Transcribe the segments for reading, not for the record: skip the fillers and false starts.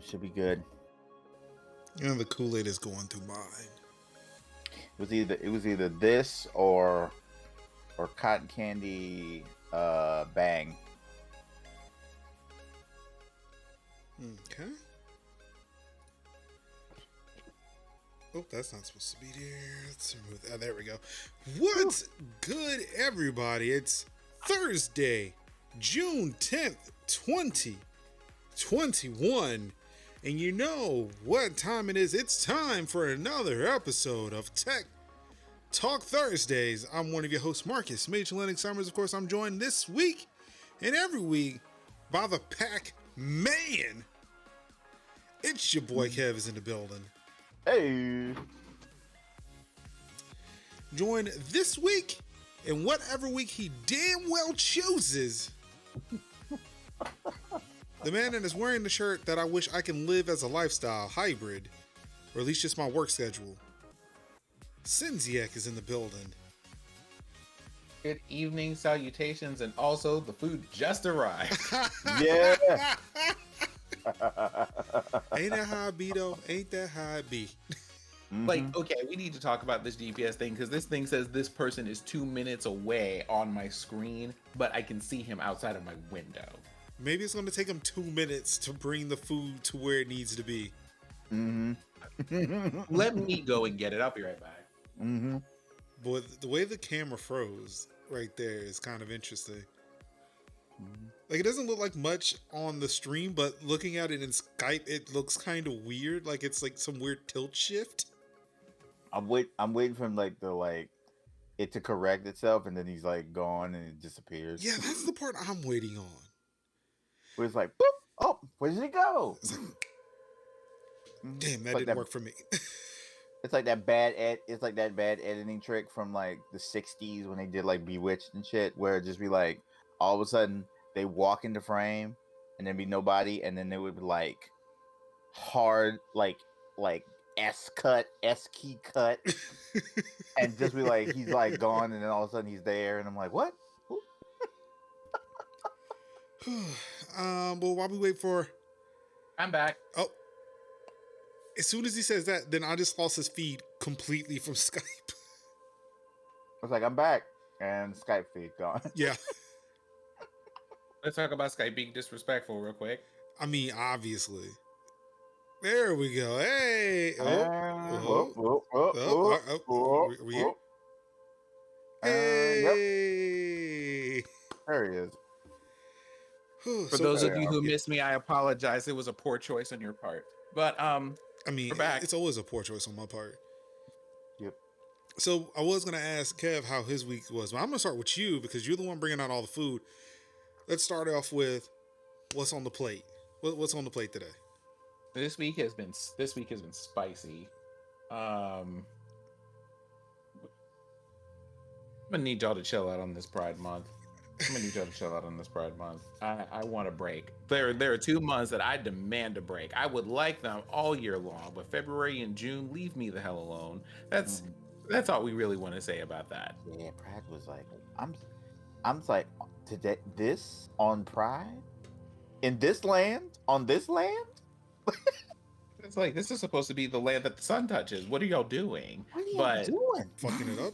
should be good. You know, the Kool-Aid is going through mine. It was either this or cotton candy bang. Okay. Oh, that's not supposed to be there. Let's remove that. There we go. What's good, everybody? It's Thursday, June 10th, 2021. And you know what time it is. It's time for another episode of Tech Talk Thursdays. I'm one of your hosts, Marcus Major Lennox Summers. Of course, I'm joined this week and every week by the Pac Man. It's your boy Kev is in the building. Hey. Joined this week and whatever week he damn well chooses. The man that is wearing the shirt that I wish I can live as a lifestyle hybrid, or at least just my work schedule. Sinziak is in the building. Good evening, salutations, and also the food just arrived. Yeah. Ain't that how I be though? Ain't that how I be? Like, okay, we need to talk about this GPS thing because this thing says this person is 2 minutes away on my screen, but I can see him outside of my window. Maybe it's going to take him 2 minutes to bring the food to where it needs to be. Let me go and get it. I'll be right back. But the way the camera froze right there is kind of interesting. Like, it doesn't look like much on the stream, but looking at it in Skype, it looks kind of weird. Like it's like some weird tilt shift. I'm waiting for him it to correct itself, and then he's like gone and it disappears. Yeah, that's the part I'm waiting on. Where it's like, boop, oh, where did it go? Damn, that didn't work for me. It's like that bad editing trick from like the 60s when they did like Bewitched and shit, where it just be like all of a sudden they walk into frame and then be nobody, and then they would be like hard like S key cut and just be like he's like gone, and then all of a sudden he's there, and I'm like, what? Well, while we wait for... I'm back. Oh. As soon as he says that, then I just lost his feed completely from Skype. I was like, I'm back, and Skype feed gone. Yeah. Let's talk about Skype being disrespectful real quick. I mean, obviously. There we go. Hey. We here? Hey. Yep. There he is. For those of you who missed me, I apologize. It was a poor choice on your part. But I mean, we're back. It's always a poor choice on my part. Yep. So I was gonna ask Kev how his week was, but I'm gonna start with you because you're the one bringing out all the food. Let's start off with what's on the plate. What's on the plate today? This week has been spicy. I'm gonna need y'all to chill out on this Pride Month. I want a break. There are 2 months that I demand a break. I would like them all year long, but February and June, leave me the hell alone. That's all we really want to say about that. Yeah, Pride was like, I'm like, today, this on Pride? In this land? On this land? It's like, this is supposed to be the land that the sun touches. What are y'all doing? What are you doing? Fucking it up.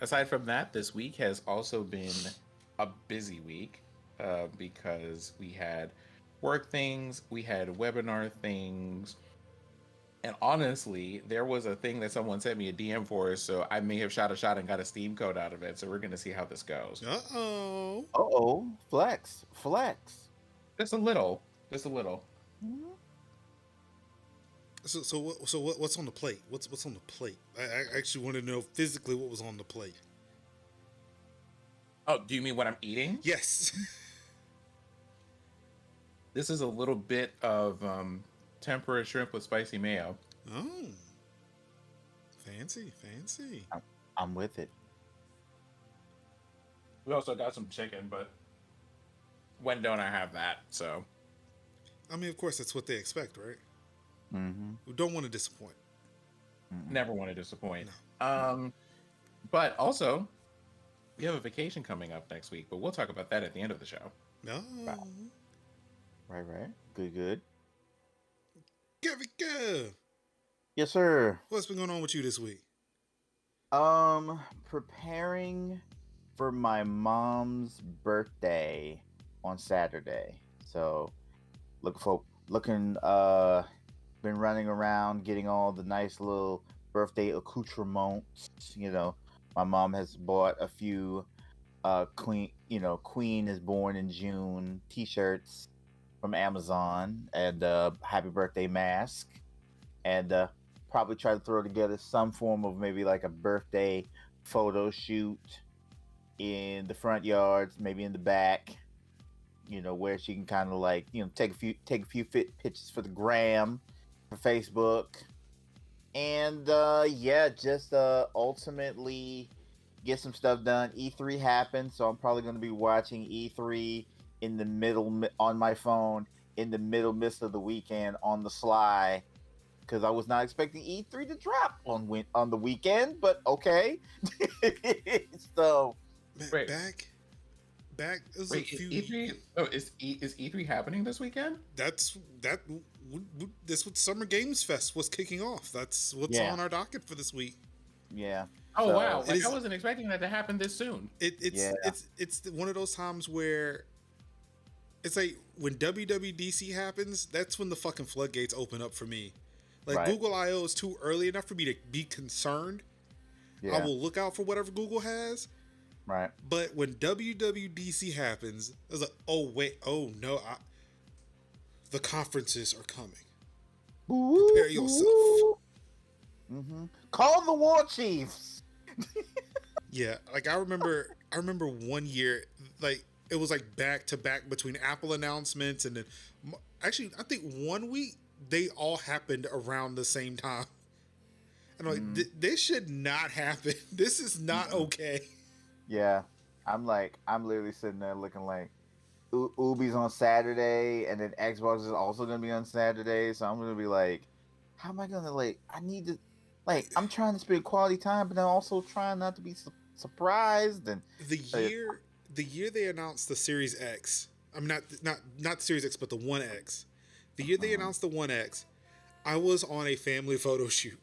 Aside from that, this week has also been a busy week because we had work things, we had webinar things, and honestly, there was a thing that someone sent me a DM for, so I may have shot a shot and got a Steam code out of it, so we're going to see how this goes. Uh-oh. Flex. Just a little. So what's on the plate? What's on the plate? I actually want to know physically what was on the plate. Oh, do you mean what I'm eating? Yes. This is a little bit of tempura shrimp with spicy mayo. Oh. Fancy. I'm with it. We also got some chicken, but when don't I have that? So, I mean, of course, that's what they expect, right? Mm-hmm. We don't want to disappoint. Never want to disappoint. No. But also, we have a vacation coming up next week, but we'll talk about that at the end of the show. No. Right. Good. Kevika, Yes, sir. what's been going on with you this week? Preparing for my mom's birthday on Saturday. So looking been running around getting all the nice little birthday accoutrements. My mom has bought a few Queen is born in June t-shirts from Amazon and happy birthday mask, and probably try to throw together some form of maybe like a birthday photo shoot in the front yards, maybe in the back, where she can kind of like, take a few fit pictures for the gram, for Facebook, and just ultimately get some stuff done. E3 happened, so I'm probably going to be watching E3 in the middle on my phone in the midst of the weekend on the sly, because I was not expecting E3 to drop on the weekend, but okay. So Wait. back. It was Wait, a few. E3? Oh, is E3 happening this weekend? That's what Summer Games Fest was kicking off. That's what's Yeah. on our docket for this week. yeah. Oh So, wow! Like, is- I wasn't expecting that to happen this soon. It's one of those times where it's like when WWDC happens, that's when the fucking floodgates open up for me. Like Right. Google I/O is too early enough for me to be concerned. Yeah. I will look out for whatever Google has. Right. But when WWDC happens, I was like, oh wait, oh no, the conferences are coming. Prepare yourself. Mm-hmm. Call the war chiefs. Yeah, like I remember one year, like it was like back to back between Apple announcements, and then actually I think 1 week they all happened around the same time. And I'm like, this should not happen. This is not okay. Yeah. I'm literally sitting there looking like Ubi's on Saturday, and then Xbox is also gonna be on Saturday. So I'm gonna be like, how am I gonna I need to I'm trying to spend quality time, but I'm also trying not to be surprised. And The year they announced the Series X, I'm not the Series X, but the One X. The year they announced the One X, I was on a family photo shoot.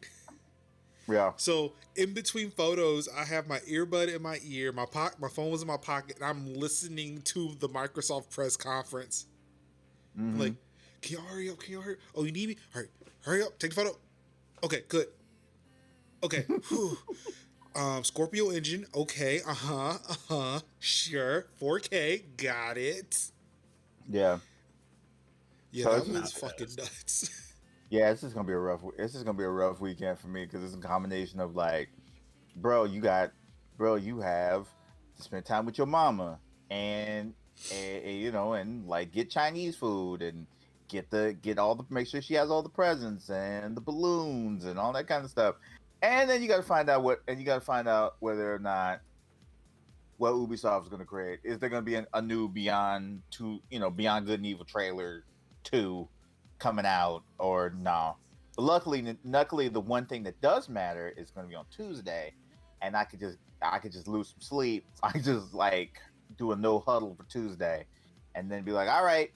yeah. So in between photos, I have my earbud in my ear, my phone was in my pocket, and I'm listening to the Microsoft press conference. I'm like, can y'all hurry up? Can y'all hurry up? Oh, you need me? All right, hurry up, take the photo. Okay, good. Okay. Whew. Scorpio engine. Okay. Sure. 4K. Got it. Yeah. Yeah, So that it's was not fucking nuts. Yeah, it's just gonna be a rough weekend for me, because it's a combination of bro, you have to spend time with your mama, and get Chinese food, and make sure she has all the presents and the balloons and all that kind of stuff, and then you got to find out whether or not what Ubisoft is going to create. Is there going to be a new Beyond Good and Evil trailer 2 coming out, or no? But luckily, the one thing that does matter is going to be on Tuesday, and I could just lose some sleep. I could just do a no huddle for Tuesday, and then be like, all right,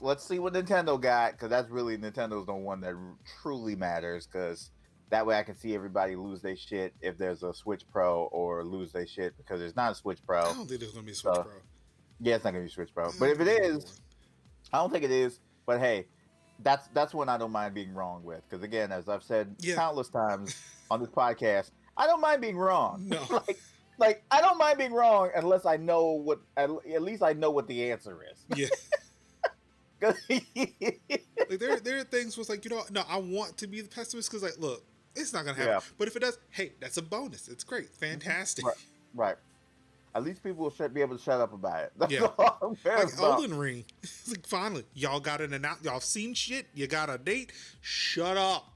let's see what Nintendo got, because that's really Nintendo's the one that truly matters, because that way I can see everybody lose their shit if there's a Switch Pro, or lose their shit because there's not a Switch Pro. I don't think there's gonna be a Switch Pro. Yeah, it's not gonna be a Switch Pro. But if it is, I don't think it is. But hey, that's one I don't mind being wrong with, because again, as I've said countless times on this podcast, I don't mind being wrong. No. I don't mind being wrong unless I know at least I know what the answer is. Yeah. There are things where it's no, I want to be the pessimist, because look, it's not gonna happen. Yeah. But if it does, hey, that's a bonus. It's great, fantastic. Right. At least people will be able to shut up about it. That's Yeah. all I'm caring about. Elden Ring. Finally, y'all got an announcement. Y'all seen shit. You got a date. Shut up.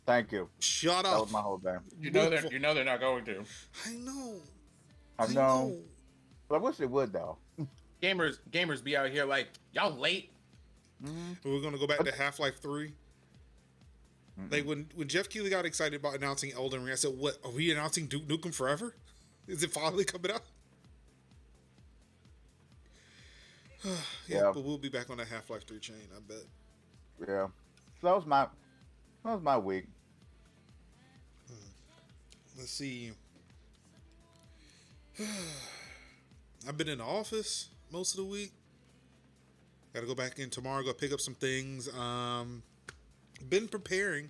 Thank you. Shut up. That was my whole thing. You know they're not going to. I know. I know. But I wish they would, though. Gamers be out here like, y'all late. We're gonna go back to Half-Life 3. Like when Jeff Keighley got excited about announcing Elden Ring, I said, "What, are we announcing Duke Nukem Forever? Is it finally coming out?" Yeah, but we'll be back on that Half-Life 3 chain, I bet. Yeah. So that was my week. Let's see. I've been in the office most of the week. Got to go back in tomorrow. Go pick up some things. Been preparing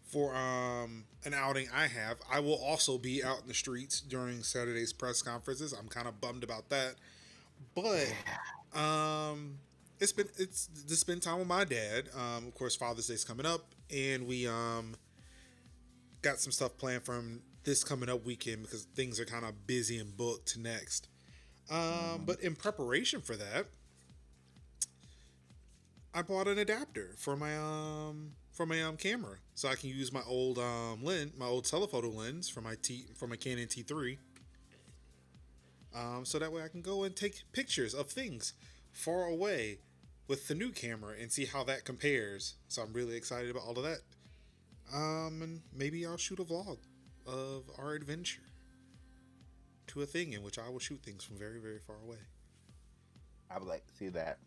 for an outing I have. I will also be out in the streets during Saturday's press conferences. I'm kind of bummed about that, but it's to spend time with my dad. Of course, Father's Day's coming up, and we got some stuff planned from this coming up weekend because things are kind of busy and booked next. But in preparation for that, I bought an adapter for my camera, so I can use my old lens, my old telephoto lens for my Canon T3. So that way I can go and take pictures of things far away with the new camera and see how that compares. So I'm really excited about all of that. And maybe I'll shoot a vlog of our adventure to a thing in which I will shoot things from very, very far away. I would like to see that.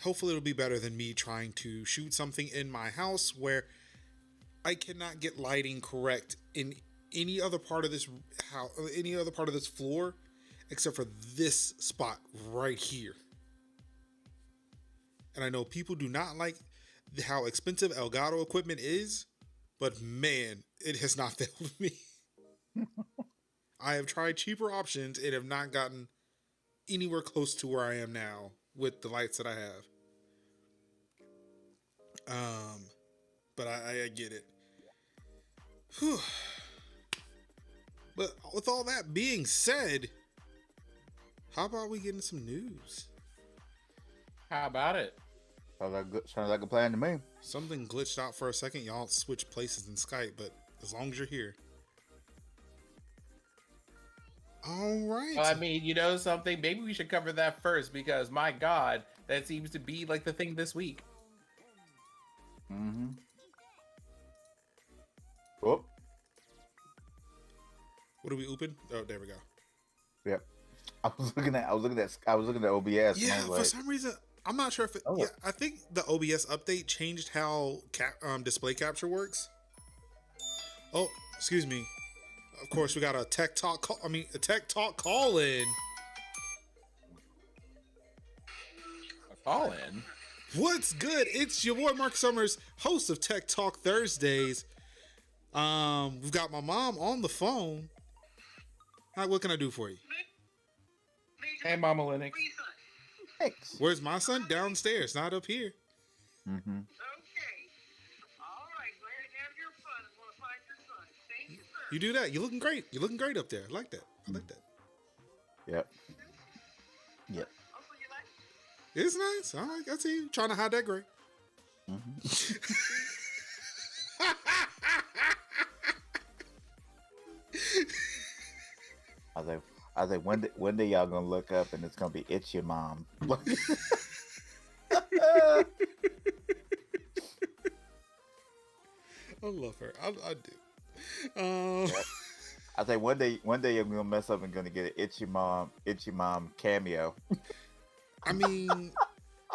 Hopefully it'll be better than me trying to shoot something in my house where I cannot get lighting correct in any other part of this house, any other part of this floor, except for this spot right here. And I know people do not like how expensive Elgato equipment is, but man, it has not failed me. I have tried cheaper options and have not gotten anywhere close to where I am now with the lights that I have. But I get it. Whew. But with all that being said, how about we get into some news? How about it? Sounds like a plan to me. Something glitched out for a second. Y'all switched places in Skype, but as long as you're here. All right. Well, I mean, you know something? Maybe we should cover that first because, my God, that seems to be like the thing this week. Mm-hmm. Oh. What are we open? Oh, there we go. Yep. I was looking at OBS. Yeah, and I was for like, some reason, I'm not sure if it. Oh. Yeah, I think the OBS update changed how display capture works. Oh, excuse me. Of course, we got a tech talk call. A tech talk call in. A call in? What's good? It's your boy Mark Summers, host of Tech Talk Thursdays. We've got my mom on the phone. What can I do for you? Hey, Mama Linux. thanks. Where's my son? Downstairs, not up here. Mm-hmm. Okay. All right. Go ahead and have your fun. I'm going to find your son. Thank you, sir. You do that. You're looking great. You're looking great up there. I like that. I like that. Yep. Yep. Also, you like? It's nice. I see you trying to hide that gray. Mm-hmm. I was like, when day y'all gonna look up and it's gonna be it's your mom. I love her. I do. I think one day you're gonna mess up and gonna get an itchy mom cameo. I mean,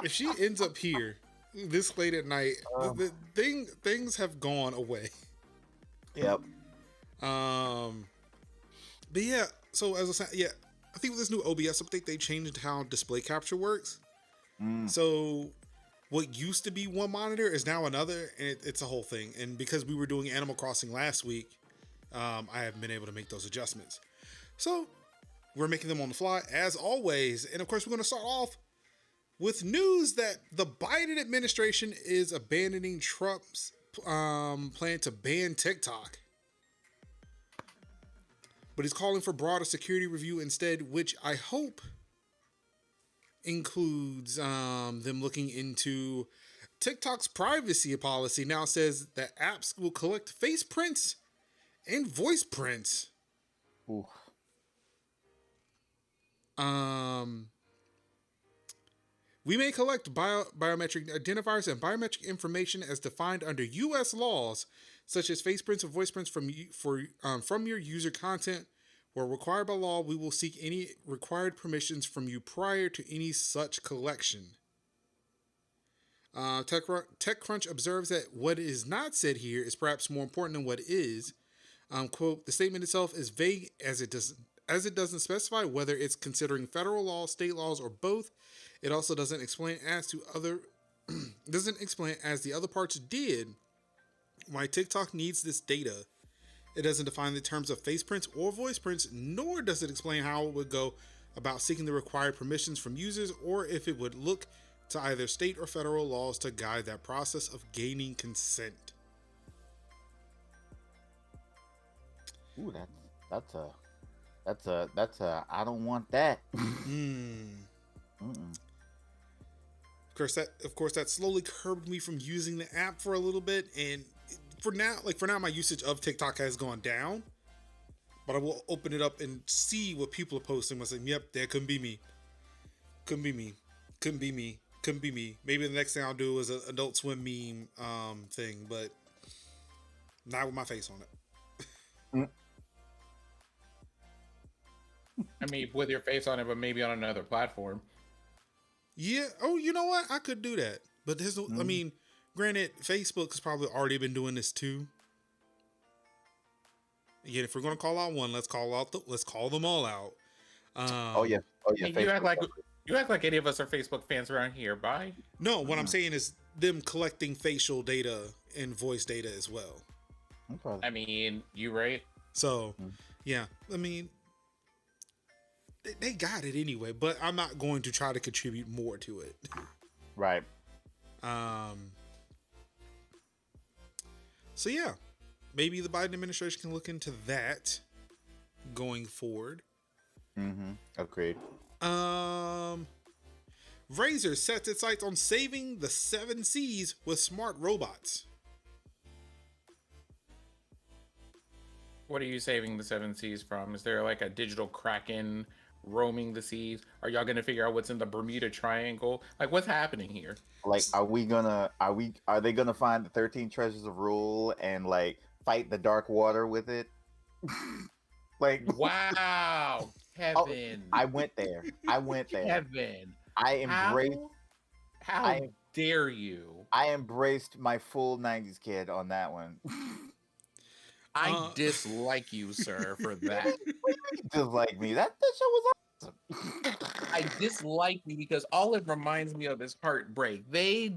if she ends up here this late at night, things have gone away. Yep. But yeah. So as I said, yeah, I think with this new OBS update, they changed how display capture works. So what used to be one monitor is now another, and it's a whole thing. And because we were doing Animal Crossing last week, I haven't been able to make those adjustments. So we're making them on the fly as always. And of course, we're going to start off with news that the Biden administration is abandoning Trump's plan to ban TikTok. But he's calling for broader security review instead, which I hope includes them looking into TikTok's privacy policy. Now says that apps will collect face prints and voice prints. Ooh. We may collect biometric identifiers and biometric information as defined under U.S. laws, such as face prints and voice prints from your user content. Where required by law, we will seek any required permissions from you prior to any such collection. TechCrunch observes that what is not said here is perhaps more important than what is. Quote, the statement itself is vague as it doesn't specify whether it's considering federal law, state laws, or both. It also doesn't explain as the other parts did why TikTok needs this data. It doesn't define the terms of face prints or voice prints, nor does it explain how it would go about seeking the required permissions from users, or if it would look to either state or federal laws to guide that process of gaining consent. Ooh, that's a I don't want that. Of course, that slowly curbed me from using the app for a little bit, and for now, my usage of TikTok has gone down. But I will open it up and see what people are posting. I'm saying, yep, that couldn't be me. Couldn't be me. Couldn't be me. Couldn't be me. Maybe the next thing I'll do is an Adult Swim meme thing, but not with my face on it. I mean, with your face on it, but maybe on another platform. Yeah. Oh, you know what? I could do that. But there's no, I mean, granted, Facebook has probably already been doing this too. Again, if we're gonna call out one, let's call them all out. Oh yeah. You act like any of us are Facebook fans around here. Bye. No, what I'm saying is them collecting facial data and voice data as well. I mean, you right. So, yeah. I mean, they got it anyway, but I'm not going to try to contribute more to it. Right. So yeah, maybe the Biden administration can look into that going forward. Agreed. Razer sets its sights on saving the 7 Seas with smart robots. What are you saving the 7 Seas from? Is there like a digital kraken roaming the seas? Are y'all gonna figure out what's in the Bermuda Triangle? Like, what's happening here? Like, are they gonna find the 13 treasures of rule and like fight the dark water with it? Like, wow, Kevin. I went there. Kevin. I embraced. How dare you? I embraced my full 90s kid on that one. I dislike you, sir, for that. Dislike me. That show was awesome. I dislike you because all it reminds me of is Heartbreak. We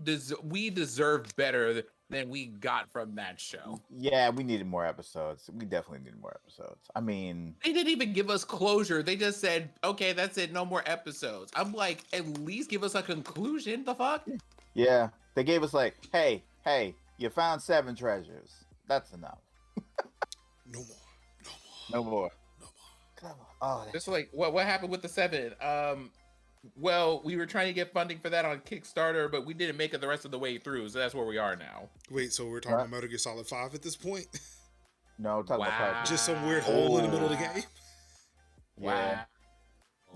deserve better than we got from that show. Yeah, we needed more episodes. We definitely needed more episodes. I mean, they didn't even give us closure. They just said, okay, that's it. No more episodes. I'm like, at least give us a conclusion. The fuck? Yeah. They gave us like, hey, you found 7 treasures. That's enough. No more. Come on. Oh, just like what happened with the 7? Well, we were trying to get funding for that on Kickstarter, but we didn't make it the rest of the way through, so that's where we are now. Wait, so we're talking about Metal Gear Solid 5 at this point? No, talking about just some weird hole in the middle of the game. Yeah. Wow.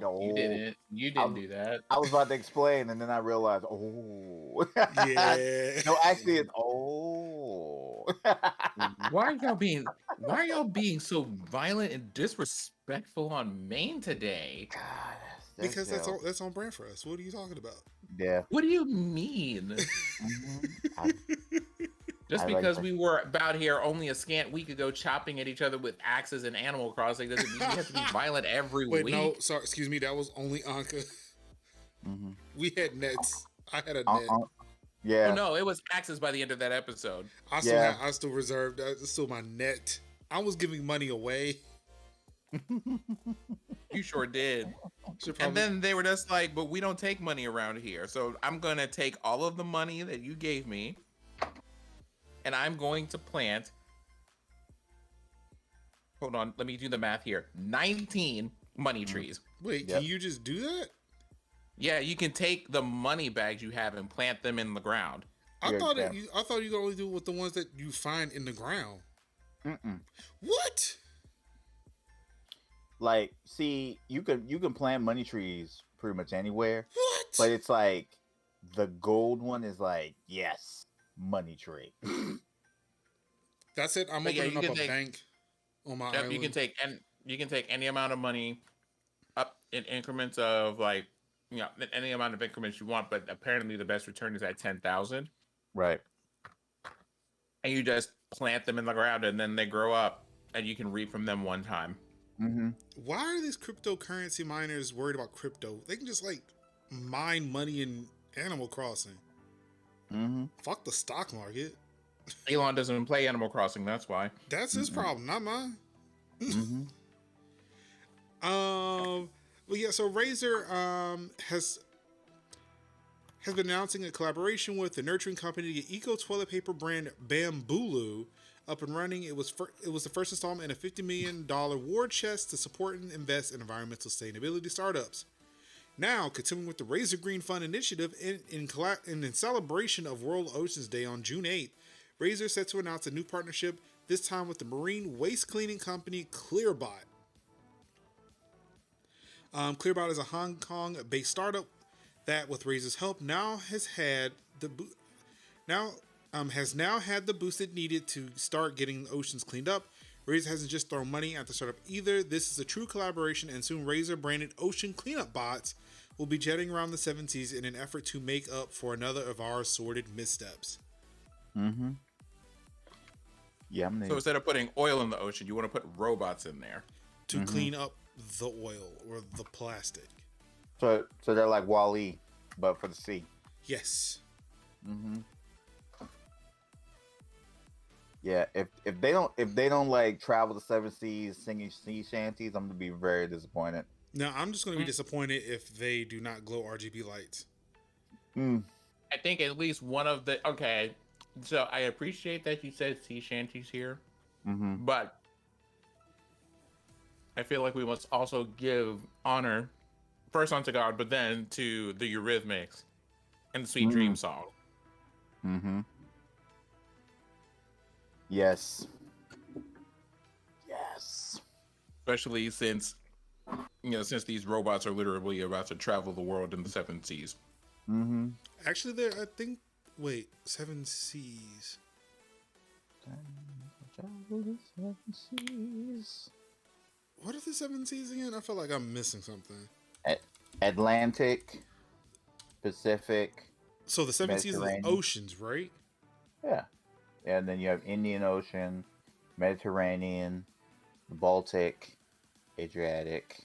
No, you didn't do that. I was about to explain, and then I realized, oh, yeah. No, actually, it's oh. Why are y'all being so violent and disrespectful on main today? God, because that's on brand for us. What are you talking about? Yeah. What do you mean? Just because we were about here only a scant week ago chopping at each other with axes in Animal Crossing doesn't mean we have to be violent every week. Wait, no, sorry, excuse me, that was only Anka. We had nets. I had a net. Yeah. Oh, no, it was axes by the end of that episode. I still reserved that. It's still my net. I was giving money away. You sure did. And then they were just like, but we don't take money around here. So I'm going to take all of the money that you gave me and I'm going to plant. Hold on. Let me do the math here. 19 money trees. Wait, can you just do that? Yeah, you can take the money bags you have and plant them in the ground. I thought you could only do it with the ones that you find in the ground. What? Like, see, you can plant money trees pretty much anywhere. What? But it's like the gold one is like, yes, money tree. That's it. I'm opening up a bank on my island. You can take any amount of money up in increments of like any amount of increments you want, but apparently the best return is at 10,000. Right. And you just plant them in the ground, and then they grow up, and you can reap from them one time. Mm-hmm. Why are these cryptocurrency miners worried about crypto? They can just like mine money in Animal Crossing. Mm-hmm. Fuck the stock market. Elon doesn't play Animal Crossing, that's why. That's his problem, not mine. Mm-hmm. Well, yeah. So Razer has been announcing a collaboration with the nurturing company to get eco toilet paper brand Bambulu up and running. It was the first installment in a $50 million war chest to support and invest in environmental sustainability startups. Now, continuing with the Razer Green Fund initiative, in celebration of World Oceans Day on June 8th, Razer is set to announce a new partnership, this time with the marine waste cleaning company Clearbot. Clearbot is a Hong Kong-based startup that, with Razer's help, has now had the boost it needed to start getting the oceans cleaned up. Razer hasn't just thrown money at the startup either. This is a true collaboration, and soon Razer-branded ocean cleanup bots will be jetting around the seven seas in an effort to make up for another of our sordid missteps. Mm-hmm. Yeah. So instead of putting oil in the ocean, you want to put robots in there to clean up the oil or the plastic. So they're like Wall-E, but for the sea. Yes. Mm-hmm. Yeah, if they don't like travel the seven seas singing sea shanties, I'm gonna be very disappointed. Now I'm just gonna be disappointed if they do not glow RGB lights. I think at least one of the so I appreciate that you said sea shanties here, but I feel like we must also give honor first unto God, but then to the Eurythmics and the Sweet Dream song. Mm-hmm. Yes. Yes. Especially since these robots are literally about to travel the world in the seven seas. Mm-hmm. Actually, seven seas. What are the seven seas again? I feel like I'm missing something. Atlantic, Pacific. So the seven seas are the oceans, right? Yeah. And then you have Indian Ocean, Mediterranean, the Baltic, Adriatic.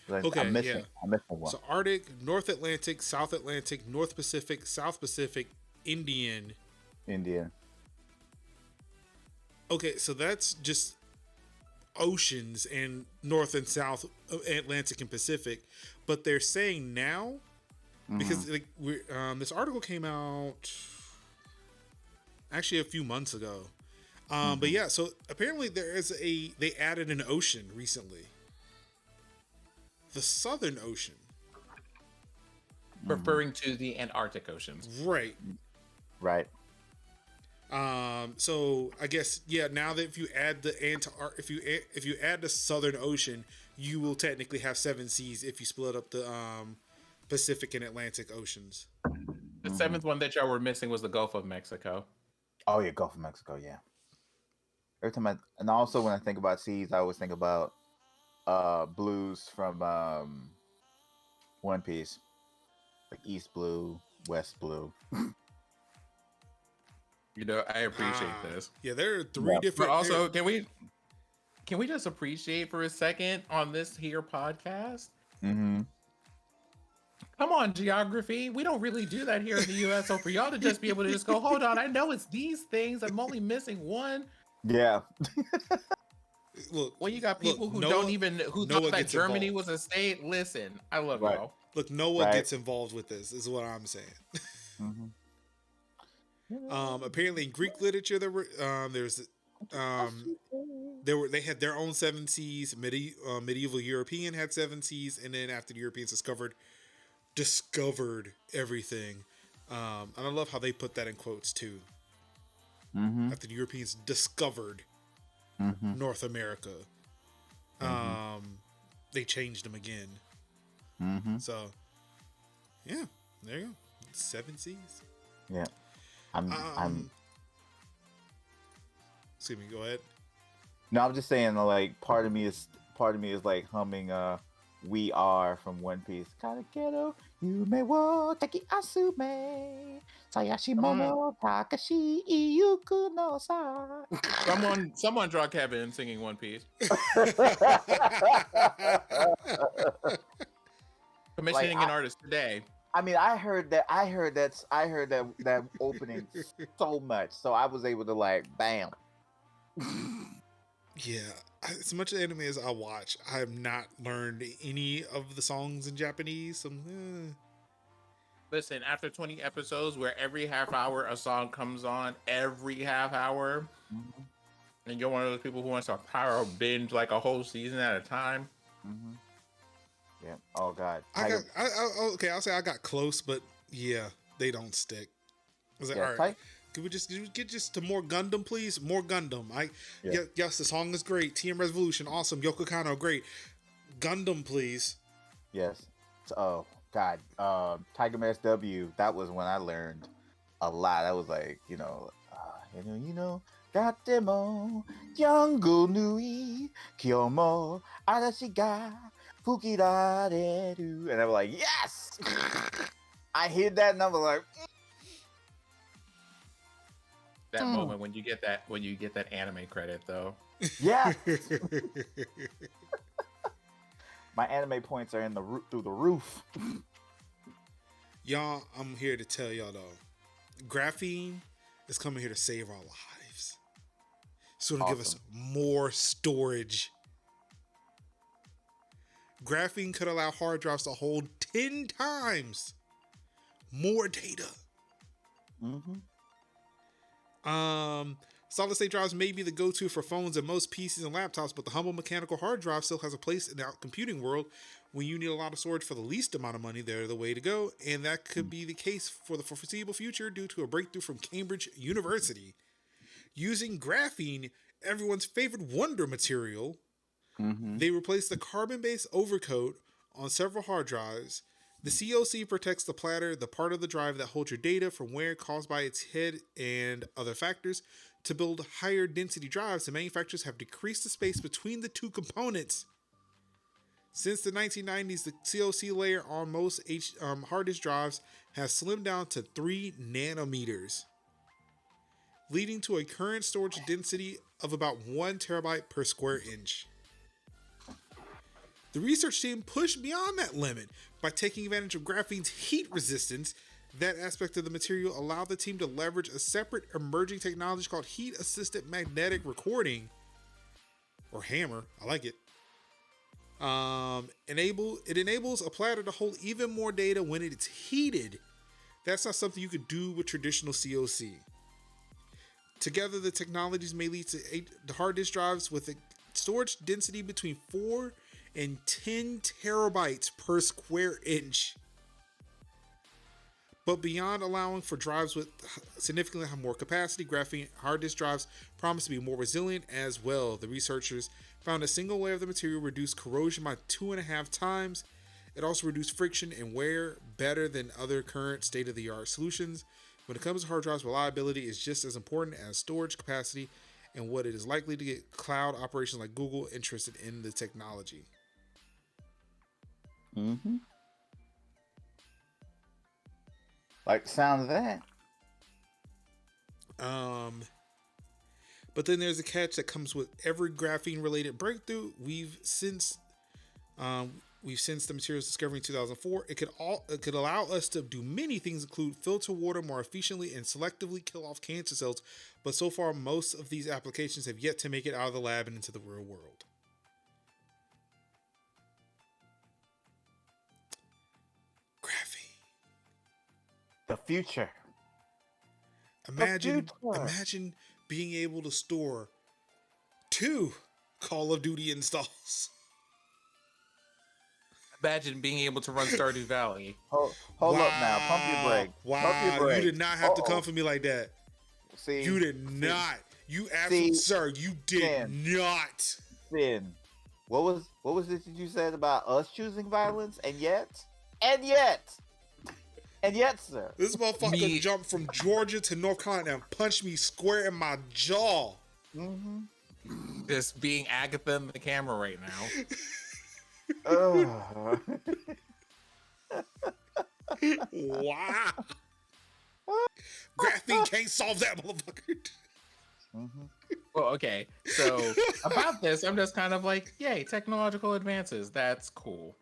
Okay, I'm missing one. So Arctic, North Atlantic, South Atlantic, North Pacific, South Pacific, Indian. Okay, so that's just oceans and North and South Atlantic and Pacific. But they're saying now, because this article came out actually a few months ago. But yeah, so apparently they added an ocean recently. The Southern Ocean. Referring to the Antarctic oceans. Right. So I guess now that if you add the if you add the Southern Ocean, you will technically have seven seas if you split up the Pacific and Atlantic Oceans. The seventh one that y'all were missing was the Gulf of Mexico. Oh yeah, Gulf of Mexico, yeah. Every time and also when I think about seas, I always think about blues from One Piece. Like East Blue, West Blue. I appreciate this. Yeah, there are three different. But also, can we just appreciate for a second on this here podcast? Mm-hmm. Come on, geography. We don't really do that here in the U.S. So for y'all to just be able to just go, hold on, I know it's these things. I'm only missing one. Yeah. Look, well, you got people who thought that Germany was a state. Listen, I love y'all. Look, Noah gets involved with this. Is what I'm saying. Apparently, in Greek literature, they had their own seven seas. Medieval European had seven seas, and then after the Europeans discovered everything, and I love how they put that in quotes too. After the Europeans discovered North America, they changed them again. So, yeah, there you go. Seven seas. Yeah. I'm. Excuse me. Go ahead. No, I'm just saying. Like, part of me is like humming We Are from One Piece. Karakero, yume wo taki asume. Sayashi mono takashi iyuku no sa. Someone draw Kevin singing One Piece. Commissioning an artist today. I mean, I heard that opening so much, so I was able to like, bam. Yeah, as much anime as I watch, I have not learned any of the songs in Japanese. So, Listen, after 20 episodes where every half hour a song comes on, every half hour, and you're one of those people who wants to power binge like a whole season at a time. Yeah. Oh God. Okay, I'll say I got close, but yeah, they don't stick. I was like, all right. Could we get just to more Gundam, please? More Gundam. Yes, the song is great. TM Revolution, awesome. Yoko Kanno, great. Gundam, please. Yes. Oh God. Tiger Mask W. That was when I learned a lot. I was like, Gatemo Jungle Nui Kyomo Arashi ga Fukirareru. And I'm like, yes. I hear that and I'm like. That moment when you get that anime credit though. Yeah. My anime points are through the roof. Y'all, I'm here to tell y'all though, Graphene is coming here to save our lives. It's going to give us more storage. Graphene could allow hard drives to hold 10 times more data. Solid state drives may be the go-to for phones and most PCs and laptops, but the humble mechanical hard drive still has a place in the computing world. When you need a lot of storage for the least amount of money, they're the way to go, and that could be the case for the foreseeable future due to a breakthrough from Cambridge University. Using graphene, everyone's favorite wonder material, they replaced the carbon-based overcoat on several hard drives. The COC protects the platter, the part of the drive that holds your data from wear caused by its head and other factors. To build higher density drives, the manufacturers have decreased the space between the two components. Since the 1990s, the COC layer on most hard disk drives has slimmed down to 3 nanometers, leading to a current storage density of about 1 terabyte per square inch. The research team pushed beyond that limit by taking advantage of graphene's heat resistance. That aspect of the material allowed the team to leverage a separate emerging technology called heat-assisted magnetic recording, or HAMR. I like it. It enables a platter to hold even more data when it's heated. That's not something you could do with traditional COC. Together, the technologies may lead to hard disk drives with a storage density between 4 and 10 terabytes per square inch. But beyond allowing for drives with significantly more capacity, graphene hard disk drives promise to be more resilient as well. The researchers found a single layer of the material reduced corrosion by 2.5 times. It also reduced friction and wear better than other current state-of-the-art solutions. When it comes to hard drives, reliability is just as important as storage capacity, and what it is likely to get cloud operations like Google interested in the technology. Like the sound of that. But then there's a catch that comes with every graphene related breakthrough. We've since the materials discovery in 2004. It could allow us to do many things, include filter water more efficiently and selectively kill off cancer cells. But so far, most of these applications have yet to make it out of the lab and into the real world. The future. Imagine being able to store 2 Call of Duty installs. Imagine being able to run Stardew Valley. Hold up now. Pump your brake. Wow. Pump your brake. You did not have to come for me like that. See, you did not. You absolutely, sir, you did not. Finn, what was it that you said about us choosing violence? And yet, sir. This motherfucker jumped from Georgia to North Carolina and punched me square in my jaw. Just being Agatha in the camera right now. Ugh. Wow. Graphene can't solve that, motherfucker. Mhm. Well, okay. So about this, I'm just kind of like, yay, technological advances. That's cool.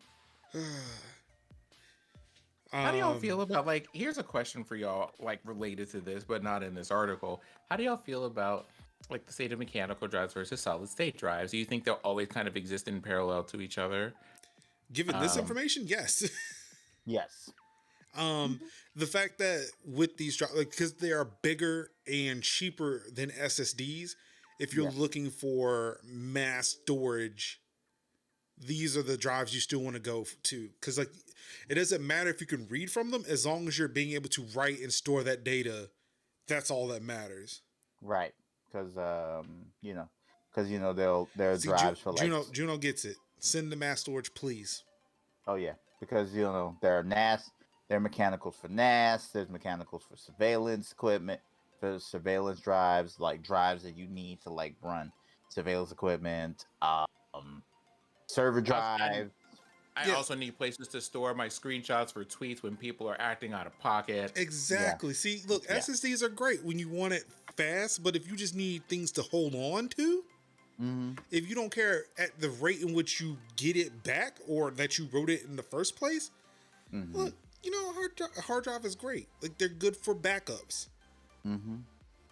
How do y'all feel about, like, here's a question for y'all, like, related to this, but not in this article. How do y'all feel about, like, the state of mechanical drives versus solid state drives? Do you think they'll always kind of exist in parallel to each other? Given this information, yes. Yes. The fact that with these drives, like, because they are bigger and cheaper than SSDs, if you're Yes. looking for mass storage, these are the drives you still want to go to. Because, like, it doesn't matter if you can read from them, as long as you're being able to write and store that data. That's all that matters. Right. Because there are See, drives for like. Juno gets it. Send the mass storage, please. Oh yeah, because there are NAS. There are mechanicals for NAS. There's mechanicals for surveillance equipment. There's surveillance drives, like drives that you need to like run surveillance equipment. Server drive. I also need places to store my screenshots for tweets when people are acting out of pocket. Exactly. See, look, SSDs are great when you want it fast, but if you just need things to hold on to, if you don't care at the rate in which you get it back or that you wrote it in the first place, look, a hard drive is great. Like, they're good for backups.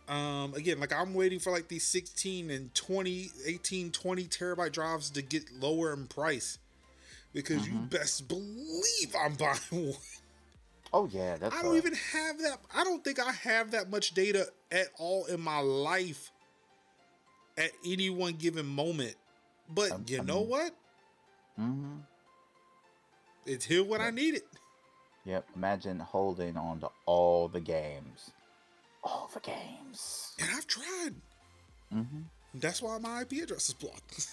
Again, like, I'm waiting for like these 16 and 20, 18, 20 terabyte drives to get lower in price, because you best believe I'm buying one. Oh yeah, that's. I don't even have that. I don't think I have that much data at all in my life at any one given moment. But you know what? It's here when I need it. Yep. Imagine holding on to all the games. All the games. And I've tried. That's why my IP address is blocked.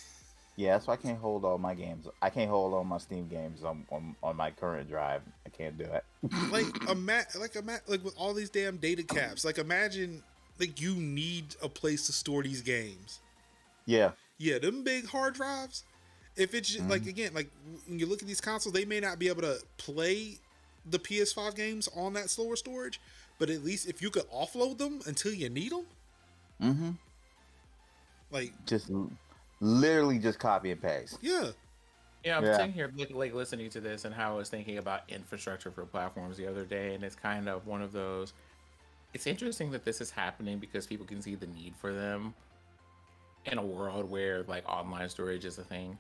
Yeah, that's why I can't hold all my games. I can't hold all my Steam games on my current drive. I can't do it. like with all these damn data caps. Like, imagine, like, you need a place to store these games. Yeah. Yeah, them big hard drives. If it's just, like, again, like, when you look at these consoles, they may not be able to play the PS5 games on that slower storage, but at least if you could offload them until you need them, like, just literally just copy and paste. Yeah, I'm sitting here like listening to this and how I was thinking about infrastructure for platforms the other day, and it's kind of one of those. It's interesting that this is happening because people can see the need for them in a world where, like, online storage is a thing.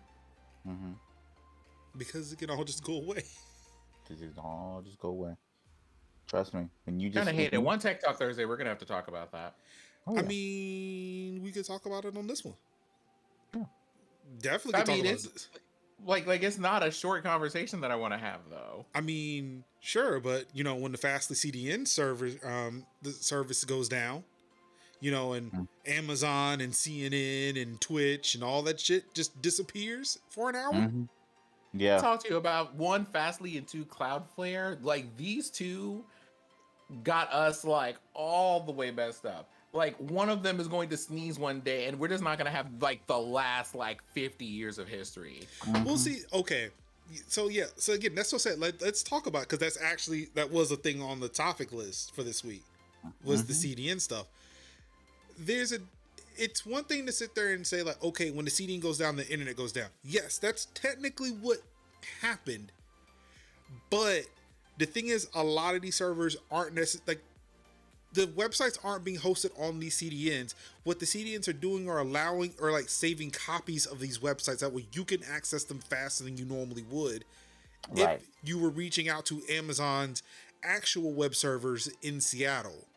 Because it can all just go away. Because it can all just go away. Trust me. When you just Kind of hate it. One Tech Talk Thursday, we're gonna have to talk about that. I mean, we could talk about it on this one. Yeah. Definitely could talk about this. Like it's not a short conversation that I want to have, though. I mean, sure, but when the Fastly CDN server, the service goes down, and Amazon and CNN and Twitch and all that shit just disappears for an hour. Yeah. I'll talk to you about one, Fastly, and two, Cloudflare. Like, these two got us, like, all the way messed up. Like, one of them is going to sneeze one day, and we're just not going to have, like, the last, like, 50 years of history. We'll see. Okay. So, yeah. So, again, that's what I said. Let's talk about, because that was a thing on the topic list for this week, was the CDN stuff. It's one thing to sit there and say, like, okay, when the CDN goes down, the internet goes down. Yes, that's technically what happened. But the thing is, a lot of these servers aren't necessarily, like, the websites aren't being hosted on these CDNs. What the CDNs are doing are allowing or, like, saving copies of these websites. That way you can access them faster than you normally would. Right. If you were reaching out to Amazon's actual web servers in Seattle.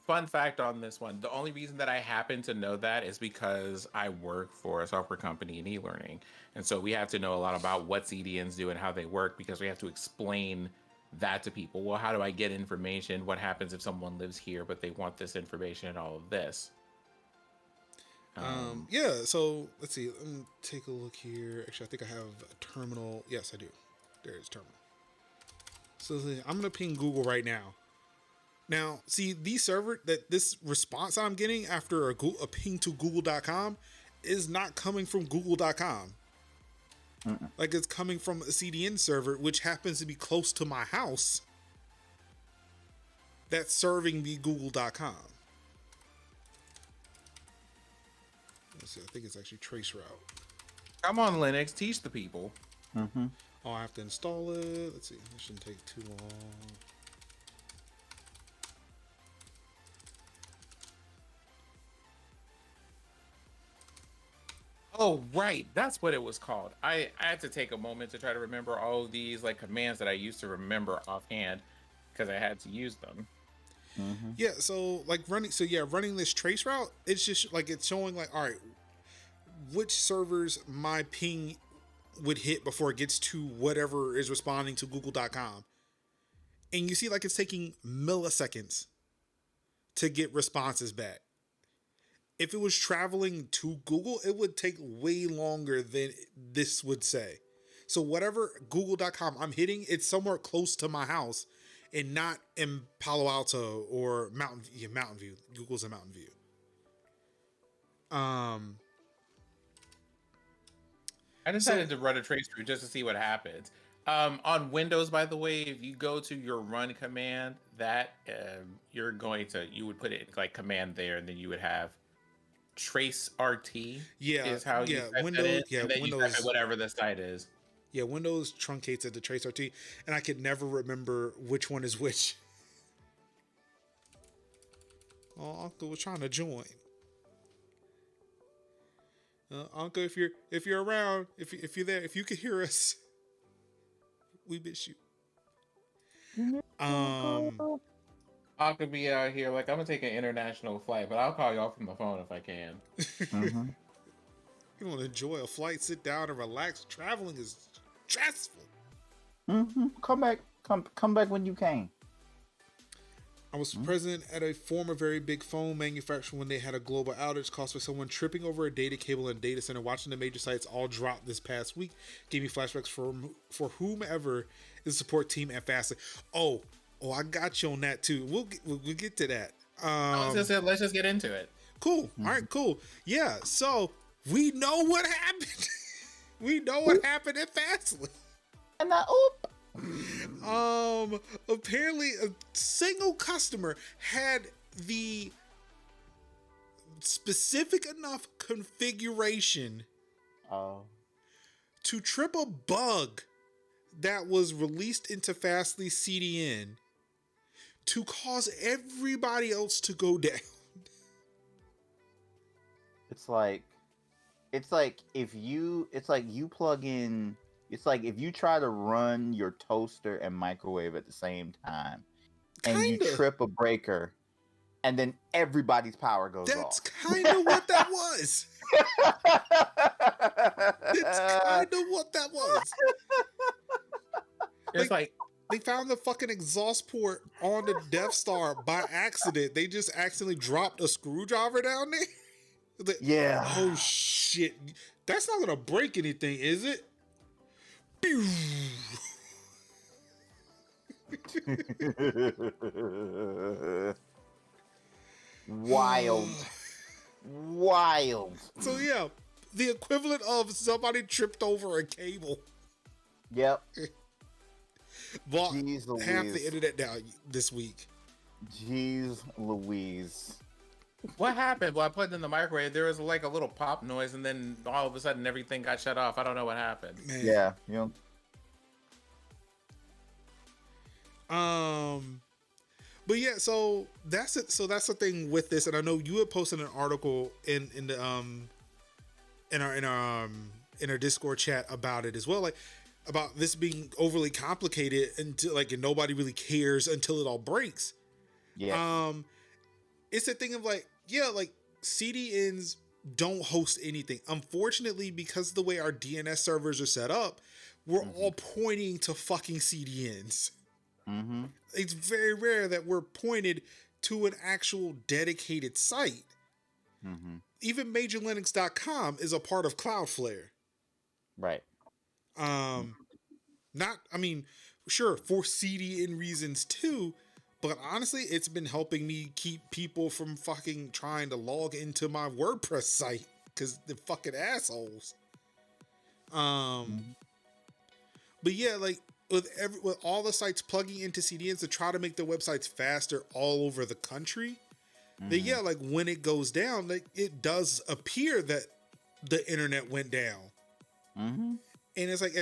Fun fact on this one. The only reason that I happen to know that is because I work for a software company in e-learning. And so we have to know a lot about what CDNs do and how they work, because we have to explain that to people. Well, how do I get information? What happens if someone lives here, but they want this information and all of this? Yeah, so let's see. Let me take a look here. Actually, I think I have a terminal. Yes, I do. There's terminal. So I'm going to ping Google right now. Now, see, this response I'm getting after a ping to google.com is not coming from google.com. Mm-mm. Like it's coming from a CDN server, which happens to be close to my house. That's serving me google.com. Let's see, I think it's actually traceroute. Come on, Linux, teach the people. Mm-hmm. Oh, I have to install it. Let's see, it shouldn't take too long. Oh, right. That's what it was called. I had to take a moment to try to remember all of these like commands that I used to remember offhand because I had to use them. Mm-hmm. Yeah, so like running this trace route, it's just like it's showing like, all right, which servers my ping would hit before it gets to whatever is responding to google.com. And you see like it's taking milliseconds to get responses back. If it was traveling to Google, it would take way longer than this would say. So whatever google.com I'm hitting, it's somewhere close to my house and not in Palo Alto or Mountain View. Google's in Mountain View. I decided to run a trace through just to see what happens. On Windows, by the way, if you go to your run command, that you would put it like command there, and then you would have trace RT. Is how you type Windows. that in, Yeah, and then Windows. you type in whatever the site is. Yeah, Windows truncates it to trace RT, and I could never remember which one is which. Oh, Uncle was trying to join. Uncle, if you're around, if you're there, if you can hear us, we miss you. I could be out here like I'm gonna take an international flight, but I'll call y'all from the phone if I can. Mm-hmm. You want to enjoy a flight, sit down and relax. Traveling is stressful. Mm-hmm. Come back when you can. I was present at a former very big phone manufacturer when they had a global outage caused by someone tripping over a data cable in a data center. Watching the major sites all drop this past week gave me flashbacks for whomever is the support team at Fastly. Oh, I got you on that too. We'll get to that. Let's just get into it. Cool. Mm-hmm. All right, cool. Yeah, so we know what happened. We know what happened at Fastly. And apparently a single customer had the specific enough configuration to trip a bug that was released into Fastly CDN to cause everybody else to go down. It's like if you plug in. It's like if you try to run your toaster and microwave at the same time, and you trip a breaker, and then everybody's power goes off. That's kind of what that was. That's kind of what that was. It's like they found the fucking exhaust port on the Death Star by accident. They just accidentally dropped a screwdriver down there. Yeah. Oh shit. That's not gonna break anything, is it? Wild. So yeah, the equivalent of somebody tripped over a cable. Yep. Bought half the internet down this week. Jeez Louise. What happened? Well, I put it in the microwave. There was like a little pop noise, and then all of a sudden everything got shut off. I don't know what happened. Man. Yeah, you know. But yeah, so that's it. So that's the thing with this, and I know you had posted an article in our Discord chat about it as well, like about this being overly complicated until and nobody really cares until it all breaks. Yeah. It's a thing of like CDNs don't host anything. Unfortunately, because of the way our DNS servers are set up, we're all pointing to fucking CDNs. Mm-hmm. It's very rare that we're pointed to an actual dedicated site. Mm-hmm. Even MajorLinux.com is a part of Cloudflare. Right. Sure, for CDN reasons too, but honestly, it's been helping me keep people from fucking trying to log into my WordPress site because they're fucking assholes. Um, but yeah, like with all the sites plugging into CDNs to try to make their websites faster all over the country, then yeah, like when it goes down, like it does appear that the internet went down. And it's like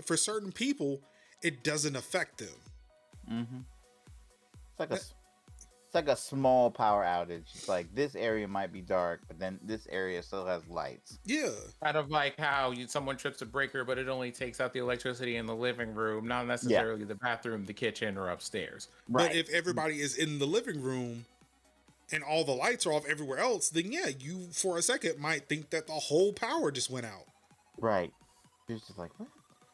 for certain people, it doesn't affect them. It's like a small power outage. It's like this area might be dark, but then this area still has lights. Yeah. Kind of like how someone trips a breaker, but it only takes out the electricity in the living room, not necessarily the bathroom, the kitchen, or upstairs. Right. But if everybody is in the living room and all the lights are off everywhere else, then yeah, you for a second might think that the whole power just went out. Right. It's just like, what?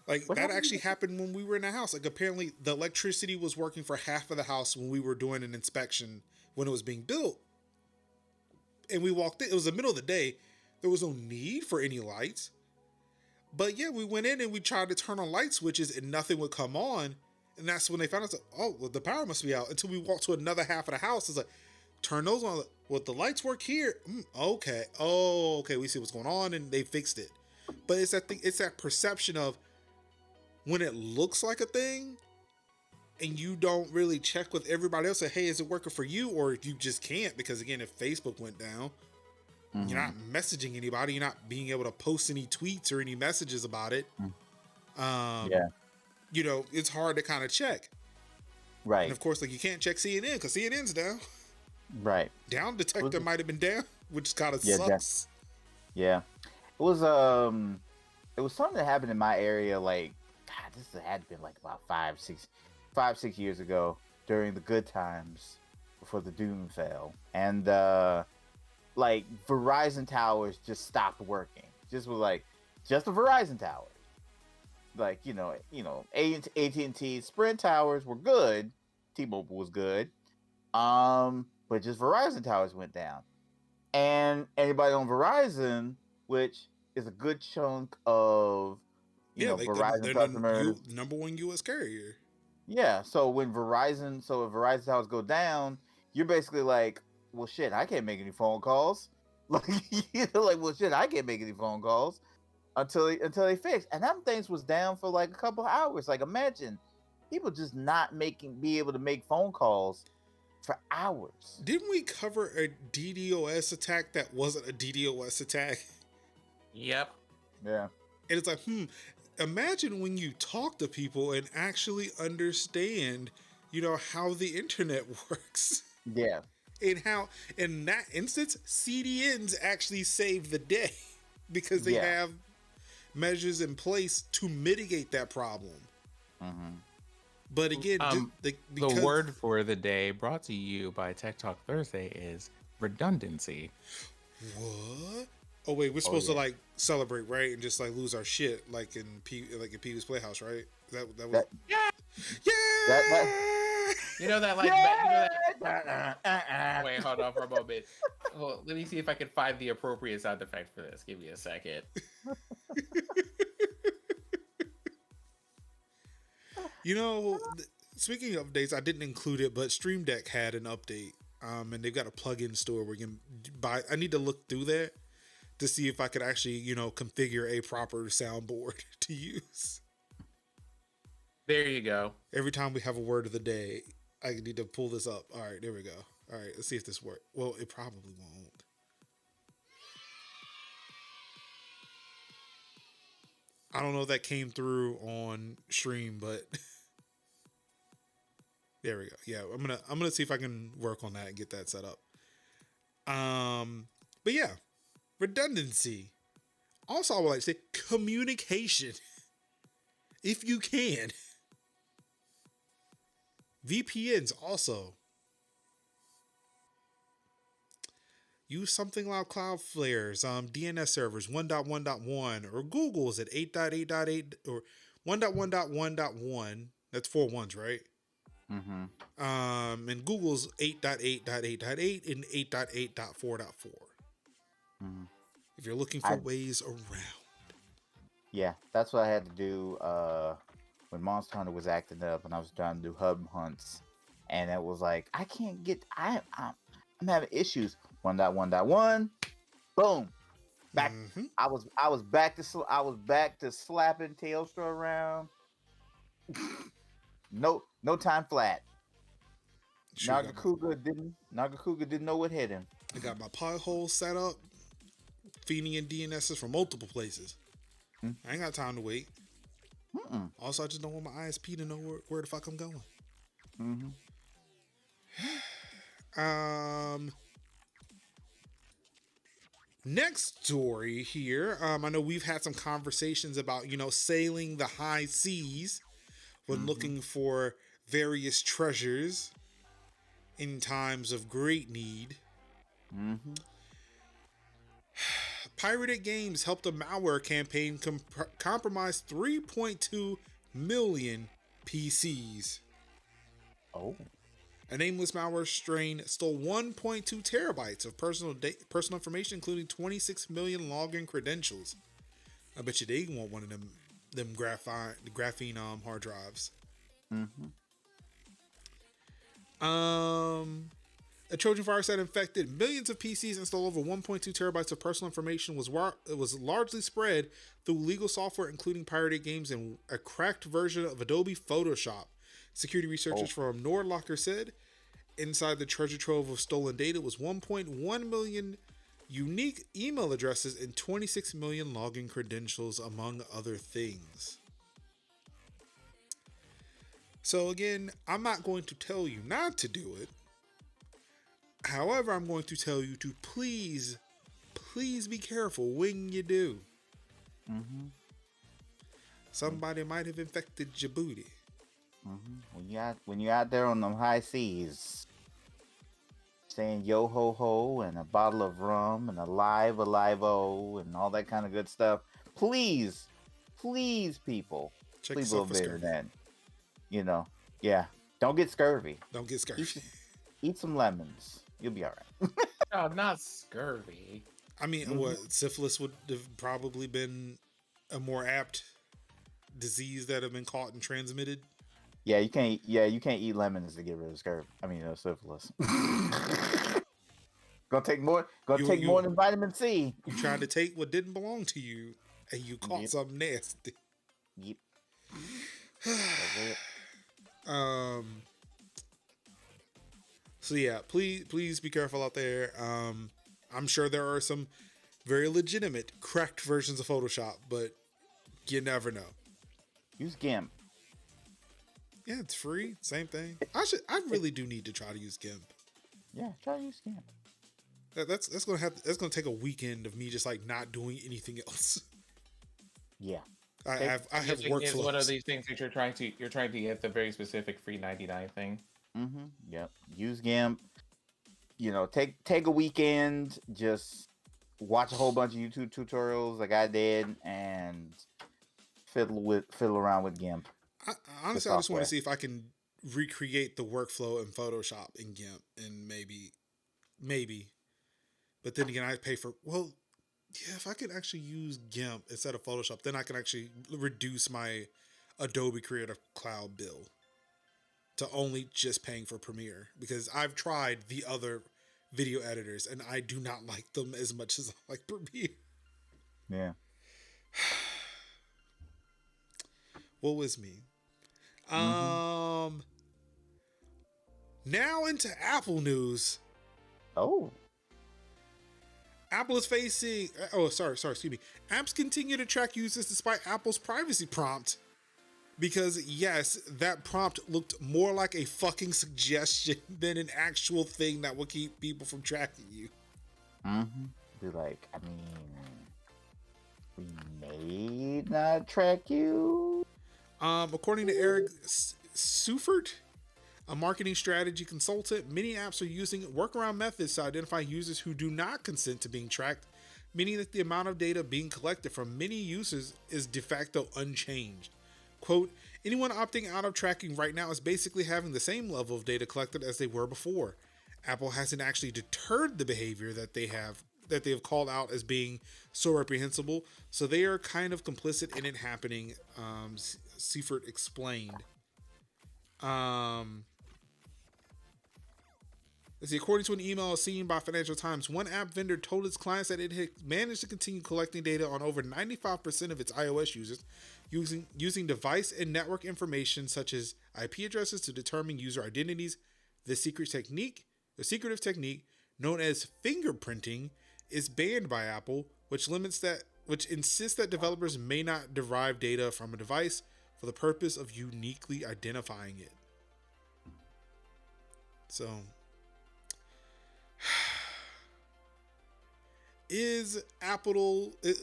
Like that actually happened when we were in the house. Like apparently the electricity was working for half of the house when we were doing an inspection when it was being built. And we walked in, it was the middle of the day. There was no need for any lights. But yeah, we went in and we tried to turn on light switches and nothing would come on. And that's when they found out, oh, well, the power must be out. Until we walked to another half of the house. It's like, turn those on. Well, the lights work here. Okay. Oh, okay. We see what's going on and they fixed it. But it's that thing, it's that perception of, when it looks like a thing and you don't really check with everybody else, say, hey, is it working for you? Or you just can't, because again, if Facebook went down, you're not messaging anybody, you're not being able to post any tweets or any messages about it. You know, it's hard to kind of check. Right. And of course, like you can't check CNN because CNN's down. Right. Down detector might have been down, which kind of sucks. Yeah. It was something that happened in my area, like, God, this had been like about 5-6 years ago during the good times before the doom fell. And like Verizon towers just stopped working. Just the Verizon towers. Like, you know, AT&T, Sprint towers were good. T-Mobile was good. But just Verizon towers went down. And anybody on Verizon, which is a good chunk of Verizon customers, number one U.S. carrier. Yeah, so if Verizon towers go down, you're basically like, well, shit, I can't make any phone calls. Like, well, shit, I can't make any phone calls until they fix. And them things was down for like a couple of hours. Like, imagine people just not be able to make phone calls for hours. Didn't we cover a DDoS attack that wasn't a DDoS attack? Yep. Yeah. And it's like, imagine when you talk to people and actually understand, how the internet works. Yeah. And how, in that instance, CDNs actually save the day because they have measures in place to mitigate that problem. But again, the word for the day brought to you by Tech Talk Thursday is redundancy. What? Oh wait, we're supposed to like celebrate, right, and just like lose our shit, like in Pee-wee's Playhouse, right? That was You know that Wait, hold on for a moment. Let me see if I can find the appropriate sound effect for this. Give me a second. Speaking of updates, I didn't include it, but Stream Deck had an update, and they've got a plug-in store where you can buy. I need to look through that to see if I could actually, configure a proper soundboard to use. There you go. Every time we have a word of the day, I need to pull this up. All right, there we go. All right, let's see if this works. Well, it probably won't. I don't know if that came through on stream, but there we go. Yeah, I'm gonna see if I can work on that and get that set up. But yeah, redundancy. Also, I would like to say communication, if you can. VPNs also. Use something like Cloudflare's DNS servers 1.1.1 or Google's at 8.8.8 or 1.1.1.1. That's 4 ones, right? And Google's 8.8.8.8 and 8.8.4.4. If you're looking for ways around. Yeah, that's what I had to do when Monster Hunter was acting up and I was trying to do hub hunts. And it was like, I can't get, I'm having issues. 1.1.1, boom. Back, Mm-hmm. I was back to I was back to slapping Tailstra around. No time flat. Shoot, Nagakuga didn't know what hit him. I got my pothole set up, feeding in DNSs from multiple places. Mm. I ain't got time to wait. Mm-mm. Also, I just don't want my ISP to know where the fuck I'm going. Mm-hmm. Next story here. I know we've had some conversations about, sailing the high seas when looking for various treasures in times of great need. Mm-hmm. Pirated games helped a malware campaign compromise 3.2 million PCs. Oh. A nameless malware strain stole 1.2 terabytes of personal information, including 26 million login credentials. I bet you they want one of them graphene hard drives. Mm-hmm. A Trojan virus that infected millions of PCs and stole over 1.2 terabytes of personal information was largely spread through legal software, including pirated games and a cracked version of Adobe Photoshop. Security researchers from NordLocker said inside the treasure trove of stolen data was 1.1 million unique email addresses and 26 million login credentials, among other things. So again, I'm not going to tell you not to do it. However, I'm going to tell you to please be careful when you do. Mm-hmm. Somebody might have infected your booty. Mm-hmm. When you're out there on them high seas, saying yo ho ho and a bottle of rum and alive-o and all that kind of good stuff, please, people, Check please yourself for obey scurvy. that. Yeah. Don't get scurvy. Don't get scurvy. Eat some lemons. You'll be all right. No, not scurvy. I mean, what, syphilis would have probably been a more apt disease that have been caught and transmitted. Yeah, you can't eat lemons to get rid of scurvy. I mean, syphilis. Gonna take more than vitamin C. You tried to take what didn't belong to you, and you caught something nasty. Yep. So yeah, please be careful out there. I'm sure there are some very legitimate cracked versions of Photoshop, but you never know. Use GIMP. Yeah, it's free. Same thing. I really do need to try to use GIMP. Yeah, try to use GIMP. That's gonna take a weekend of me just like not doing anything else. Yeah. I have workflows. Is one of these things that you're trying to get the very specific free 99 thing. Mm-hmm. Yep. Use GIMP. Take a weekend, just watch a whole bunch of YouTube tutorials like I did, and fiddle around with GIMP. Honestly, I just want to see if I can recreate the workflow in Photoshop in GIMP, and maybe. But then again, I pay for if I could actually use GIMP instead of Photoshop, then I can actually reduce my Adobe Creative Cloud bill to only just paying for Premiere, because I've tried the other video editors and I do not like them as much as I like Premiere. Yeah. What was me? Now into Apple news. Oh. Apple is facing... excuse me. Apps continue to track users despite Apple's privacy prompt. Because, yes, that prompt looked more like a fucking suggestion than an actual thing that will keep people from tracking you. Mm-hmm. Be like, I mean, we may not track you. According to Eric Seufert, a marketing strategy consultant, many apps are using workaround methods to identify users who do not consent to being tracked, meaning that the amount of data being collected from many users is de facto unchanged. Quote, anyone opting out of tracking right now is basically having the same level of data collected as they were before. Apple hasn't actually deterred the behavior that they have called out as being so reprehensible, so they are kind of complicit in it happening, Seifert explained. Let's see, according to an email seen by Financial Times, one app vendor told its clients that it had managed to continue collecting data on over 95% of its iOS users using device and network information such as IP addresses to determine user identities. The secretive technique known as fingerprinting is banned by Apple, which insists that developers may not derive data from a device for the purpose of uniquely identifying it. So, is Apple, you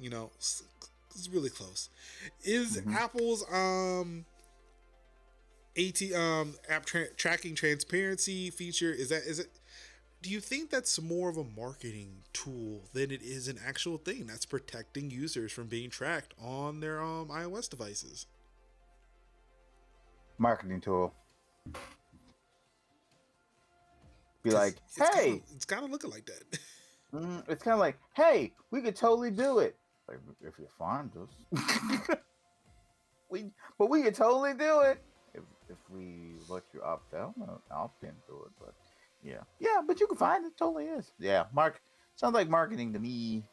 know, it's really close. Is Apple's app tracking transparency feature, is it, do you think that's more of a marketing tool than it is an actual thing that's protecting users from being tracked on their iOS devices? Marketing tool. Be like, hey, it's kind of looking like that. It's kind of like, hey, we could totally do it. Like, if you find us, we could totally do it if we let you opt out. Opt into it, but yeah, but you can find it. Totally is. Yeah, sounds like marketing to me.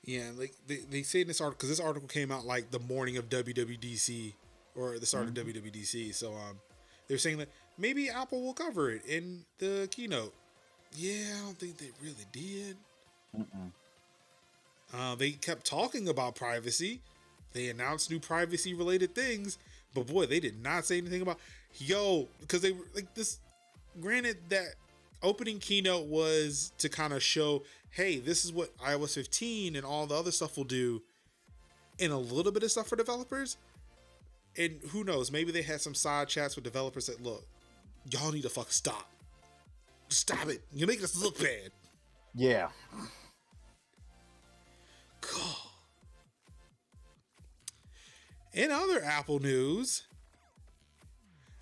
Yeah, like they say in this article, because this article came out like the morning of WWDC or the start of WWDC. So they're saying that maybe Apple will cover it in the keynote. Yeah, I don't think they really did. They kept talking about privacy. They announced new privacy related things, but boy, they did not say anything about because they were like this. Granted, that opening keynote was to kind of show, hey, this is what iOS 15 and all the other stuff will do, and a little bit of stuff for developers. And who knows, maybe they had some side chats with developers that, look, y'all need to fucking stop. Stop it. You're making us look bad. Yeah. God. In other Apple news,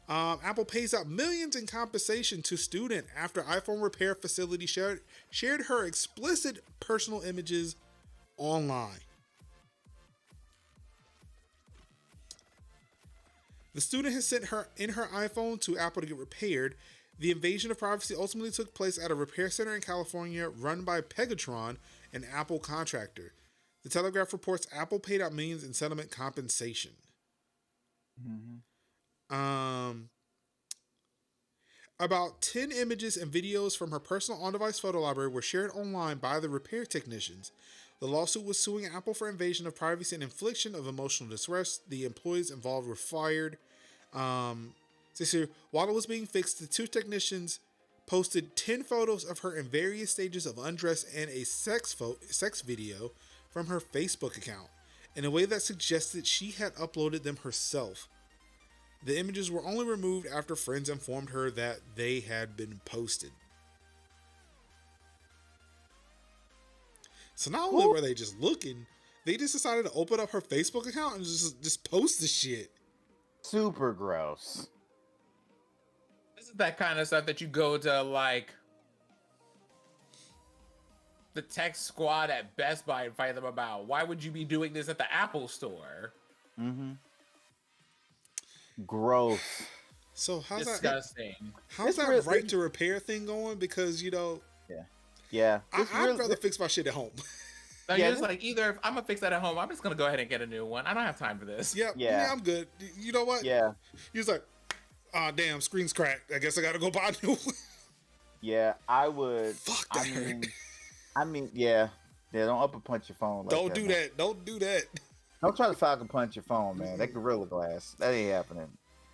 Apple pays out millions in compensation to student after iPhone repair facility shared her explicit personal images online. The student has sent her iPhone to Apple to get repaired. The invasion of privacy ultimately took place at a repair center in California run by Pegatron, an Apple contractor. The Telegraph reports Apple paid out millions in settlement compensation. About 10 images and videos from her personal on-device photo library were shared online by the repair technicians. The lawsuit was suing Apple for invasion of privacy and infliction of emotional distress. The employees involved were fired. While it was being fixed, the two technicians posted 10 photos of her in various stages of undress and a sex video from her Facebook account in a way that suggested she had uploaded them herself. The images were only removed after friends informed her that they had been posted. So not only were they just looking, they just decided to open up her Facebook account and just post the shit. Super gross. This is that kind of stuff that you go to like the tech squad at Best Buy and fight them about. Why would you be doing this at the Apple store? Gross. So how's disgusting? That right to repair thing going? Because yeah. I'd rather fix my shit at home. So you're just like, either if I'm gonna fix that at home, I'm just gonna go ahead and get a new one. I don't have time for this. Yeah, I'm good. You know what? Yeah. He's like, damn, screen's cracked. I guess I gotta go buy a new one. Yeah, I would. Fuck that. I mean, yeah. Don't up and punch your phone. Like Don't do that. Don't do that. Don't try to Falcon punch your phone, man. That Gorilla Glass. That ain't happening.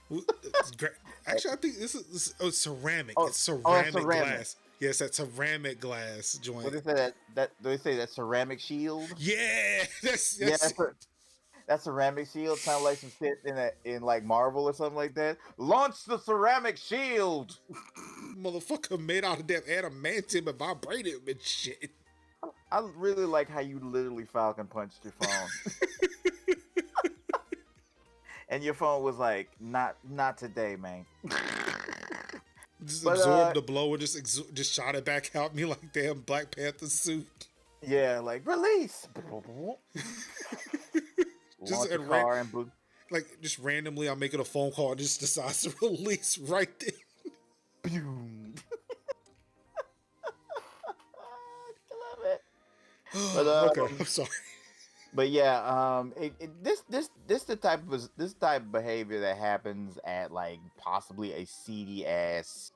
It's great. Actually, I think this is ceramic. It's ceramic glass. Yes, that ceramic glass joint. What is that? Do they say that ceramic shield? Yeah, that ceramic shield sounds like some shit in like Marvel or something like that. Launch the ceramic shield. Motherfucker made out of damn adamantium and vibranium and shit. I really like how you literally Falcon punched your phone. And your phone was like, not today, man. Just absorbed the blow and just shot it back out me like damn Black Panther suit. Yeah, like release. launch a at car and boot. like just randomly, I'm making a phone call and just decides to release right there. Boom. I love it. But Okay, I'm sorry. But yeah, this the type of behavior that happens at like possibly a seedy ass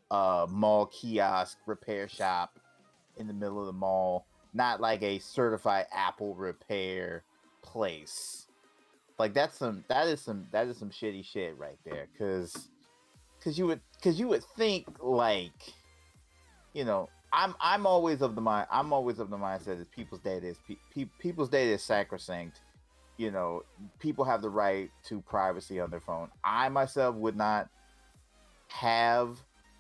mall kiosk repair shop in the middle of the mall, not like a certified Apple repair place. Like that is some shitty shit right there, cuz you would think, like, you know, I'm always of the mindset that people's data is sacrosanct. You know, people have the right to privacy on their phone. I myself would not have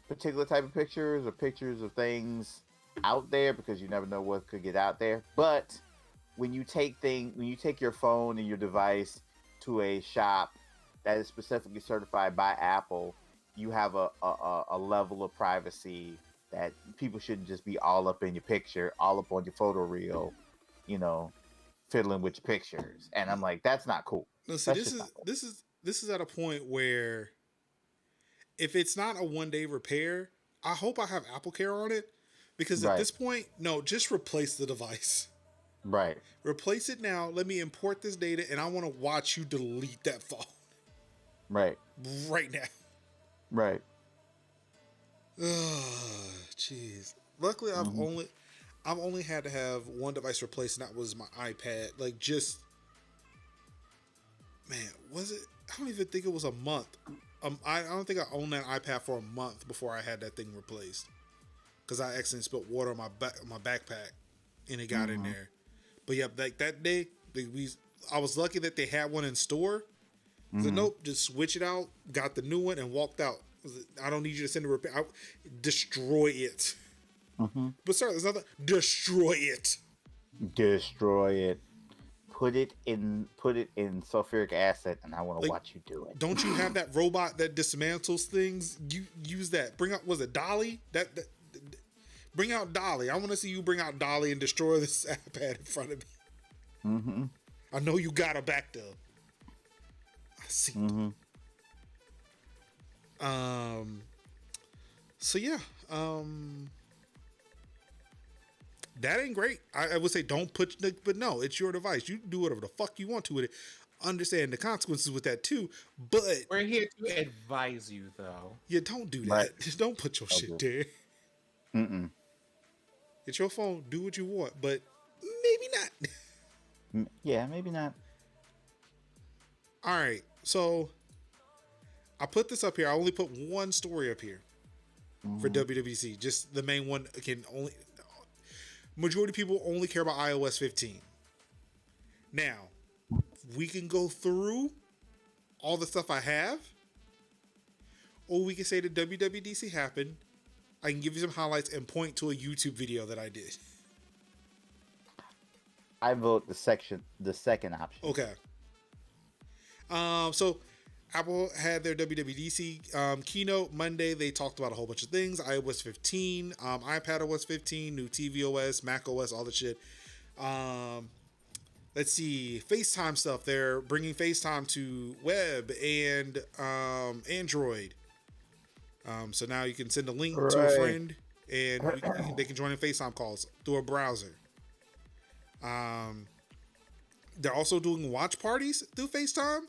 particular type of pictures or pictures of things out there because you never know what could get out there. But when you take your phone and your device to a shop that is specifically certified by Apple, you have a level of privacy that people shouldn't just be all up in your picture, all up on your photo reel, you know, fiddling with your pictures. And I'm like, that's not cool. No, see, this is at a point where if it's not a 1-day repair, I hope I have Apple Care on it, because at this point, no, just replace the device. Right. Replace it now. Let me import this data, and I want to watch you delete that phone. Right. Right now. Right. Jeez. Luckily, I've only had to have one device replaced, and that was my iPad. Like, just, man, was it? I don't even think it was a month. I don't think I owned that iPad for a month before I had that thing replaced, because I accidentally spilled water on my backpack, and it got in there. But yeah, like that day, I was lucky that they had one in store. So nope, just switch it out, got the new one, and walked out. I don't need you to send a repair. Destroy it. But sorry, there's nothing. Destroy it. Destroy it. Put it in sulfuric acid, and I want to watch you do it. Don't you have that robot that dismantles things? You use that. Bring out, was it Dolly? Bring out Dolly. I want to see you bring out Dolly and destroy this iPad in front of me. I know you got her back though. I see. So yeah. That ain't great. I would say don't put, but no, it's your device. You do whatever the fuck you want to with it. Understand the consequences with that too. But we're here to advise you, though. Yeah, don't do that. Right. Don't put your shit there. It's your phone. Do what you want, but maybe not. Yeah, maybe not. All right, so I put this up here. I only put one story up here for WWDC. Just the main one. Majority of people only care about iOS 15. Now, we can go through all the stuff I have, or we can say that WWDC happened. I can give you some highlights and point to a YouTube video that I did. I vote the second option. Okay. So Apple had their WWDC keynote Monday. They talked about a whole bunch of things: iOS 15, iPadOS 15, new tvOS, macOS, all the shit. Let's see, FaceTime stuff. They're bringing FaceTime to web and Android. So now you can send a link to a friend, and they can join in FaceTime calls through a browser. They're also doing watch parties through FaceTime.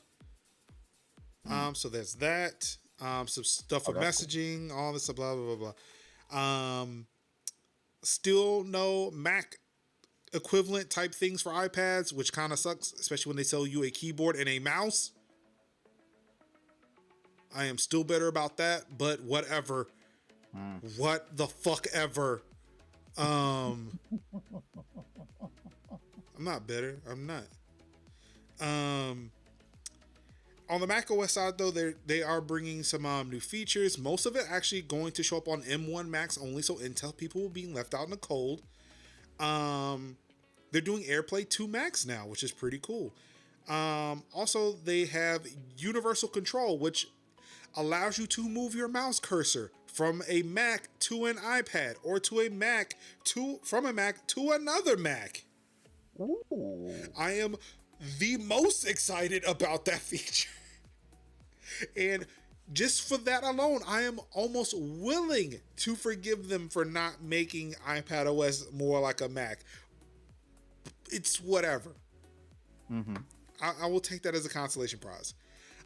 So there's that. Some stuff for messaging, all this, blah, blah, blah, blah. Still no Mac equivalent type things for iPads, which kind of sucks, especially when they sell you a keyboard and a mouse. I am still bitter about that, but whatever. What the fuck ever. I'm not bitter. I'm not. On the macOS side, though, they are bringing some new features. Most of it actually going to show up on M1 Macs only, so Intel people will be left out in the cold. They're doing AirPlay 2 Macs now, which is pretty cool. Also, they have universal control, which allows you to move your mouse cursor from a Mac to an iPad, or to a Mac from a Mac to another Mac. Ooh. I am the most excited about that feature. And just for that alone, I am almost willing to forgive them for not making iPadOS more like a Mac. It's whatever. Mm-hmm. I will take that as a consolation prize.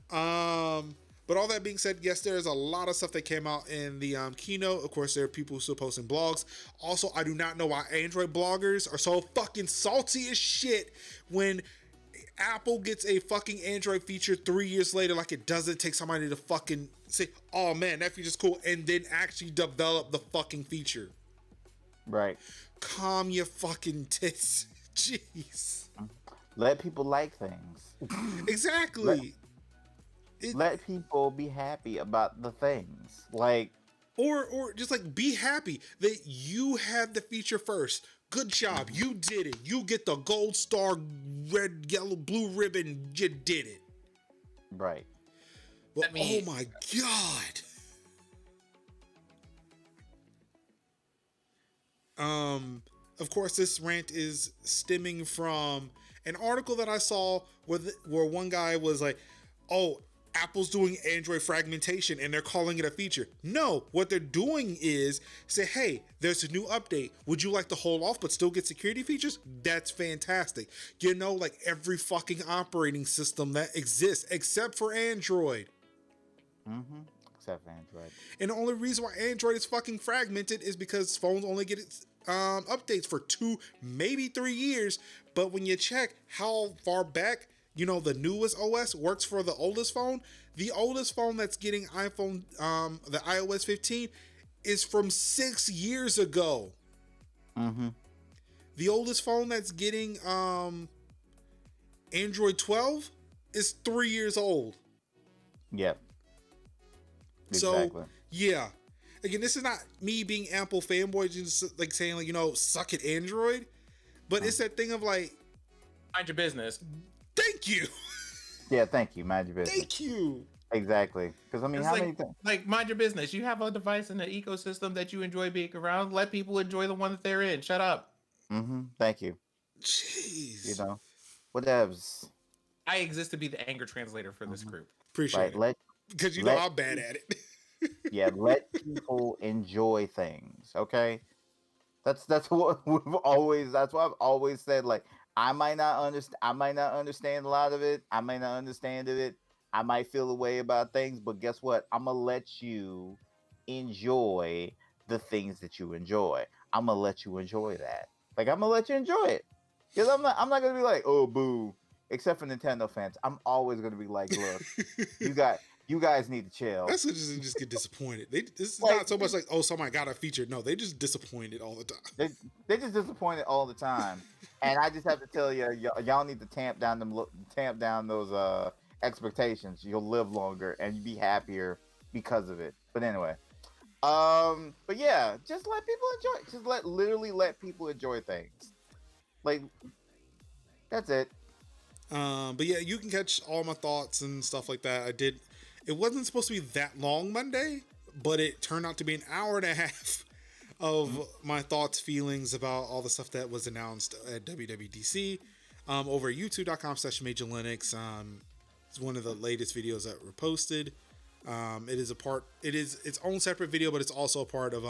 But all that being said, yes, there's a lot of stuff that came out in the keynote. Of course, there are people still posting blogs. Also, I do not know why Android bloggers are so fucking salty as shit when Apple gets a fucking Android feature 3 years later, like it doesn't take somebody to fucking say, oh man, that feature's cool, and then actually develop the fucking feature. Right. Calm your fucking tits. Jeez. Let people like things. Exactly. Let people be happy about the things. Like, or just like be happy that you had the feature first. Good job. You did it. You get the gold star, red, yellow, blue ribbon. You did it. right. But oh my God. Of course, this rant is stemming from an article that I saw where one guy was like, oh, Apple's doing Android fragmentation and they're calling it a feature. No, what they're doing is say, hey, there's a new update. Would you like to hold off but still get security features? That's fantastic. You know, like every fucking operating system that exists except for Android. Mm-hmm. Except for Android. And the only reason why Android is fucking fragmented is because phones only get updates for 2, maybe 3 years. But when you check how far back, you know, the newest OS works for the oldest phone, the oldest phone that's getting iPhone, the iOS 15 is from 6 years ago. Mm-hmm. The oldest phone that's getting Android 12 is 3 years old. Yep. Exactly. So, yeah. Again, this is not me being Apple fanboy, just like saying, like, you know, suck at Android. But it's that thing of like, Mind your business. thank you. Yeah, thank you. Mind your business. Thank you. Exactly. Because, I mean, It's how like, many things? like, mind your business. You have a device in the ecosystem that you enjoy being around. Let people enjoy the one that they're in. Shut up. Mm-hmm. Thank you. Jeez. You know, whatevs. I exist to be the anger translator for this group. Appreciate Right. it. Because you know I'm bad at it. Let people enjoy things. Okay. That's what we've always. That's why I've always said. Like, I might not understand a lot of it. I might not understand it. I might feel a way about things, but guess what? I'm gonna let you enjoy the things that you enjoy. I'm gonna let you enjoy that. Like, I'm gonna let you enjoy it. Because I'm not gonna be like, oh boo. Except for Nintendo fans, I'm always gonna be like, look, you guys need to chill. That's what just get disappointed. This is Like, not so much like, oh, somebody got a feature. No, they just disappointed all the time. They just disappointed all the time, and I just have to tell you, y'all need to tamp down those expectations. You'll live longer and be happier because of it. But anyway, but yeah, just let people enjoy. Just literally let people enjoy things. Like, that's it. But yeah, you can catch all my thoughts and stuff like that. I did. It wasn't supposed to be that long Monday, but it turned out to be an hour and a half of my thoughts, feelings about all the stuff that was announced at WWDC. Over at youtube.com/MajorLinux. It's one of the latest videos that were posted. It is its own separate video, but it's also a part of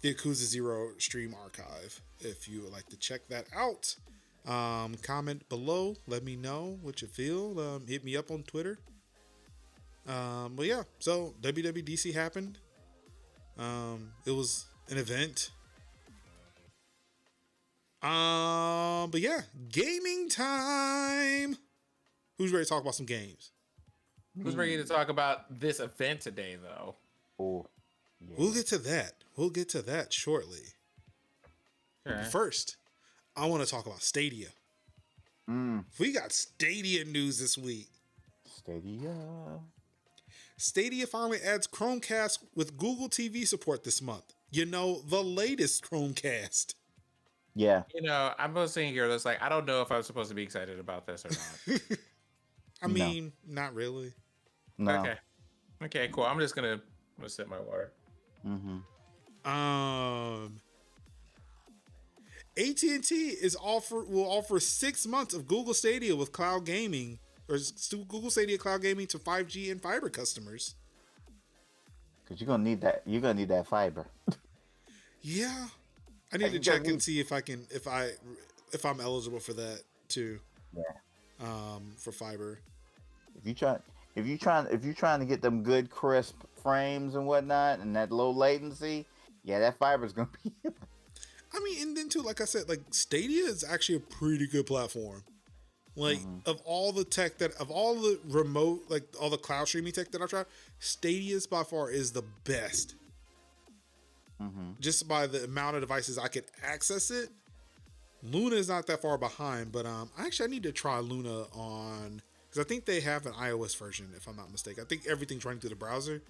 the Yakuza 0 stream archive. If you would like to check that out. Comment below, let me know what you feel. Hit me up on Twitter. But yeah, so WWDC happened. It was an event. But yeah, gaming time. Who's ready to talk about some games? Who's ready to talk about this event today, though? Oh, yeah. We'll get to that shortly. Sure. First, I want to talk about Stadia. We got Stadia news this week. Stadia finally adds Chromecast with Google TV support this month. You know, the latest Chromecast. Yeah. You know, I'm both sitting here. That's like, I don't know if I'm supposed to be excited about this or not. I mean, not really. No. Okay, cool. I'm gonna sip my water. Mm-hmm. AT&T will offer 6 months of Google Stadia with cloud gaming, or Google Stadia cloud gaming to 5G and fiber customers. Because you're gonna need that. You're gonna need that fiber. Yeah, I need to check and see if I'm eligible for that too. Yeah. For fiber. If you're trying to get them good crisp frames and whatnot, and that low latency, yeah, that fiber's gonna be. I mean, and then too, like I said, like Stadia is actually a pretty good platform. Like of all the remote, like all the cloud streaming tech that I've tried, Stadia's by far is the best. Just by the amount of devices I could access it. Luna is not that far behind, but I need to try Luna on, because I think they have an iOS version, if I'm not mistaken. I think everything's running through the browser.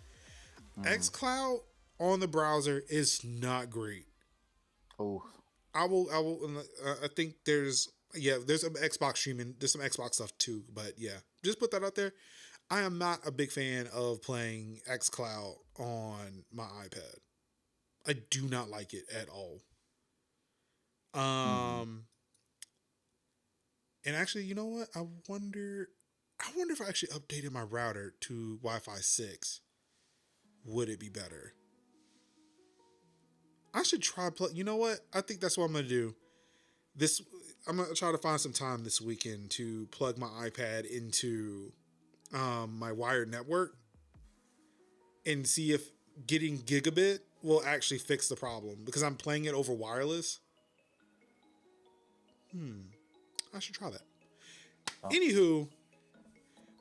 xCloud on the browser is not great. Oh, I think there's some Xbox streaming, there's some Xbox stuff too, but yeah, just put that out there. I am not a big fan of playing xCloud on my iPad. I do not like it at all. And actually, you know what? I wonder if I actually updated my router to Wi-Fi 6. Would it be better? I should try you know what? I think that's what I'm going to do. I'm going to try to find some time this weekend to plug my iPad into my wired network and see if getting gigabit will actually fix the problem, because I'm playing it over wireless. I should try that. Oh. Anywho,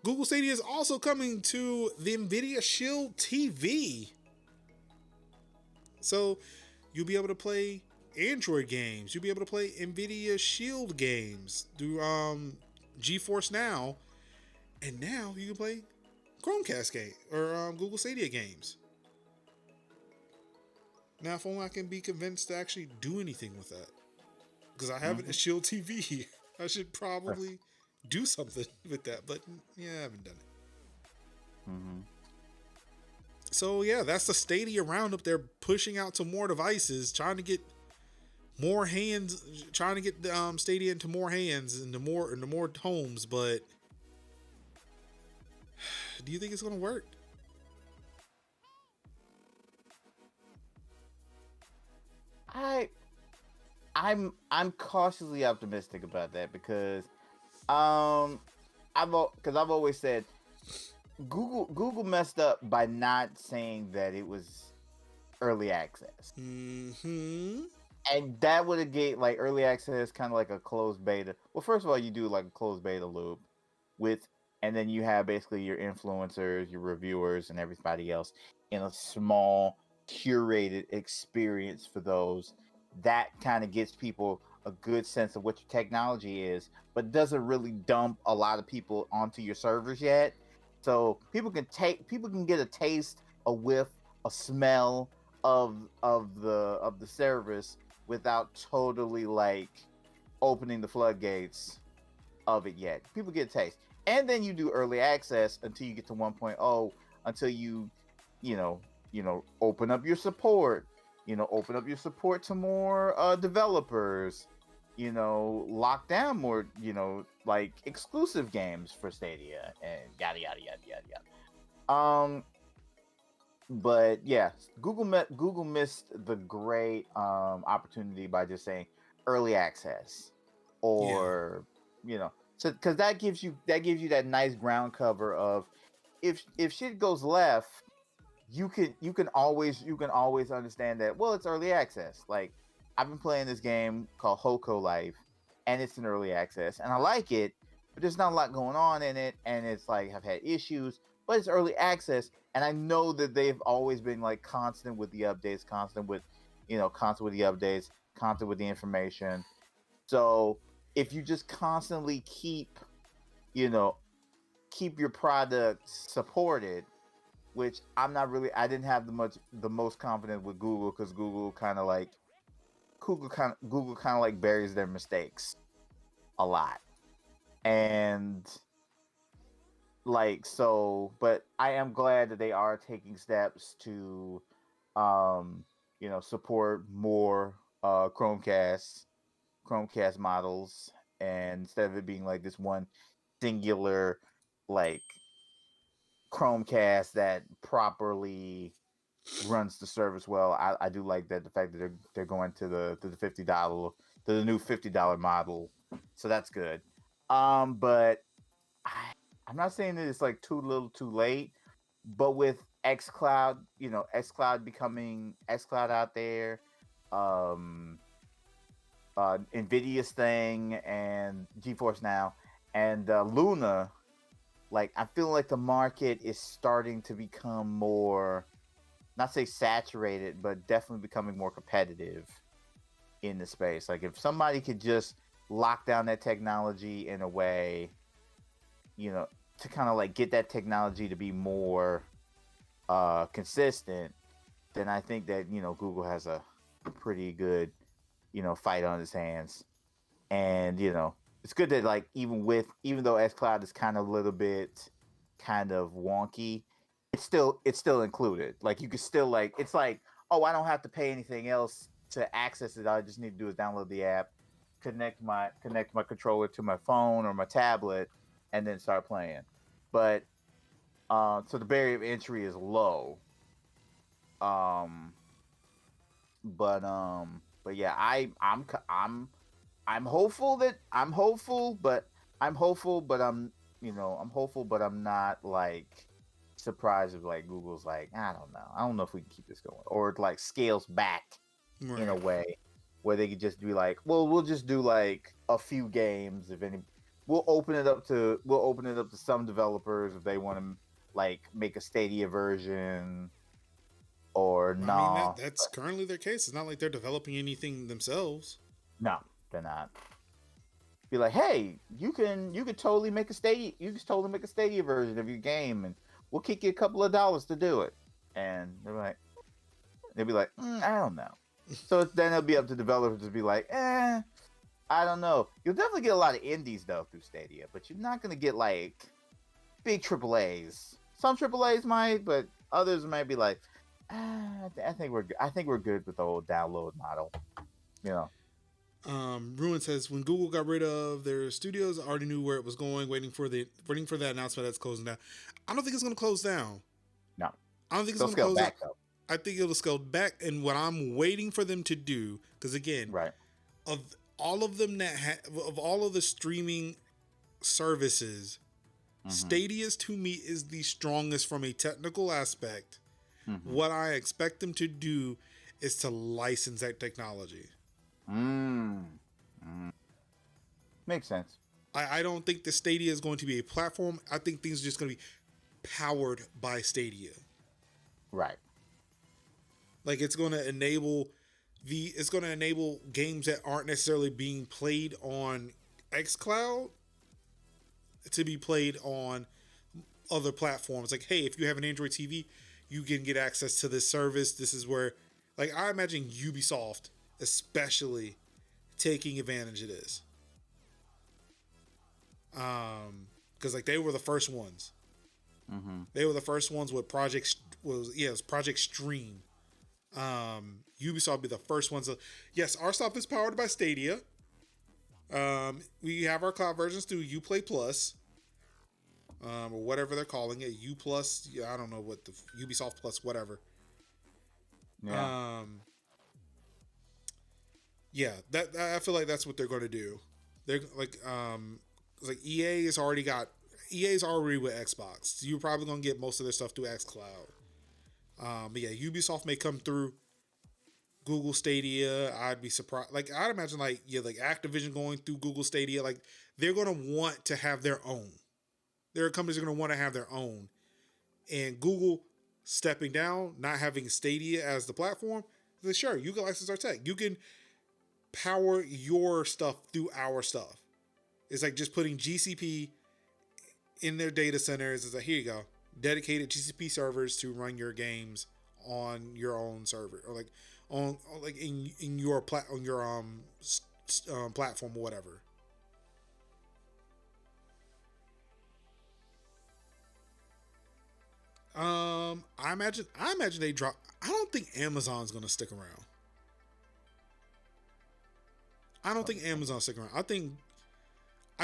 Google Stadia is also coming to the NVIDIA Shield TV. So you'll be able to play Android games. You'll be able to play NVIDIA Shield games through GeForce Now. And now you can play Chromecast game or Google Stadia games. Now, if only I can be convinced to actually do anything with that. Because I have a Shield TV. I should probably do something with that. But yeah, I haven't done it. So yeah, that's the Stadia roundup. They're pushing out to more devices, trying to get more hands, trying to get Stadia into more hands and more homes. But do you think it's going to work? I'm cautiously optimistic about that, because I've always said Google messed up by not saying that it was early access. And that would have gave like early access kind of like a closed beta. Well, first of all, you do like a closed beta loop and then you have basically your influencers, your reviewers, and everybody else in a small curated experience for those. That kind of gets people a good sense of what your technology is, but doesn't really dump a lot of people onto your servers yet. So people can get a taste, a whiff, a smell of the service without totally like opening the floodgates of it yet. People get a taste. And then you do early access until you get to 1.0, until you open up your support. Open up your support to more developers, lock down more, like exclusive games for Stadia and yada, yada, yada, yada, yada. But yeah, Google missed the great opportunity by just saying early access, or, so because that gives you that nice ground cover of if shit goes left, you can always understand that, well, it's early access. Like, I've been playing this game called Hoko Life, and it's an early access, and I like it, but there's not a lot going on in it, and it's like I've had issues, but it's early access, and I know that they've always been like constant with the updates, constant with the information. So if you just constantly keep your product supported, which I didn't have the most confidence with Google, because Google kind of like buries their mistakes a lot. And like, so, but I am glad that they are taking steps to support more Chromecasts Chromecast models, and instead of it being like this one singular like Chromecast that properly runs the service well, I do like that the fact that they're going to the the new $50 model, so that's good. But I'm not saying that it's like too little, too late, but with XCloud, XCloud becoming XCloud out there, um, Nvidia's thing and GeForce Now, and Luna, like I feel like the market is starting to become more, not say saturated, but definitely becoming more competitive in the space. Like if somebody could just lock down that technology in a way, to kind of like get that technology to be more consistent, then I think that Google has a pretty good fight on its hands. And it's good that like even though xCloud is kind of a little bit kind of wonky, it's still included. Like you could still like, it's like, oh, I don't have to pay anything else to access it. All I just need to do is download the app, connect my controller to my phone or my tablet, and then start playing. But so the barrier of entry is low. Um, but yeah, I'm hopeful that I'm hopeful, but I'm hopeful, but I'm hopeful, but I'm not like surprised if like Google's like, I don't know if we can keep this going, or it like scales back in a way where they could just be like, well, we'll just do like a few games if any. We'll open it up to some developers if they want to like make a Stadia version, or no. I mean, that's currently their case. It's not like they're developing anything themselves. No, they're not. Be like, hey, you can totally make a Stadia version of your game, and we'll kick you a couple of dollars to do it. And they'll be like, I don't know. So then it'll be up to developers to be like, I don't know. You'll definitely get a lot of indies though through Stadia, but you're not gonna get like big AAAs. Some AAAs might, but others might be like, I think we're good with the old download model. Ruin says when Google got rid of their studios, I already knew where it was going, waiting for that announcement that's closing down. I don't think it's going to close down. No, I don't think it's going to close back down. I think it'll scale back. And what I'm waiting for them to do, because again, right, of all of them of all of the streaming services, Stadia's to me is the strongest from a technical aspect. What I expect them to do is to license that technology. Makes sense. I don't think the Stadia is going to be a platform. I think things are just going to be powered by Stadia. Right. Like it's going to enable games that aren't necessarily being played on xCloud to be played on other platforms. Like, hey, if you have an Android TV, you can get access to this service. This is where, like, I imagine Ubisoft especially taking advantage of this. Because like they were the first ones. They were the first ones with Project Stream. Ubisoft will be the first ones. Yes, our stuff is powered by Stadia. We have our cloud versions through Uplay Plus, or whatever they're calling it, U Plus. I don't know what the Ubisoft Plus, whatever. Yeah. Yeah, that I feel like that's what they're going to do. They're like EA's already with Xbox. So you're probably going to get most of their stuff through xCloud. But yeah, Ubisoft may come through Google Stadia. I'd be surprised. Like I'd imagine like Activision going through Google Stadia. Like they're going to want to have their own. Their companies are going to want to have their own. And Google stepping down, not having Stadia as the platform, then sure, you can license our tech. You can power your stuff through our stuff. It's like just putting GCP in their data centers. It's like, here you go, dedicated GCP servers to run your games on your own server, or like on like in your platform or whatever. I imagine they drop. I don't think Amazon's gonna stick around. I don't think Amazon will stick around. I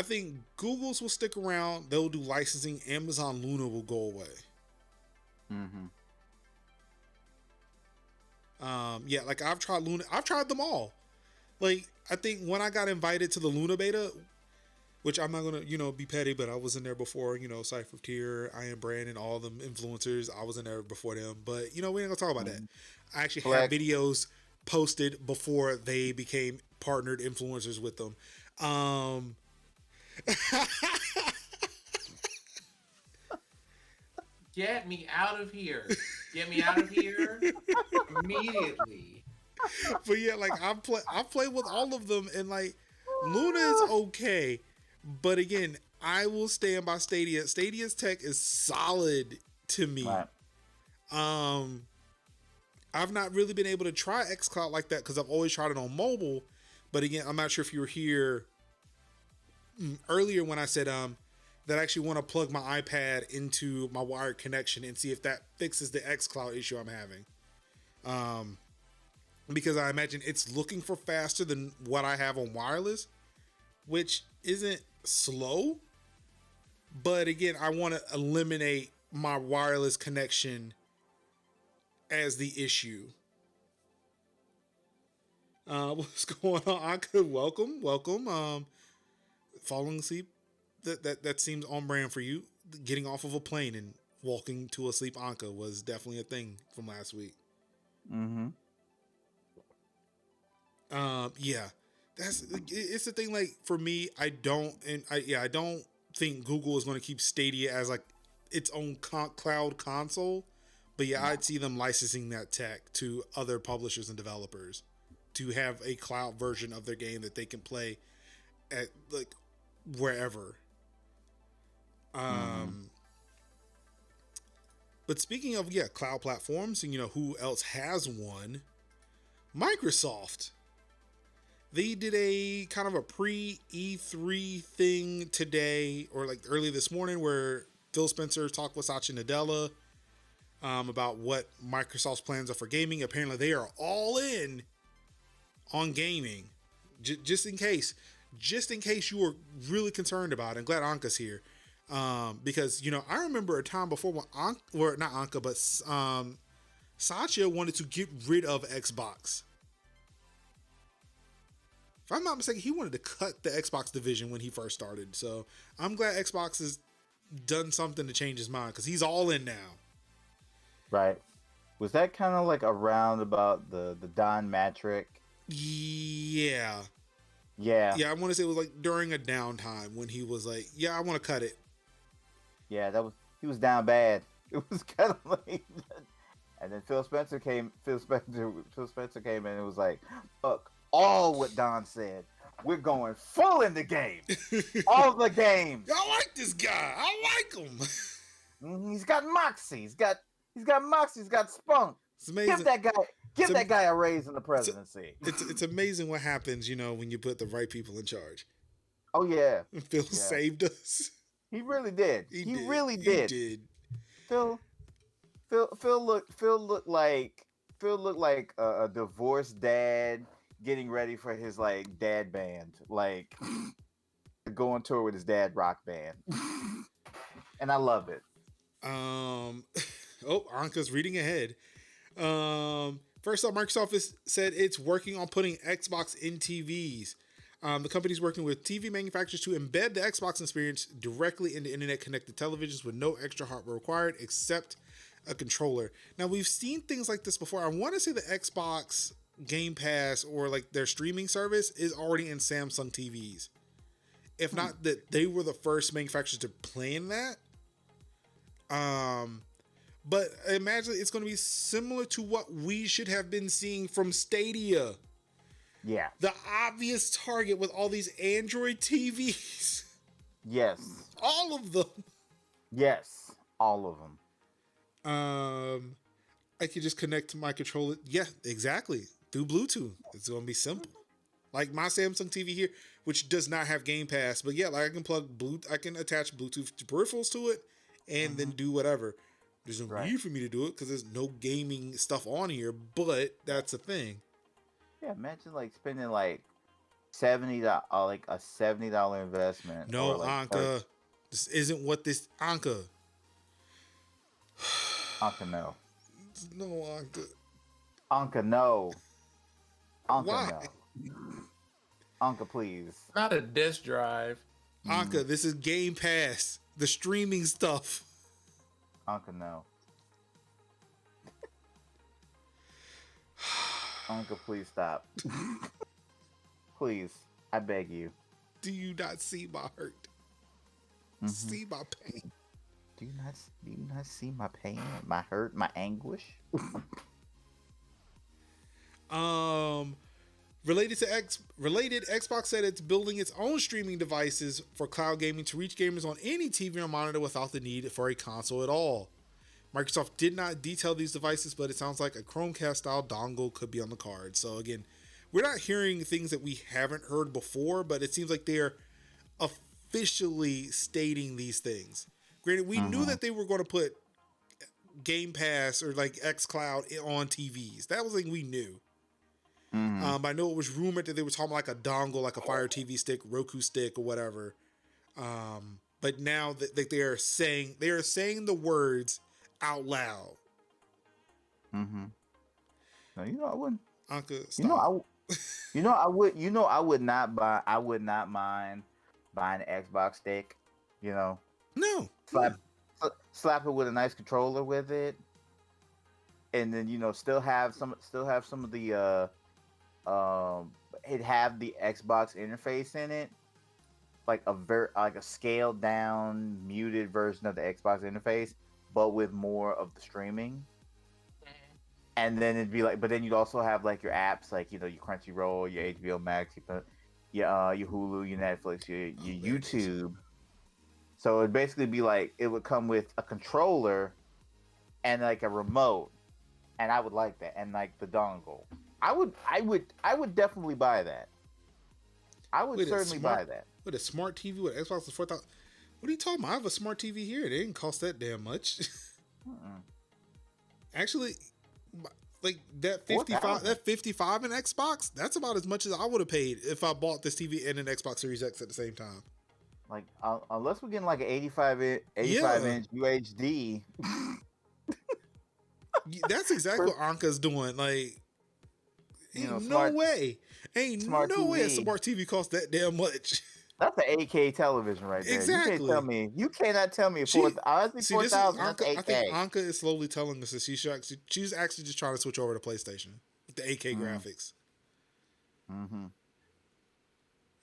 think Google's will stick around. They'll do licensing. Amazon Luna will go away. Mm-hmm. Yeah, like I've tried Luna. I've tried them all. Like I think when I got invited to the Luna beta, which I'm not gonna, be petty, but I was in there before, Cypher Tier, I Am Brandon, all them influencers. I was in there before them. But we ain't gonna talk about that. I actually have videos posted before they became partnered influencers with them. Get me out of here. Get me out of here immediately. But yeah, like I've played with all of them, and like Luna is okay, but again, I will stand by Stadia. Stadia's tech is solid to me. Right. I've not really been able to try xCloud like that because I've always tried it on mobile. But again, I'm not sure if you were here earlier when I said that I actually want to plug my iPad into my wired connection and see if that fixes the xCloud issue I'm having. Because I imagine it's looking for faster than what I have on wireless, which isn't slow. But again, I want to eliminate my wireless connection as the issue. What's going on? I could welcome. Falling asleep. That seems on brand for you. Getting off of a plane and walking to a sleep Anka was definitely a thing from last week. Mm-hmm. Yeah, it's the thing. Like for me, I don't think Google is going to keep Stadia as like its own cloud console. But yeah, I'd see them licensing that tech to other publishers and developers to have a cloud version of their game that they can play at like wherever. But speaking of cloud platforms, and who else has one? Microsoft. They did a kind of a pre-E3 thing today, or like early this morning, where Phil Spencer talked with Satya Nadella about what Microsoft's plans are for gaming. Apparently, they are all in on gaming. Just in case you were really concerned about it. I'm glad Anka's here. Because, I remember a time before when Satya wanted to get rid of Xbox. If I'm not mistaken, he wanted to cut the Xbox division when he first started. So I'm glad Xbox has done something to change his mind because he's all in now. Right. Was that kind of like around about the Don Matrick? Yeah. Yeah. Yeah, I want to say it was like during a downtime when he was like, yeah, I want to cut it. Yeah, he was down bad. It was kind of like, and then Phil Spencer came in and it was like, fuck all what Don said. We're going full in the game. All the games. I like this guy. I like him. He's got moxie. He's got moxie. He's got spunk. It's amazing. Give that guy a raise in the presidency. It's amazing what happens, when you put the right people in charge. Oh yeah. Phil saved us. He really did. He really did. He did. Phil looked like a divorced dad getting ready for his like dad band, like go on tour with his dad rock band. And I love it. Anka's reading ahead. First up, Microsoft said it's working on putting Xbox in TVs. The company's working with TV manufacturers to embed the Xbox experience directly into internet-connected televisions with no extra hardware required except a controller. Now, we've seen things like this before. I want to say the Xbox Game Pass or like their streaming service is already in Samsung TVs. If not that they were the first manufacturers to plan that. But I imagine it's going to be similar to what we should have been seeing from Stadia. Yeah. The obvious target with all these Android TVs. Yes. All of them. Yes. All of them. I could just connect to my controller. Yeah, exactly. Through Bluetooth. It's going to be simple. Like my Samsung TV here, which does not have Game Pass, but yeah, like I can attach Bluetooth peripherals to it and then do whatever. There's no need for me to do it because there's no gaming stuff on here, but that's a thing. Yeah, imagine like spending like like a $70 investment. No, or like Anka, this isn't what this Anka. Anka, no. No, Anka. Anka, no. Anka, Why? no. Anka, please. Not a disk drive. Anka, this is Game Pass, the streaming stuff. Anka, no. Anka, please stop. Please, I beg you. Do you not see my hurt? See my pain? Do you not see my pain, my hurt, my anguish? Related Xbox said it's building its own streaming devices for cloud gaming to reach gamers on any TV or monitor without the need for a console at all. Microsoft did not detail these devices, but it sounds like a Chromecast style dongle could be on the card. So again, we're not hearing things that we haven't heard before, but it seems like they're officially stating these things. Granted, we knew that they were going to put Game Pass or like xCloud on TVs. That was like we knew. I know it was rumored that they were talking like a dongle, like a Fire TV stick, Roku stick, or whatever. But now that they are saying the words out loud. No, you know I wouldn't. Anka, stop. I would not buy. I would not mind buying an Xbox stick. You know, No. slap it with a nice controller with it, and then still have some of the it have the Xbox interface in it, like a scaled down, muted version of the Xbox interface, but with more of the streaming. And then it'd be like, but then you'd also have like your apps, like your Crunchyroll, your HBO Max, your Hulu, your Netflix, your YouTube. So it'd basically be like it would come with a controller and like a remote, and I would like that, and like the dongle. I would definitely buy that. I would certainly buy that. With a smart TV with Xbox for 4,000. What are you talking about? I have a smart TV here. It didn't cost that damn much. Actually, like that 55 in Xbox, that's about as much as I would have paid if I bought this TV and an Xbox Series X at the same time. Like unless we're getting like an 85 inch UHD. That's exactly what Anka's doing. Like, ain't no way a smart TV costs that damn much. That's an 8K television right there. Exactly. You cannot tell me 4,000. That's 8K. I think Anka is slowly telling us that she's actually just trying to switch over to PlayStation with the 8K graphics.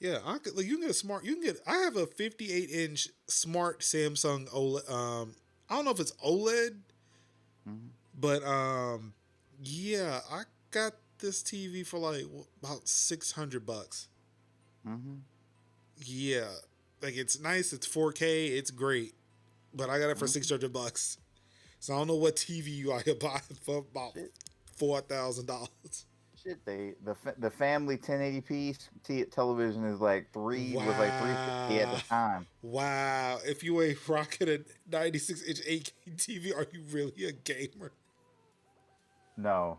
Yeah, Anka, like you can get I have a 58-inch smart Samsung OLED. I don't know if it's OLED, but yeah, I got this TV for like about $600. Yeah, like it's nice. It's 4K. It's great, but I got it for $600. So I don't know what TV I could buy for about $4,000. Shit, the family 1080p television is like was like $350 at the time. Wow! If you ain't rocking a 96-inch 8K TV, are you really a gamer? No.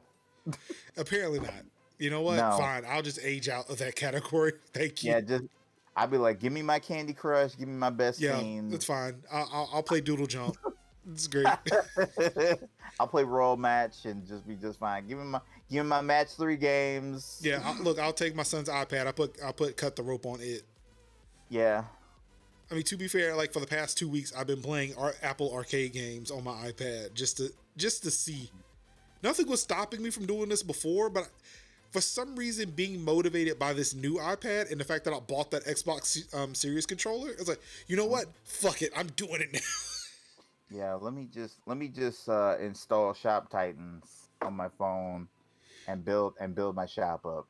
Apparently not. You know what? No. Fine. I'll just age out of that category. Thank you. Yeah, I'd be like, give me my Candy Crush, give me my best scene. That's fine. I'll play Doodle Jump. It's great. I'll play Royal Match and just be just fine. Give me my Match 3 games. Yeah, I'll take my son's iPad. I'll put Cut the Rope on it. Yeah. I mean, to be fair, like for the past 2 weeks, I've been playing Apple Arcade games on my iPad just to see. Nothing was stopping me from doing this before, but for some reason, being motivated by this new iPad and the fact that I bought that Xbox Series controller, it's like, you know what? Fuck it, I'm doing it now. Yeah, let me just install Shop Titans on my phone and build my shop up.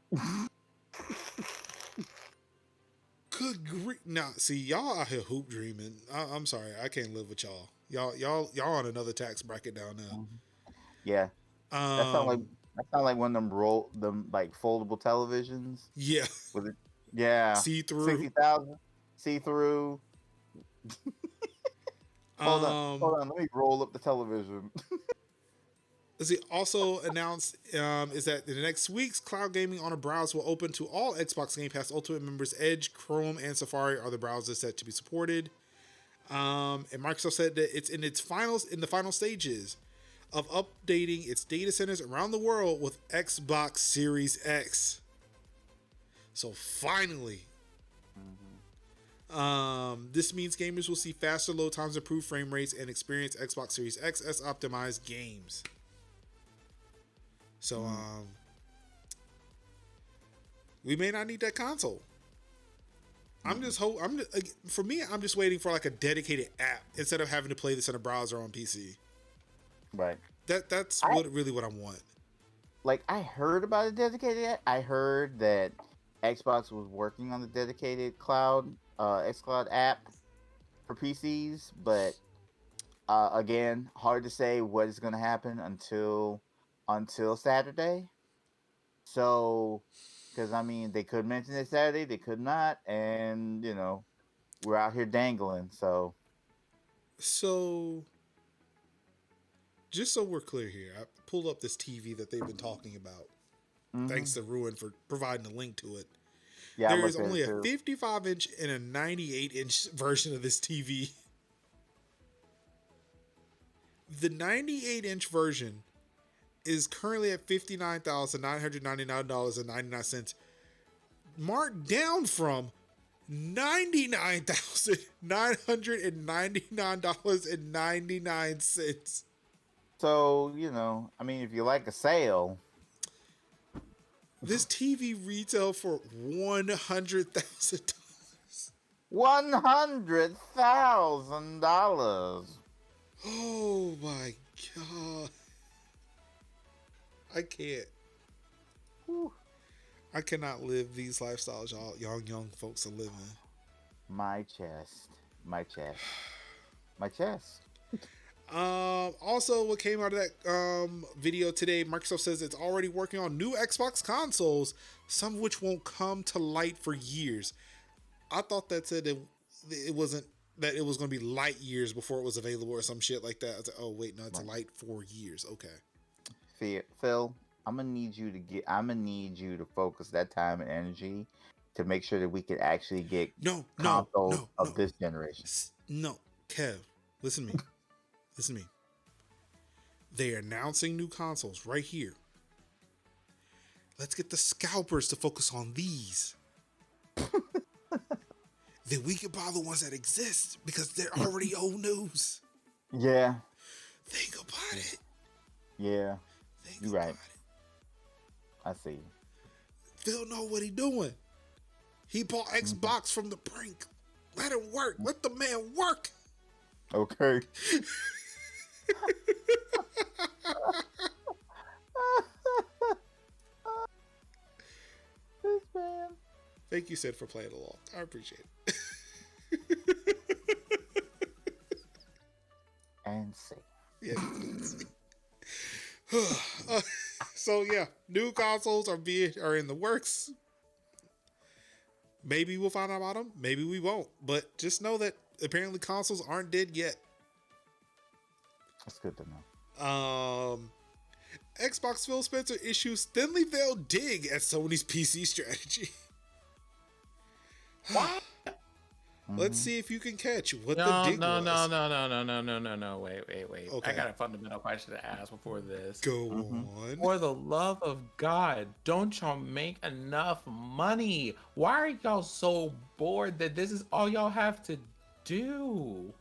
Good grief! Now, see, y'all out here hoop dreaming. I'm sorry, I can't live with y'all. Y'all on another tax bracket down now. Yeah, that sound like one of them like foldable televisions. Yeah, with it. Yeah, see through 60,000. See through. Hold on. Let me roll up the television. As he also announced, is that in the next weeks, cloud gaming on a browser will open to all Xbox Game Pass Ultimate members. Edge, Chrome, and Safari are the browsers set to be supported. And Microsoft said that it's in the final stages of updating its data centers around the world with Xbox Series X. So finally, this means gamers will see faster load times, improved frame rates, and experience Xbox Series XS optimized games. So, we may not need that console. I'm just waiting for like a dedicated app instead of having to play this in a browser on PC. Right. That's really what I want. Like, I heard about a dedicated app. I heard that Xbox was working on the dedicated xCloud app for PCs, but again, hard to say what is going to happen until Saturday. So, because I mean, they could mention it Saturday, they could not, and we're out here dangling. So, just so we're clear here, I pulled up this TV that they've been talking about. Thanks to Ruin for providing a link to it. Yeah, there is only a 55-inch and a 98-inch version of this TV. The 98-inch version is currently at $59,999.99, marked down from $99,999.99. So, I mean, if you like a sale, this TV retail for $100,000. $100,000. Oh my god! I can't. Whew. I cannot live these lifestyles y'all young folks are living. My chest. Also, what came out of that video today, Microsoft says it's already working on new Xbox consoles, some of which won't come to light for years. I thought that said it wasn't, that it was going to be light years before it was available or some shit like that. I was like, oh wait, no, it's a light 4 years. Okay. Phil, I'm gonna need you to focus that time and energy to make sure that we can actually get consoles of this generation. No, Kev, listen to me. Listen to me. They're announcing new consoles right here. Let's get the scalpers to focus on these. Then we can buy the ones that exist because they're already old news. Yeah. Think about it. Yeah. You're right. I see. Phil know what he doing. He bought Xbox from the brink. Let him work. Let the man work. Okay. This man. Thank you, Sid, for playing along. I appreciate it. And see. Yeah. So yeah, new consoles are in the works. Maybe we'll find out about them. Maybe we won't. But just know that apparently consoles aren't dead yet. That's good to know. Xbox Phil Spencer issues thinly veiled dig at Sony's PC strategy. What? Let's see if you can catch what No, the dig no, was. no. Wait. Okay. I got a fundamental question to ask before this. Go on. For the love of God, don't y'all make enough money? Why are y'all so bored that this is all y'all have to do?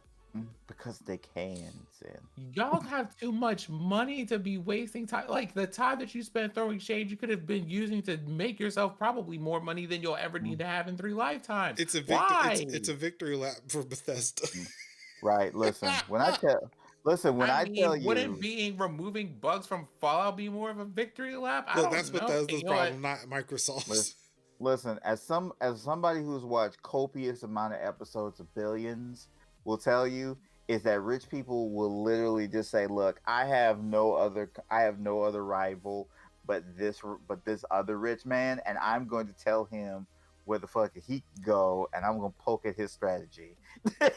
Because they can, Sid. Y'all have too much money to be wasting time. Like the time that you spent throwing shade, you could have been using to make yourself probably more money than you'll ever need to have in 3 lifetimes. It's a it's a victory lap for Bethesda. Right. Listen, when I tell you, wouldn't removing bugs from Fallout be more of a victory lap? Look, that's Bethesda's problem, not Microsoft's. Listen, as somebody who's watched copious amount of episodes of Billions will tell you, is that rich people will literally just say, look, I have no other rival but this other rich man, and I'm going to tell him where the fuck he can go, and I'm gonna poke at his strategy.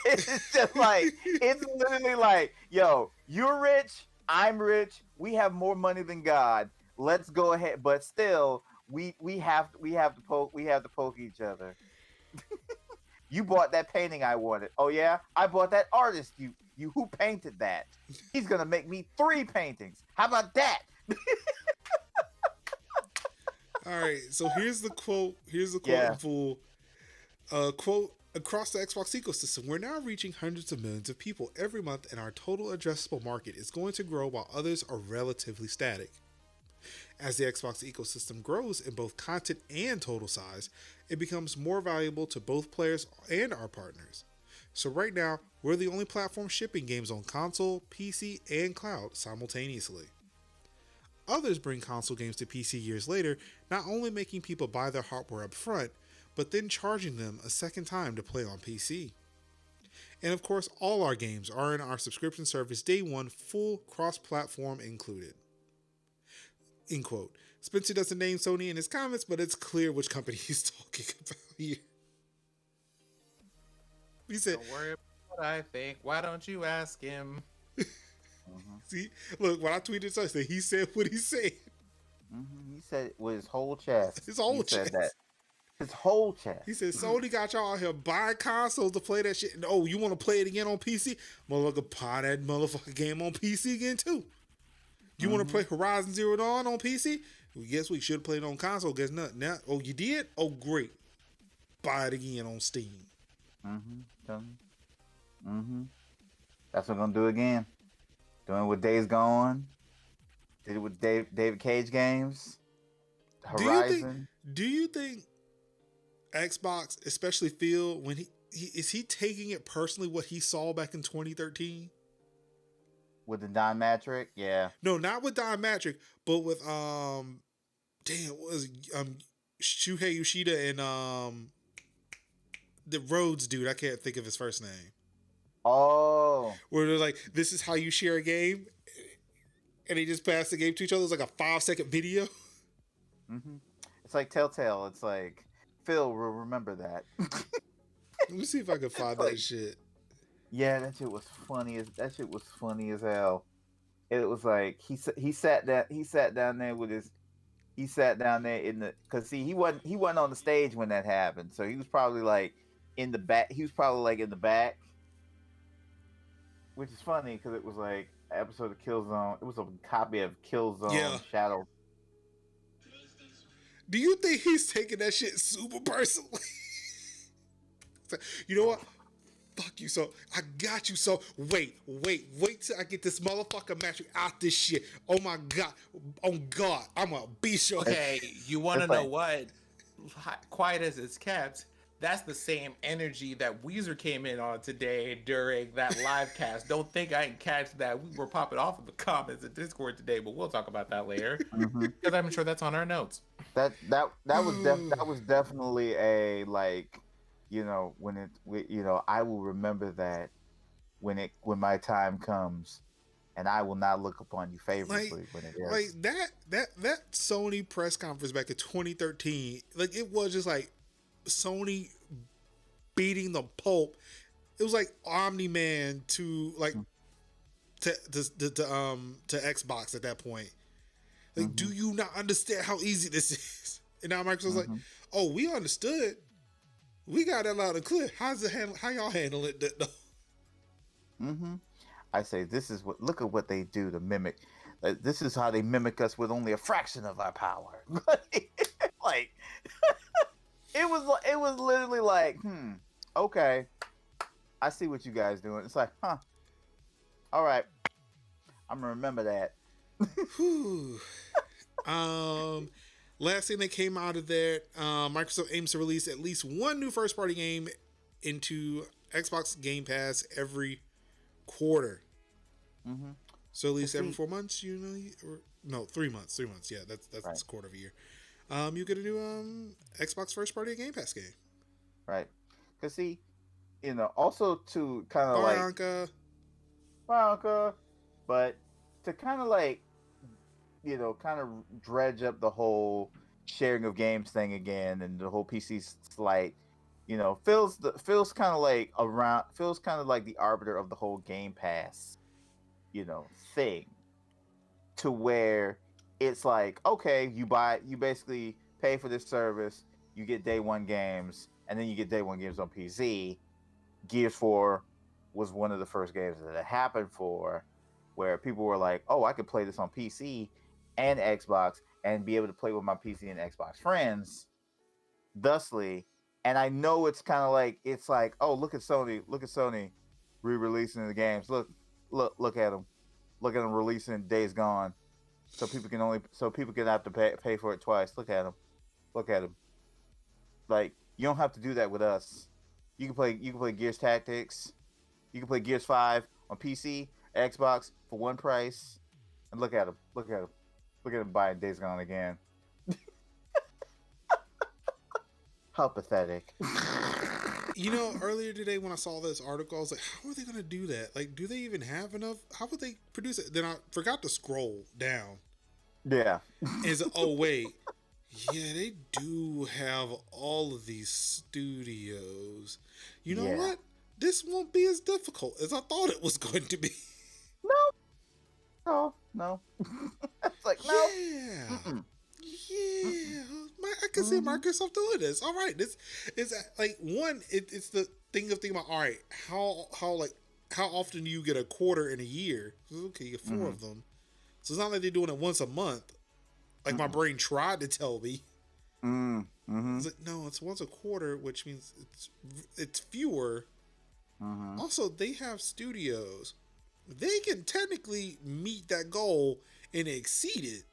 It's just like, it's literally like, yo, you're rich, I'm rich. We have more money than God. Let's go ahead. But still, we have to poke each other. You bought that painting I wanted. Oh yeah, I bought that artist. You who painted that? He's gonna make me 3 paintings. How about that? All right, so here's the quote. Here's the quote Yeah. in full. Quote, across the Xbox ecosystem, we're now reaching hundreds of millions of people every month, and our total addressable market is going to grow while others are relatively static. As the Xbox ecosystem grows in both content and total size, it becomes more valuable to both players and our partners. So right now, we're the only platform shipping games on console, PC, and cloud simultaneously. Others bring console games to PC years later, not only making people buy their hardware up front, but then charging them a second time to play on PC. And of course, all our games are in our subscription service day one, full cross-platform included. End quote. Spencer doesn't name Sony in his comments, but it's clear which company he's talking about here. He said, Don't worry about what I think. Why don't you ask him? see, look, when I tweeted something, he said what he said. He said it with his whole chest. His whole He chest. said that. His whole chest. He said, Sony got y'all out here buying consoles to play that shit. And, oh, you want to play it again on PC? Motherfucker, buy that motherfucking game on PC again, too. You want to play Horizon Zero Dawn on PC? Well, guess we should have played it on console. Guess not. Now, oh, you did? Oh, great. Buy it again on Steam. That's what I'm gonna do again. Doing what Days Gone. Did it with David Cage games. Horizon. Do you think Xbox, especially Phil, when is he taking it personally what he saw back in 2013? With the Dimatric, yeah. No, not with Dimatric, but with what was it? Shuhei Yoshida and the Rhodes dude. I can't think of his first name. Oh. Where they're like, this is how you share a game, and they just pass the game to each other. It's like a 5-second video. It's like Telltale. It's like Phil will remember that. Let me see if I can find that shit. Yeah, that shit was funny as hell. It was like he sat down there in the, cause see he wasn't on the stage when that happened, so he was probably like in the back. He was probably like in the back, which is funny because it was like an episode of Killzone. It was a copy of Killzone Shadow. Do you think he's taking that shit super personally? You know what? Fuck you, so I got you. So wait till I get this motherfucking metric out this shit. Oh my god, I'm gonna beat your. Okay, you want to know what? Quiet as it's kept. That's the same energy that Weezer came in on today during that live cast. Don't think I didn't catch that. We were popping off in the comments in Discord today, but we'll talk about that later because I'm sure that's on our notes. That was definitely a like. I will remember that when my time comes, and I will not look upon you favorably when it is. Like that Sony press conference back in 2013, like it was just like Sony beating the pulp. It was like Omni-Man to Xbox at that point. Like, do you not understand how easy this is? And now Microsoft's like, oh, we understood. We got that loud and clear. How y'all handle it though? I say look at what they do to mimic. This is how they mimic us with only a fraction of our power. Like it was literally like, okay, I see what you guys doing. It's like, all right, I'm gonna remember that. Last thing that came out of there, Microsoft aims to release at least one new first-party game into Xbox Game Pass every quarter. So at least every 4 months, or no, 3 months. 3 months, yeah, that's right. A quarter of a year. You get a new Xbox first-party Game Pass game. Right. Because see, also to kind of like Bianca, but to kind of like, kind of dredge up the whole sharing of games thing again, and the whole PC slight. Phil's kind of like the arbiter of the whole Game Pass, thing. to where it's like, okay, you basically pay for this service, you get day one games, and then you get day one games on PC. Gears 4 was one of the first games that it happened for, where people were like, oh, I could play this on PC and Xbox and be able to play with my PC and Xbox friends, thusly. And I know it's kind of like, it's like, oh, look at Sony re-releasing the games. Look at them. Look at them releasing Days Gone. So people can have to pay for it twice. Look at them. Look at them. Like, you don't have to do that with us. You can play Gears Tactics. You can play Gears 5 on PC, Xbox for one price. And look at them. Look at them. Look at them buying Days Gone again. How pathetic. You know, earlier today when I saw this article, I was like, how are they going to do that? Like, do they even have enough? How would they produce it? Then I forgot to scroll down. Yeah. Is oh, wait. Yeah, they do have all of these studios. You know what? This won't be as difficult as I thought it was going to be. No. It's like, no. Yeah. Yeah. I can see Microsoft doing this. All right. This is like one, it's the thing of thinking about, all right, how often do you get a quarter in a year? Okay, you get 4 of them. So it's not like they're doing it once a month. Like my brain tried to tell me. It's like, no, it's once a quarter, which means it's fewer. Also, they have studios. They can technically meet that goal and exceed it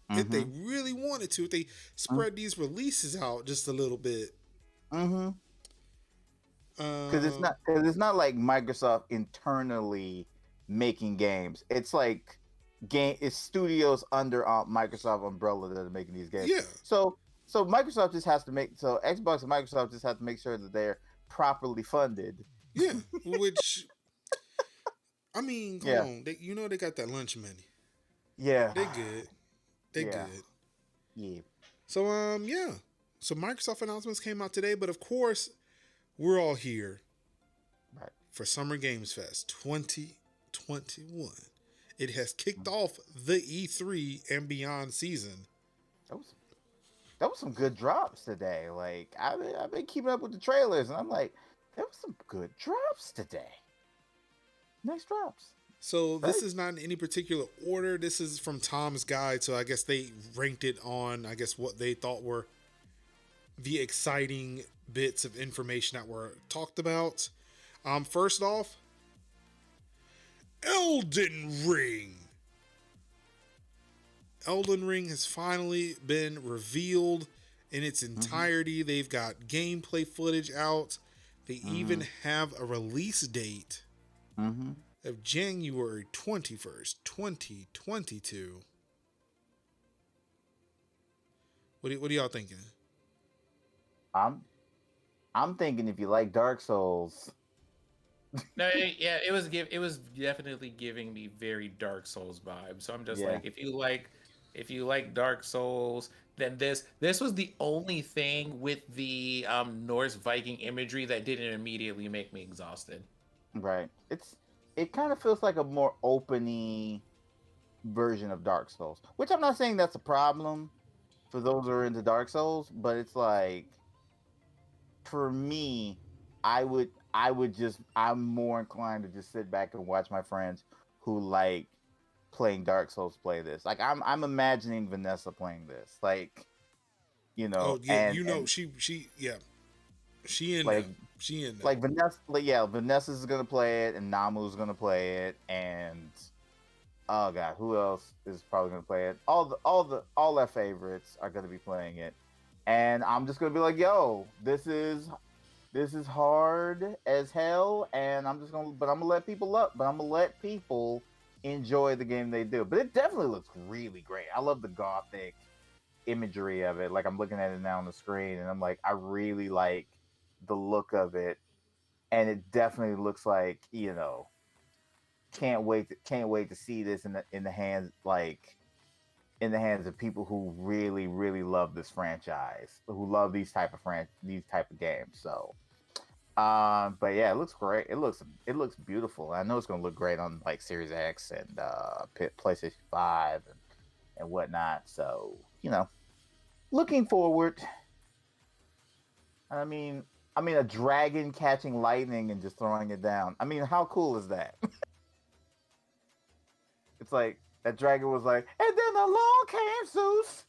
if they really wanted to. If they spread these releases out just a little bit. Because it's not like Microsoft internally making games. It's like it's studios under Microsoft umbrella that are making these games. Yeah. So Microsoft just has to Xbox and Microsoft just have to make sure that they're properly funded. Yeah, which I mean, come on, they got that lunch money. Yeah, they good. They good. Yeah. So So Microsoft announcements came out today, but of course, we're all here for Summer Games Fest 2021. It has kicked off the E3 and beyond season. That was some good drops today. Like I've been keeping up with the trailers, and I'm like, there was some good drops today. Nice drops. So this is not in any particular order. This is from Tom's Guide. So I guess they ranked it on, I guess, what they thought were the exciting bits of information that were talked about. First off, Elden Ring. Elden Ring has finally been revealed in its entirety. They've got gameplay footage out. They even have a release date of January 21st, 2022. What are y'all thinking? I'm thinking if you like Dark Souls. No, yeah, it was definitely giving me very Dark Souls vibes. So I'm just like, if you like Dark Souls, then this was the only thing with the Norse Viking imagery that didn't immediately make me exhausted. Right. It kind of feels like a more open-y version of Dark Souls, which I'm not saying that's a problem for those who are into Dark Souls, but it's like, for me, I'm more inclined to just sit back and watch my friends who like playing Dark Souls play this. Like I'm imagining Vanessa playing this. Like, you know, she in like Vanessa, Vanessa's gonna play it, and Namu's gonna play it, and oh god, who else is probably gonna play it? All our favorites are gonna be playing it, and I'm just gonna be like, yo, this is hard as hell, and I'm gonna let people enjoy the game they do. But it definitely looks really great. I love the gothic imagery of it. Like, I'm looking at it now on the screen, and I'm like, I really like the look of it, and it definitely looks like, you know, can't wait to see this in the hands of people who really, really love this franchise, who love these type of games. So But yeah, it looks great. It looks beautiful. I know it's gonna look great on like Series X and PlayStation 5 and whatnot. So looking forward. I mean, a dragon catching lightning and just throwing it down. I mean, how cool is that? It's like that dragon was like, and then along came Zeus.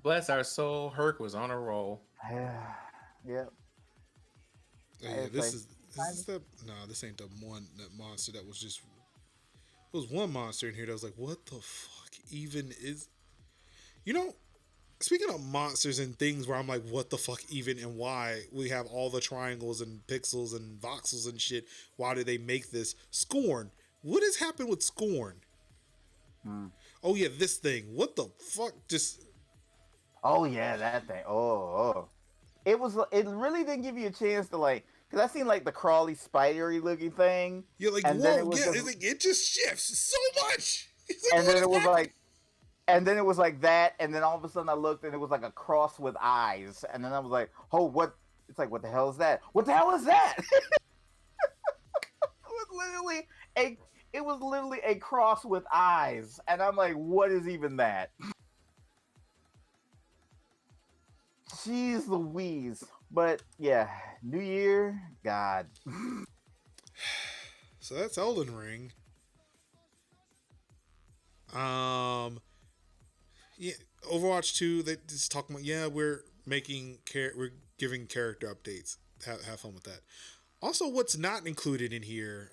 Bless our soul, Herc was on a roll. Yep. Oh, yeah, It's this like, is the this ain't the one that monster that was just. There was one monster in here that was like, what the fuck even is? Speaking of monsters and things where I'm like, what the fuck even and why we have all the triangles and pixels and voxels and shit. Why did they make this? Scorn. What has happened with Scorn? Oh yeah, this thing. What the fuck? Just. oh yeah, that thing. Oh. It really didn't give you a chance to like, because I seen like the crawly, spidery looking thing. You're like, and whoa, then it was yeah, just, it's like, it just shifts so much. It's like, and what then is it was happening? like, and then it was like that, and then all of a sudden I looked and it was like a cross with eyes, and then I was like, oh, what? It's like, what the hell is that? What the hell is that? It was literally a cross with eyes, and I'm like, what is even that? Jeez Louise. But yeah, New Year, God. So that's Elden Ring. Yeah, Overwatch 2. They just talking about we're we're giving character updates. Have fun with that. Also, what's not included in here?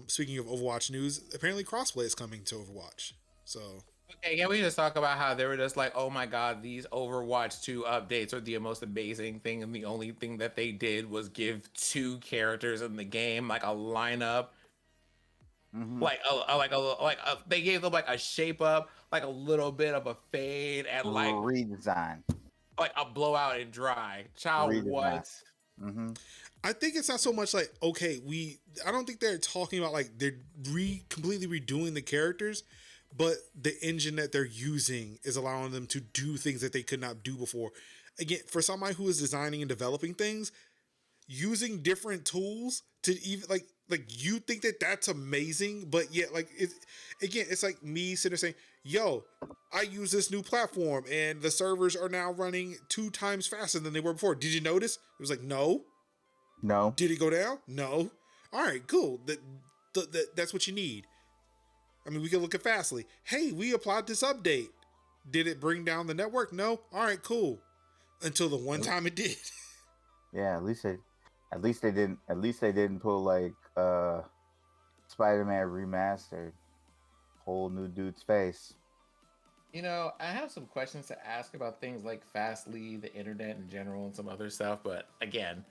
Speaking of Overwatch news, apparently Crossplay is coming to Overwatch. So. Okay, can we just talk about how they were just like, oh my god, these Overwatch 2 updates are the most amazing thing, and the only thing that they did was give 2 characters in the game like a lineup, Mm-hmm. they gave them like a shape up, like a little bit of a fade, and like Redesign. a blowout and dry. Child, Redesign. what? Mm-hmm. I think it's not so much like, okay, I don't think they're talking about like they're completely redoing the characters, but the engine that they're using is allowing them to do things that they could not do before. Again, for somebody who is designing and developing things, using different tools to even like you think that that's amazing, but yet like it's like me sitting there saying, yo, I use this new platform and the servers are now running 2 times faster than they were before. Did you notice? It was like, no. Did it go down? No. All right, cool. That's what you need. I mean, we can look at Fastly. Hey, we applied this update. Did it bring down the network? No. All right, cool. Until the one time it did. Yeah, at least they didn't pull like Spider-Man Remastered, whole new dude's face. I have some questions to ask about things like Fastly, the internet in general, and some other stuff. But again,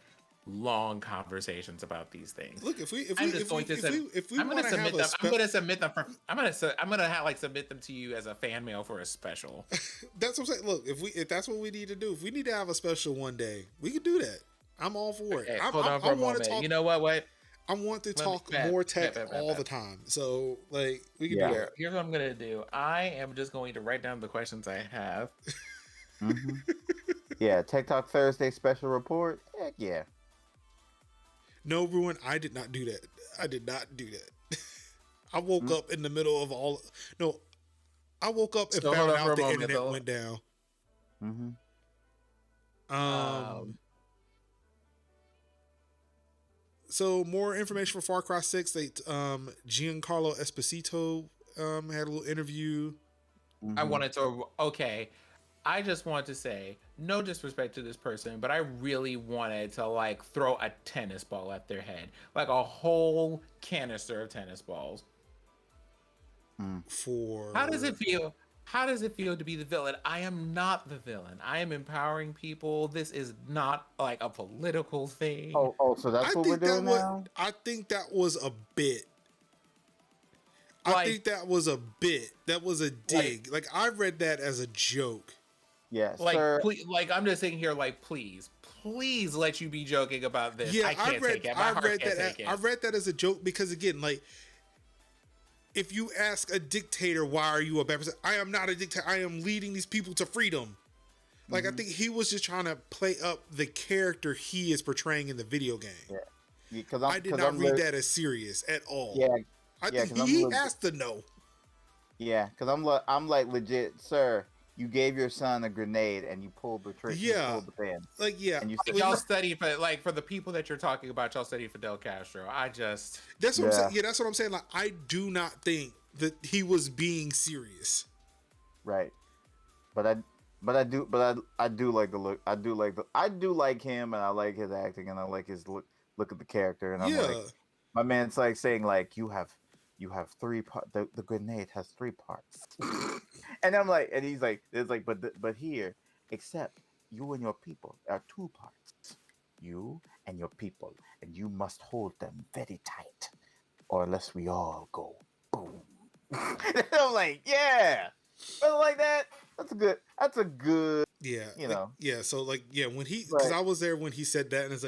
long conversations about these things. Look, if we I'm want to have a I'm gonna submit them submit them to you as a fan mail for a special. That's what I'm saying. Look, if that's what we need to do, if we need to have a special one day, we can do that. I'm all for it. Hold on for a moment. You know what? I want to talk more tech all the time. So like we can do it. Here's what I'm gonna do. I am just going to write down the questions I have. Mm-hmm. Yeah, Tech Talk Thursday special report. Heck yeah. No, Ruin, I did not do that. I woke up in the middle of all. No, I woke up and found out the internet went down. Mm-hmm. So more information for Far Cry 6. They Giancarlo Esposito had a little interview. Mm-hmm. I just wanted to say, no disrespect to this person, but I really wanted to like throw a tennis ball at their head, like a whole canister of tennis balls. How does it feel? How does it feel to be the villain? I am not the villain. I am empowering people. This is not like a political thing. Oh, so that's what we're doing now? I think that was a bit. I think that was a bit. That was a dig. Like I read that as a joke. Yes, sir. Please, I'm just sitting here like, please let you be joking about this. Yeah, I can't take it. My heart can't take it. I read that as a joke because again, like, if you ask a dictator, why are you a bad person? I am not a dictator. I am leading these people to freedom. Like, I think he was just trying to play up the character he is portraying in the video game. Yeah, because I did not read that as serious at all. Yeah, I yeah, think because he has to know. Yeah, because I'm like legit, sir. You gave your son a grenade and you pulled the trick. Yeah, you pulled the pin. Like, yeah, and you Like, y'all study for the people that you're talking about. Y'all study Fidel Castro. That's what I'm saying. Yeah, that's what I'm saying. Like, I do not think that he was being serious. Right, but I do like the look. I do like him, and I like his acting, and I like his look at the character, and I'm like, my man's like saying like you have 3 parts. The grenade has 3 parts, and I'm like, and he's like, it's like, but here, except you and your people are 2 parts. You and your people, and you must hold them very tight, or else we all go boom. And I'm like, yeah. But like that, that's a good, yeah, you know. Yeah, so like, yeah, when because I was there when he said that, and it's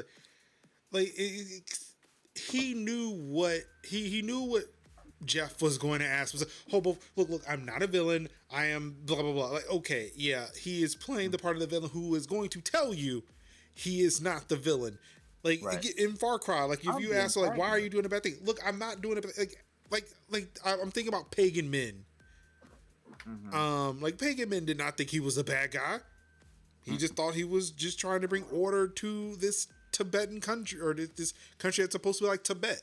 like he knew what Jeff was going to ask. Was like, look, I'm not a villain. I am blah blah blah. Like, okay, yeah, he is playing the part of the villain who is going to tell you he is not the villain. Like in Far Cry, like if you ask like, why are you doing a bad thing? Look, I'm not doing it. Like I'm thinking about pagan men. Like pagan men did not think he was a bad guy. He just thought he was just trying to bring order to this Tibetan country, or this country that's supposed to be like Tibet.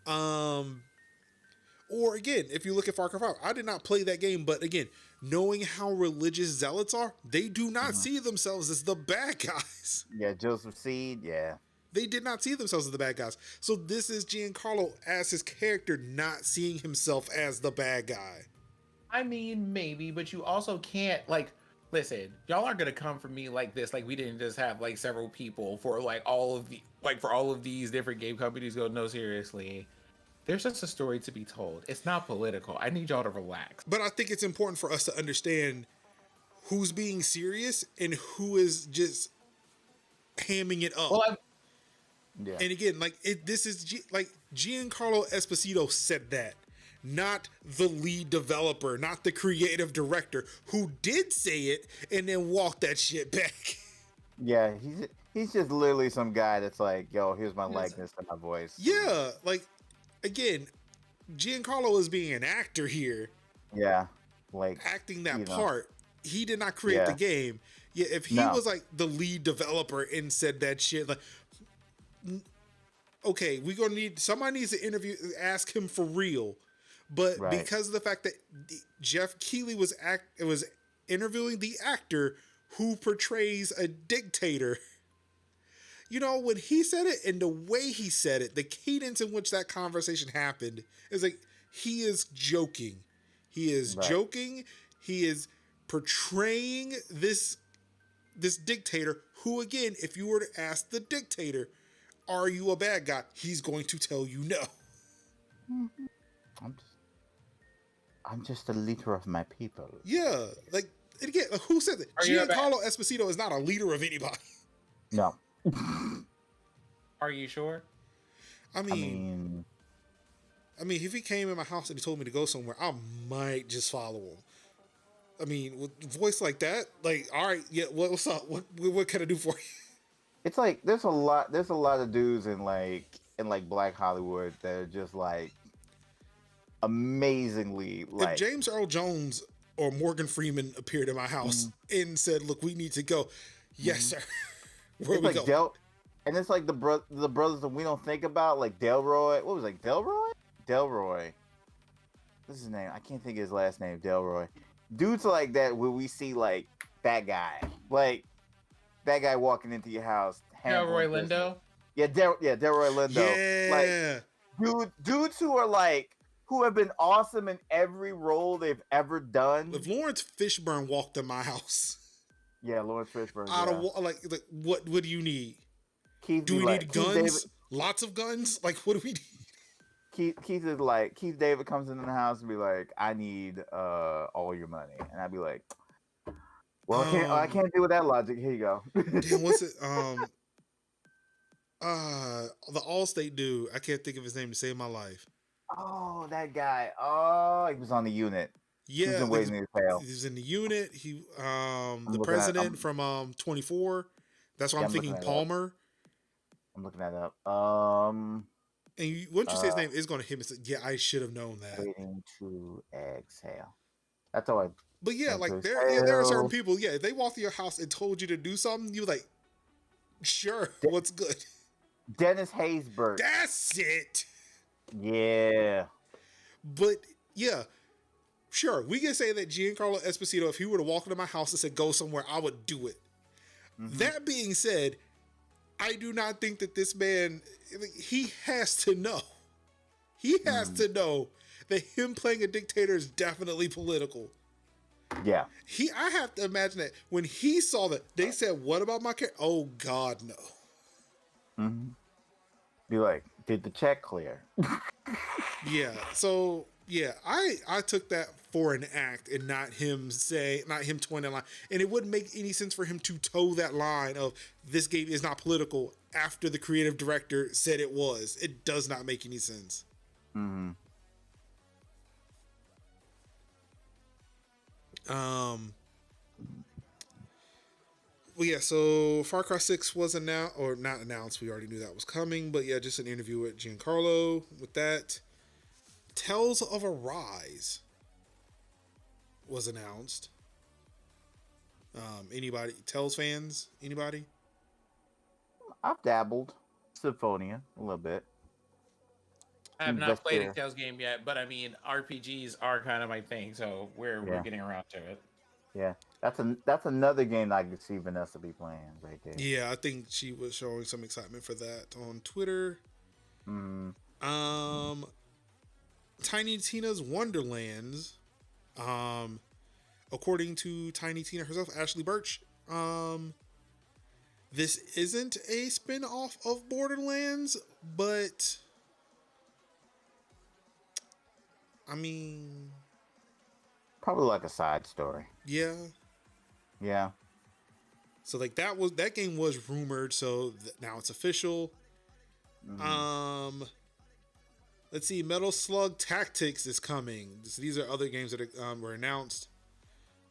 Or again, if you look at Far Cry 5, I did not play that game, but again, knowing how religious zealots are, they do not see themselves as the bad guys. Yeah, Joseph Seed, yeah. They did not see themselves as the bad guys. So this is Giancarlo as his character not seeing himself as the bad guy. I mean, maybe, but you also can't, like, listen, y'all aren't gonna come for me like this. Like, we didn't just have like several people for like all of these different game companies go, no, seriously. There's just a story to be told. It's not political. I need y'all to relax. But I think it's important for us to understand who's being serious and who is just hamming it up. Well, and again, like this is Giancarlo Esposito said that, not the lead developer, not the creative director, who did say it and then walked that shit back. Yeah, he's just literally some guy that's like, yo, here's my likeness and my voice. Yeah, like again, Giancarlo is being an actor here. Yeah, like acting that part. He did not create the game. Yeah, if he was like the lead developer and said that shit, like, okay, we're gonna need somebody needs to ask him for real. But because of the fact that Jeff Keighley was interviewing the actor who portrays a dictator, you know, when he said it and the way he said it, the cadence in which that conversation happened is like he is joking. He is joking. He is portraying this dictator who, again, if you were to ask the dictator, are you a bad guy? He's going to tell you no. I'm just a leader of my people. Yeah, like, again, who said that? Giancarlo Esposito is not a leader of anybody. No. Are you sure? I mean, if he came in my house and he told me to go somewhere, I might just follow him. I mean, with a voice like that, like, all right, yeah, what's up? What can I do for you? It's like there's a lot of dudes in Black Hollywood that are just like amazingly like. If James Earl Jones or Morgan Freeman appeared in my house and said, "Look, we need to go," yes, sir. Where we go? And it's like the brothers that we don't think about, like Delroy. What was it, like Delroy? What's his name? I can't think of his last name. Delroy. Dudes like that where we see like that guy, like that guy walking into your house. Delroy Lindo. Yeah, Delroy Lindo. Yeah. Like dudes who have been awesome in every role they've ever done. If Lawrence Fishburne walked in my house. Yeah, Lawrence Fishburne. Like what do you need? Keith do we need guns? Lots of guns? Like, what do we need? Keith is like, Keith David comes into the house and be like, I need all your money. And I'd be like, well, I can't deal with that logic. Here you go. Damn, what's it? The Allstate dude. I can't think of his name to save my life. Oh, that guy. Oh, he was on the unit. Yeah, been waiting his tail. he's in the unit. He the looking at- president from 24. That's why Yeah, I'm I'm looking thinking that up. Palmer. I'm looking that up. And once you say his name, it's going to hit me. Yeah, I should have known that. Waiting to exhale. That's all I. But yeah, Waiting like to there are certain exhale. people. Yeah, if they walk to your house and told you to do something, you're like, sure, what's good? Dennis Haysbert. That's it. Yeah. But yeah, sure, we can say that Giancarlo Esposito, if he were to walk into my house and said go somewhere, I would do it. Mhm. That being said, I do not think that this man, he has to know. He has to know that him playing a dictator is definitely political. Yeah. I have to imagine that when he saw that, they said, what about my character? Oh God, no. Mm-hmm. Be like, did the check clear? Yeah. So yeah, I took that for an act and not him towing that line. And it wouldn't make any sense for him to toe that line of this game is not political after the creative director said it was. It does not make any sense. Mm-hmm. Well, yeah, so Far Cry 6 was announced, or not announced, we already knew that was coming, but yeah, just an interview with Giancarlo with that. Tales of Arise was announced. Anybody, Tales fans? Anybody? I've dabbled. Symphonia a little bit. I have not played a Investor. Tales game yet, but I mean RPGs are kind of my thing, so we're Yeah. getting around to it. Yeah, that's another game that I could see Vanessa be playing right there. Yeah, I think she was showing some excitement for that on Twitter. Mm. Tiny Tina's Wonderlands. According to Tiny Tina herself, Ashley Birch, this isn't a spin-off of Borderlands, but I mean, Probably like a side story. yeah. Yeah. So like that game was rumored, so now it's official. Let's see, Metal Slug Tactics is coming. So these are other games that were announced.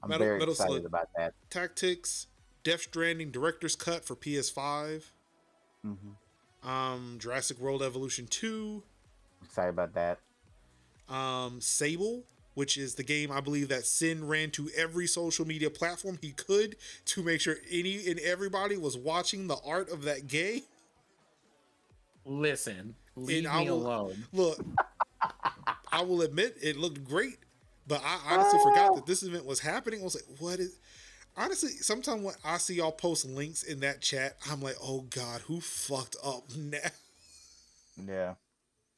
I'm very excited about that. Tactics, Death Stranding Director's Cut for PS5. Jurassic World Evolution 2. Excited about that. Sable, which is the game I believe that Sin ran to every social media platform he could to make sure any and everybody was watching the art of that game. Listen, leave And me alone. Look, I will admit it looked great, but I honestly forgot that this event was happening. I was like, what is... Honestly, sometimes when I see y'all post links in that chat, I'm like, oh God, who fucked up now? Yeah.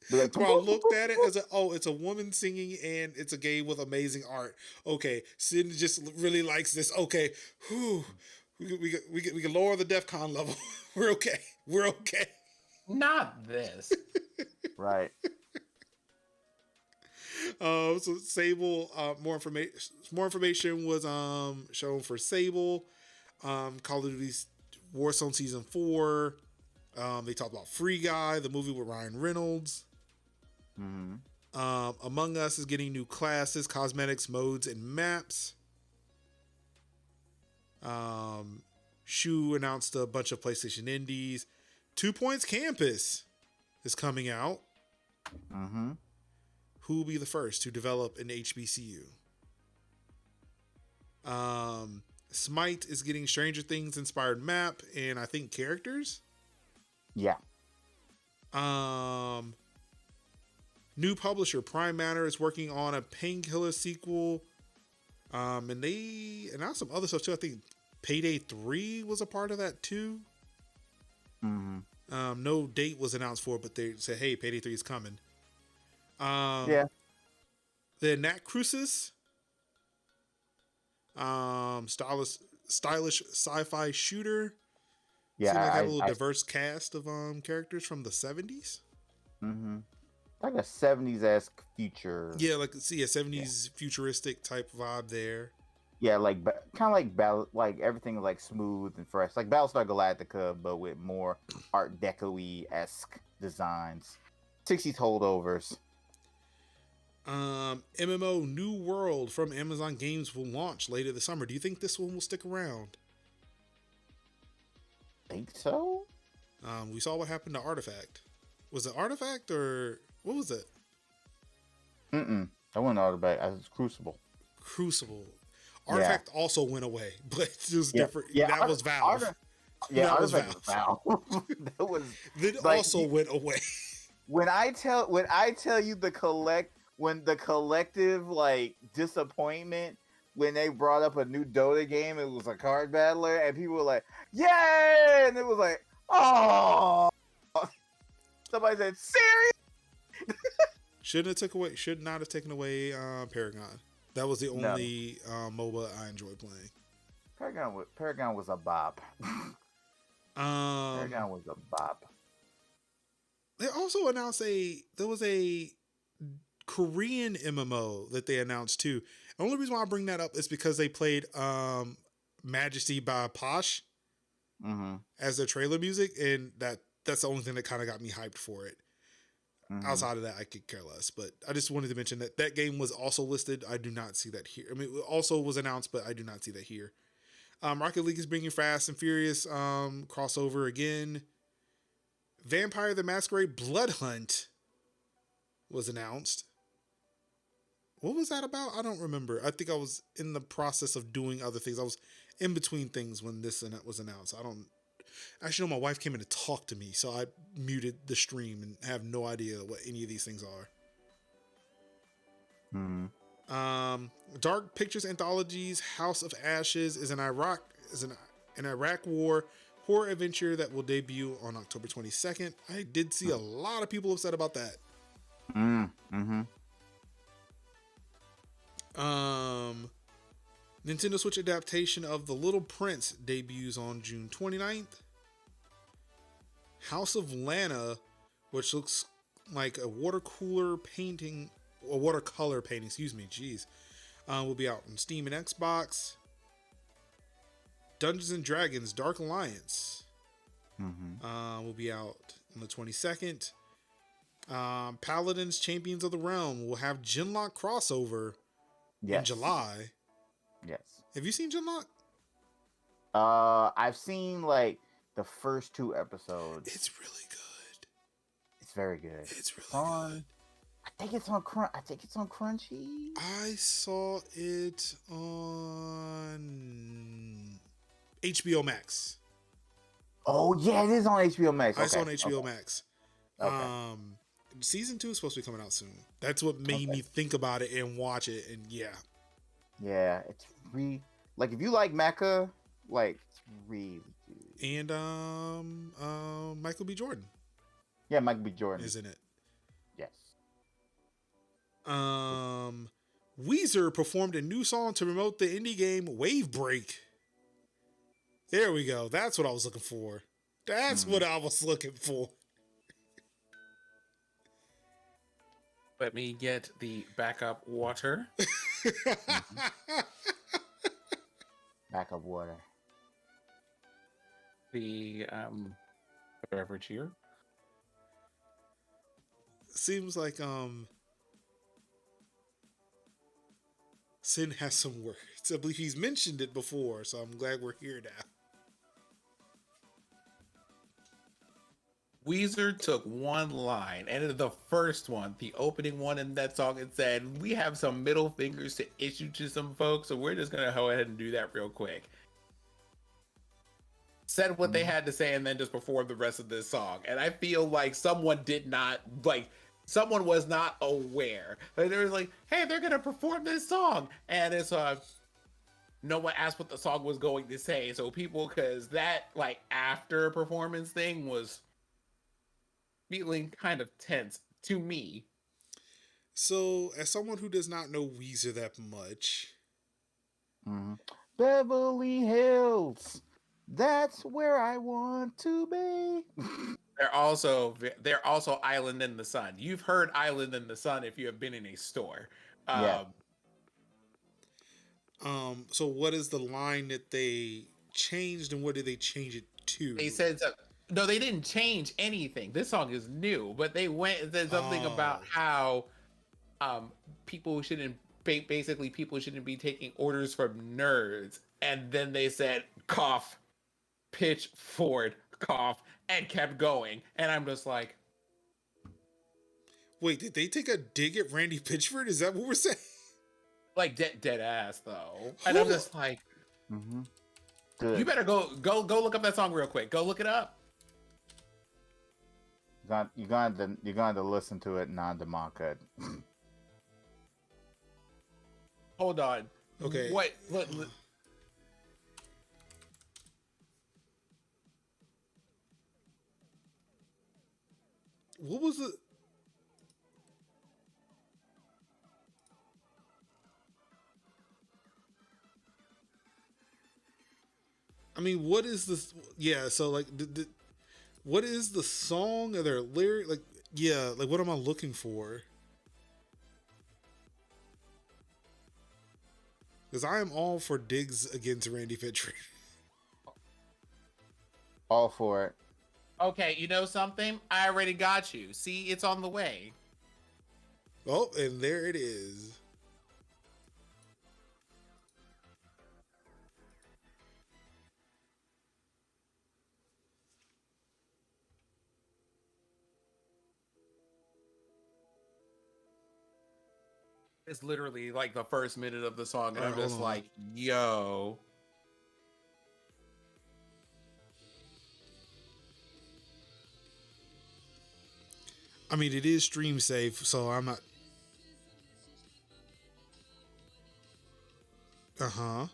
So I looked at it as it's a woman singing and it's a game with amazing art. Okay, Sid just really likes this. Okay, whew, we can lower the DEFCON level. We're okay. We're okay. Not this. Right. So Sable, more information was shown for Sable. Call of Duty Warzone Season 4. They talked about Free Guy, the movie with Ryan Reynolds. Among Us is getting new classes, cosmetics, modes, and maps. Shu announced a bunch of PlayStation indies. 2 Points Campus is coming out. Who will be the first to develop an HBCU? Smite is getting Stranger Things inspired map and I think characters. Yeah. New publisher Prime Matter is working on a Painkiller sequel. And they announced some other stuff too. I think Payday 3 was a part of that too. No date was announced for it, but they said, hey, Payday 3 is coming. Yeah. The Nat Crucis, stylish sci-fi shooter. Yeah. Seemed like a little diverse cast of characters from the 70s. Like a 70s-esque future. Yeah, like see a 70s futuristic type vibe there. Yeah, like kind of like everything like smooth and fresh, like Battlestar Galactica, but with more Art Deco-y esque designs, 60s holdovers. MMO New World from Amazon Games will launch later this summer. Do you think this one will stick around? Think so? We saw what happened to Artifact. Was it Artifact or what was it? I wasn't Artifact. I was Crucible. Crucible. Artifact also went away, but it was different. Yeah, that was Valve. That was Valve. That was. Then like, also went away. When I tell you the collective like disappointment when they brought up a new Dota game, it was a card battler, and people were like, "Yay!" and it was like, "Oh." Somebody said, "Siri." Should not have taken away Paragon. That was the only MOBA I enjoyed playing. Paragon was a bop. Paragon was a bop. They also announced there was a Korean MMO that they announced too. The only reason why I bring that up is because they played Majesty by Posh as their trailer music, and that's the only thing that kind of got me hyped for it. Outside of that, I could care less. But I just wanted to mention that game was also listed. I do not see that here. I mean, it also was announced, but I do not see that here. Rocket League is bringing Fast and Furious crossover again. Vampire the Masquerade Blood Hunt was announced. What was that about? I don't remember. I think I was in the process of doing other things. I was in between things when this was announced. I don't actually know. My wife came in to talk to me, so I muted the stream and have no idea what any of these things are. Dark Pictures Anthologies House of Ashes is an Iraq War horror adventure that will debut on October 22nd. I did see a lot of people upset about that. Nintendo Switch adaptation of The Little Prince debuts on June 29th. House of Lana, which looks like a watercolor painting, will be out on Steam and Xbox. Dungeons and Dragons Dark Alliance will be out on the 22nd. Paladins Champions of the Realm will have Genlock crossover in July. Yes. Have you seen Genlock? I've seen like the first 2 episodes. It's really good. It's very good. It's really good. I think it's on Crunchy. I saw it on HBO Max. Oh yeah, it is on HBO Max. I saw it on HBO Max. Okay. Season 2 is supposed to be coming out soon. That's what made me think about it and watch it. And yeah, it's like if you like Mecha, like it's really good. And Michael B. Jordan. Yeah, Michael B. Jordan is in it. Yes. Weezer performed a new song to promote the indie game Wave Break. There we go. That's what I was looking for. What I was looking for. Let me get the backup water. Backup water. The beverage here. Seems like Sin has some words. I believe he's mentioned it before, so I'm glad we're here now. Weezer took one line, and the first one, the opening one in that song, it said, "We have some middle fingers to issue to some folks, so we're just gonna go ahead and do that real quick." Said what they had to say, and then just performed the rest of this song. And I feel like someone was not aware. Like, they were like, "Hey, they're gonna perform this song," and it's no one asked what the song was going to say. So people, because that like after performance thing was feeling kind of tense to me. So, as someone who does not know Weezer that much, Beverly Hills, that's where I want to be. They're also Island in the Sun. You've heard Island in the Sun if you have been in a store. Yeah. So what is the line that they changed, and what did they change it to? They said no, they didn't change anything. This song is new, but they said something about how people shouldn't basically people shouldn't be taking orders from nerds, and then they said cough, pitch forward, cough, and kept going, and I'm just like, Wait, did they take a dig at Randy Pitchford? Is that what we're saying? like dead ass though, and I'm just like, Mm-hmm. Good. you better go look up that song real quick. Go look it up. You're going to listen to it non-demoncut. Hold on. Okay. What? What was the? I mean, what is this? Yeah, so like, what is the song or their lyric? Like, yeah, like what am I looking for? Because I am all for digs against Randy Pitchford. All for it. Okay, you know something? I already got you. See, it's on the way. Oh, and there it is. It's literally like the first minute of the song, and All I'm right, just hold on. like, yo. I mean, it is stream safe, so I'm not. Uh-huh.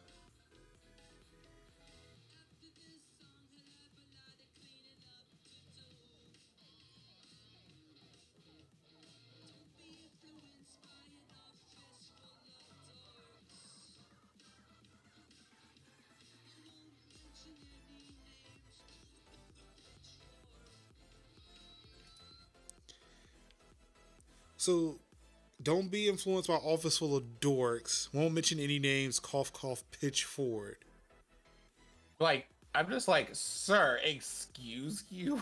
So, don't be influenced by office full of dorks. Won't mention any names. Cough, cough, pitch forward. Like, I'm just like, sir, excuse you?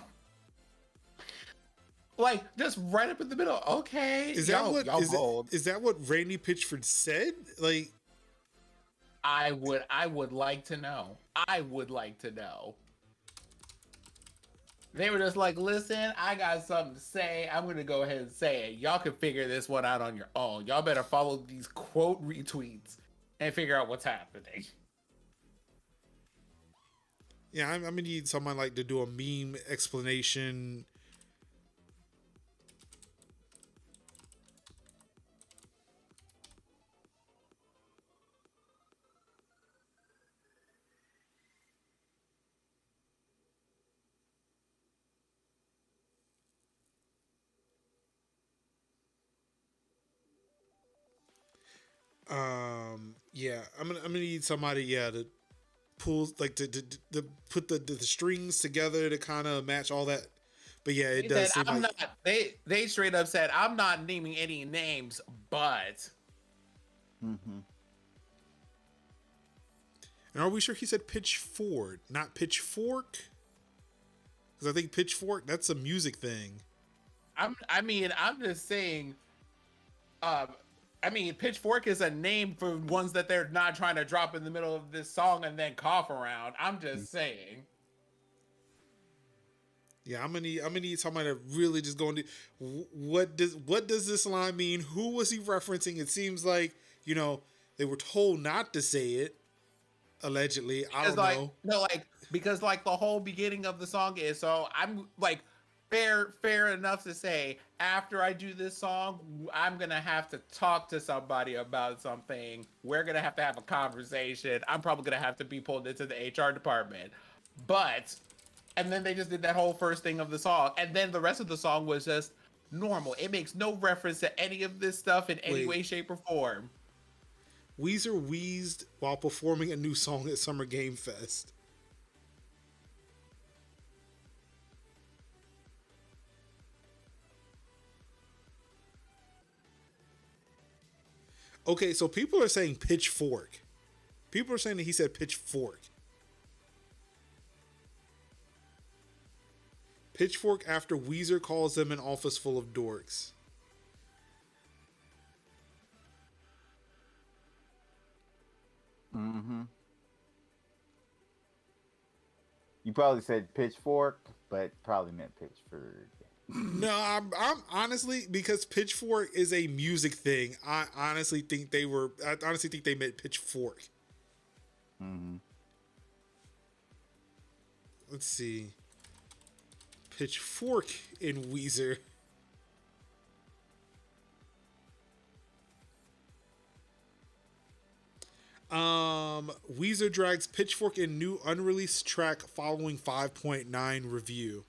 Like, just right up in the middle. Okay. Is that what y'all is, bold. is that what Randy Pitchford said? Like, I would like to know. I would like to know. They were just like, listen, I got something to say. I'm going to go ahead and say it. Y'all can figure this one out on your own. Y'all better follow these quote retweets and figure out what's happening. yeah, I'm gonna need someone like to do a meme explanation. Yeah, I'm gonna need somebody, yeah, to pull like to put the strings together to kind of match all that. But yeah, it They does said, seem I'm like not, they straight up said, I'm not naming any names, but. Mm-hmm. And are we sure he said pitchfork, not pitchfork? Because I think pitchfork, that's a music thing. I'm just saying, Pitchfork is a name for ones that they're not trying to drop in the middle of this song and then cough around. I'm just saying. Yeah, I'm gonna need somebody to really just go into what does this line mean? Who was he referencing? It seems like, they were told not to say it, allegedly. I don't know. No, like, because like the whole beginning of the song is, so I'm like, fair enough to say, after I do this song, I'm gonna have to talk to somebody about something. We're gonna have to have a conversation. I'm probably gonna have to be pulled into the HR department. But, and then they just did that whole first thing of the song, and then the rest of the song was just normal. It makes no reference to any of this stuff in any way, shape, or form. Weezer wheezed while performing a new song at Summer Game Fest. Okay, so people are saying pitchfork. People are saying that he said pitchfork. Pitchfork after Weezer calls them an office full of dorks. Mm-hmm. You probably said pitchfork, but probably meant Pitchford. No, I'm honestly, because Pitchfork is a music thing. I honestly think they meant Pitchfork. Mm-hmm. Let's see. Pitchfork in Weezer. Weezer drags Pitchfork in new unreleased track following 5.9 review.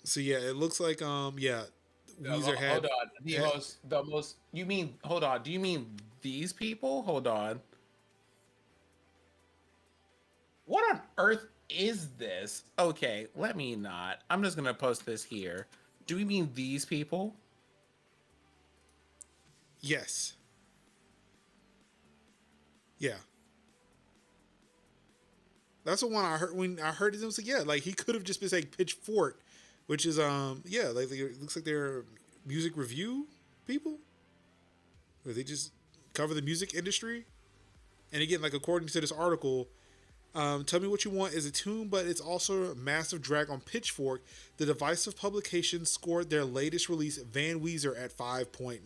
So yeah, it looks like Weezer had. Hold on. The most. You mean? Hold on. Do you mean these people? Hold on. What on earth is this? Okay, let me not. I'm just gonna post this here. Do we mean these people? Yes. Yeah. That's the one I heard when I heard it. I was like, yeah, like he could have just been saying Pitchfork, which is yeah, like it looks like they're music review people, or they just cover the music industry. And again, like according to this article, Tell Me What You Want is a tune, but it's also a massive drag on Pitchfork. The divisive publication scored their latest release, Van Weezer, at 5.9.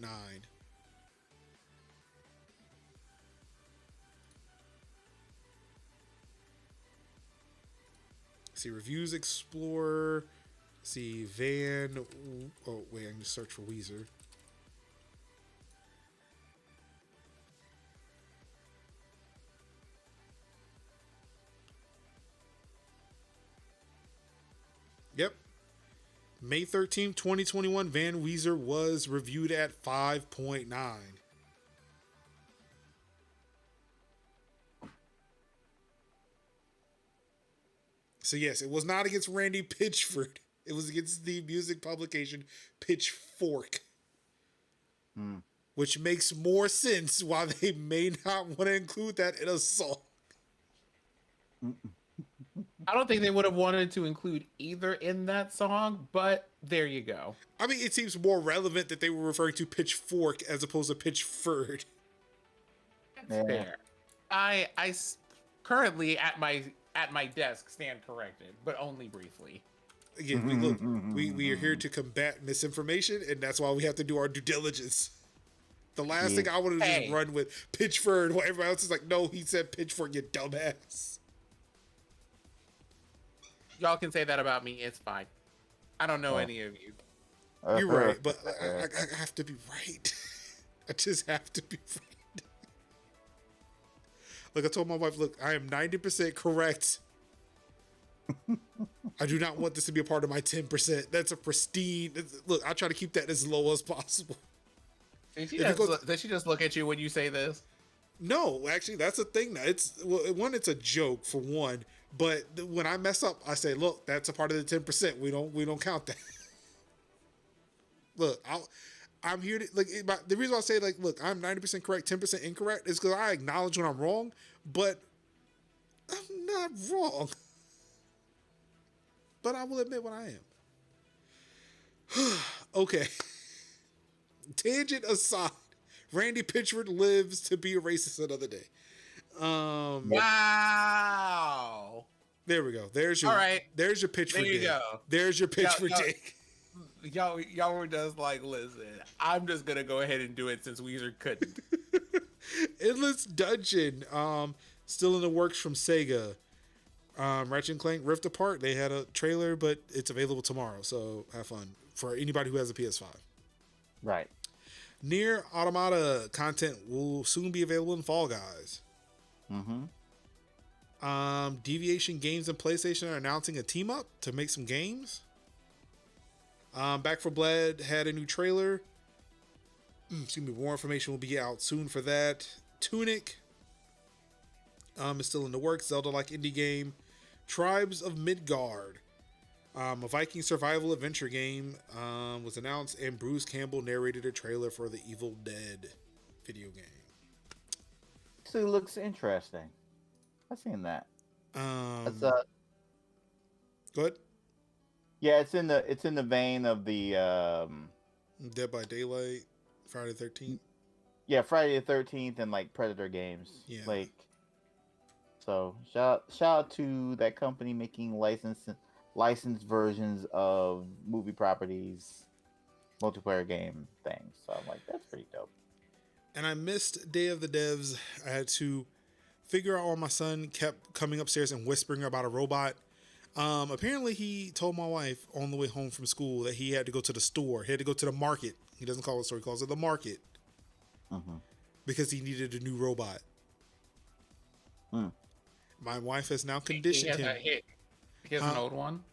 See, Reviews Explorer. See, Van. Oh, wait, I can just search for Weezer. Yep. May 13th, 2021, Van Weezer was reviewed at 5.9. So yes, it was not against Randy Pitchford. It was against the music publication Pitchfork. Which makes more sense why they may not want to include that in a song. I don't think they would have wanted to include either in that song, but there you go. I mean, it seems more relevant that they were referring to Pitchfork as opposed to Pitchford. That's fair. Currently at my desk stand corrected, but only briefly. Again, we are here to combat misinformation, and that's why we have to do our due diligence. The last thing I want to just run with Pitchford, while everybody else is like, no, he said Pitchfork, you dumbass. Y'all can say that about me. It's fine. I don't know any of you. You're right, but I have to be right. I just have to be right. Look, I told my wife, look, I am 90% correct. I do not want this to be a part of my 10%. That's a pristine. Look, I try to keep that as low as possible. Does she just look at you when you say this? No, actually, that's the thing. One, it's a joke for one. But when I mess up, I say, look, that's a part of the 10%. We don't count that. Look, I'm here to the reason why I say look, I'm 90% correct, 10% incorrect is because I acknowledge when I'm wrong, but I'm not wrong. But I will admit when I am. Okay. Tangent aside, Randy Pitchford lives to be a racist another day. Wow. There we go. There's your all right. There's your pitch there for you dick. Go. There's your pitch for dick. Y'all were just like, listen, I'm just gonna go ahead and do it since Weezer couldn't. Endless Dungeon, still in the works from Sega. Ratchet & Clank Rift Apart, they had a trailer, but it's available tomorrow, so have fun for anybody who has a PS5. Right. Near Automata content will soon be available in Fall Guys. Deviation Games and PlayStation are announcing a team up to make some games. Back 4 Blood had a new trailer. Excuse me, more information will be out soon for that. Tunic is still in the works. Zelda-like indie game. Tribes of Midgard, a Viking survival adventure game, was announced, and Bruce Campbell narrated a trailer for the Evil Dead video game. So it looks interesting. I've seen that. Go ahead. Yeah, it's in the vein of the Dead by Daylight, Friday the 13th. yeah, Friday the 13th and like Predator games. Yeah. Like, so shout out to that company making licensed versions of movie properties, multiplayer game things. So I'm like, that's pretty dope. And I missed Day of the Devs. I had to figure out why my son kept coming upstairs and whispering about a robot. Apparently, he told my wife on the way home from school that he had to go to the store. He had to go to the market. He doesn't call it a store, he calls it the market. Because he needed a new robot. My wife has now conditioned him. He has an old one?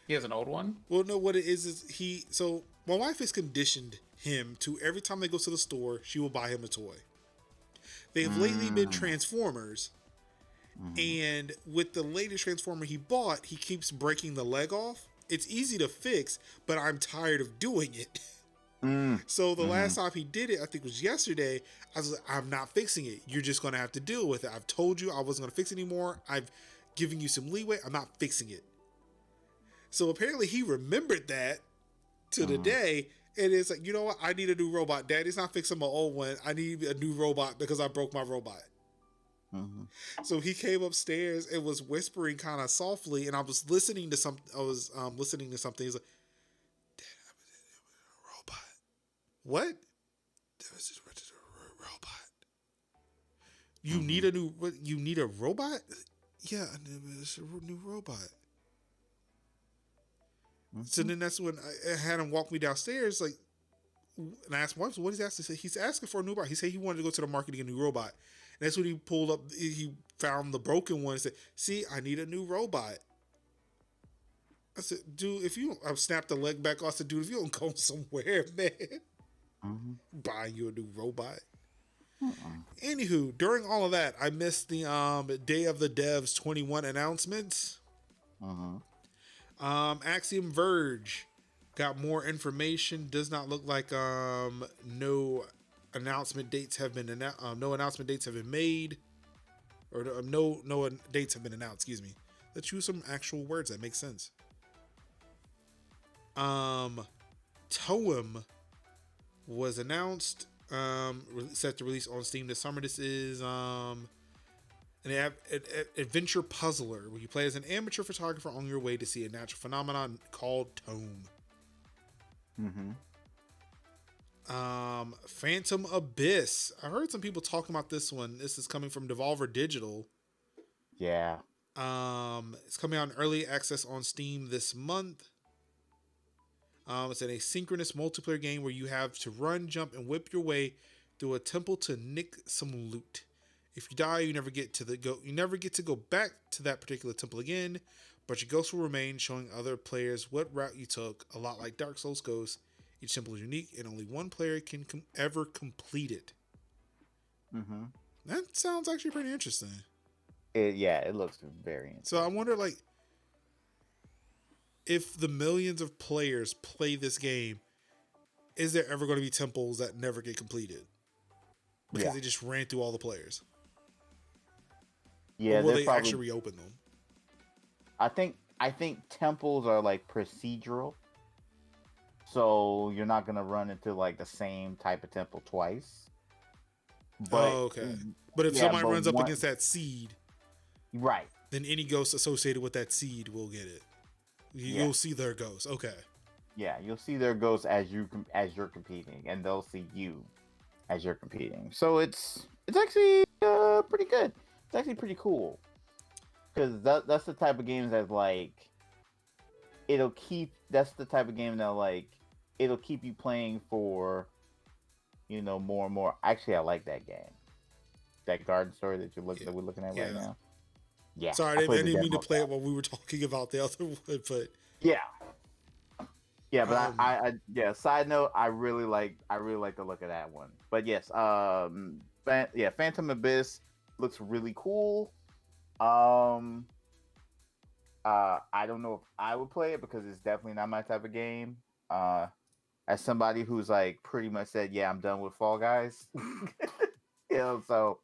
He has an old one? Well, no, what it is so my wife has conditioned him to every time they go to the store, she will buy him a toy. They've lately been Transformers. And with the latest Transformer he bought, he keeps breaking the leg off. It's easy to fix, but I'm tired of doing it. So the last time he did it, I think it was yesterday, I was like, I'm not fixing it. You're just going to have to deal with it. I've told you I wasn't going to fix it anymore. I've given you some leeway. I'm not fixing it. So apparently he remembered that to the day. And it's like, you know what? I need a new robot. Daddy's not fixing my old one. I need a new robot because I broke my robot. So he came upstairs and was whispering kind of softly, and I was listening to something. He's like, "Dad, I'm a robot." What? A robot. You need a new? What? You need a robot? Yeah, it's a new robot. So then that's when I had him walk me downstairs, like, and I asked my wife, "What is he asking?" He's asking for a new robot. He said he wanted to go to the market to get a new robot. And that's when he pulled up. He found the broken one and said, "See, I need a new robot." I said, "Dude, if you," I snapped the leg back off. I said, "Dude, if you don't go somewhere, man, buying you a new robot." Anywho, during all of that, I missed the Day of the Devs 21 announcements. Axiom Verge got more information. Does not look like no announcement dates have been made, or no dates have been announced. Excuse me. Let's use some actual words that make sense. Toem was announced, set to release on Steam this summer. This is an adventure puzzler where you play as an amateur photographer on your way to see a natural phenomenon called Toem. Phantom Abyss. I heard some people talking about this one. This is coming from Devolver Digital. Yeah. It's coming out in early access on Steam this month. It's an asynchronous multiplayer game where you have to run, jump, and whip your way through a temple to nick some loot. If you die, you never get to go back to that particular temple again, but your ghost will remain, showing other players what route you took. A lot like Dark Souls Ghost, each temple is unique, and only one player can ever complete it. That sounds actually pretty interesting. It looks very interesting. So I wonder, like, if the millions of players play this game, is there ever going to be temples that never get completed? Because they just ran through all the players. Yeah, or will they actually reopen them? I think temples are like procedural. So you're not gonna run into like the same type of temple twice. But, okay. But if somebody runs up against that seed, right, then any ghost associated with that seed will get it. You'll see their ghost. Okay. Yeah, you'll see their ghosts as you're competing, and they'll see you as you're competing. So it's actually pretty good. It's actually pretty cool, because that's the type of games that like that's the type of game that like it'll keep you playing for, more and more. Actually, I like that game. That garden story that we're looking at right now. Yeah. Sorry, I didn't mean to play it while we were talking about the other one, but yeah. But side note, I really like the look of that one. But yes, Phantom Abyss looks really cool. I don't know if I would play it because it's definitely not my type of game. As somebody who's like pretty much said, yeah, I'm done with Fall Guys. So,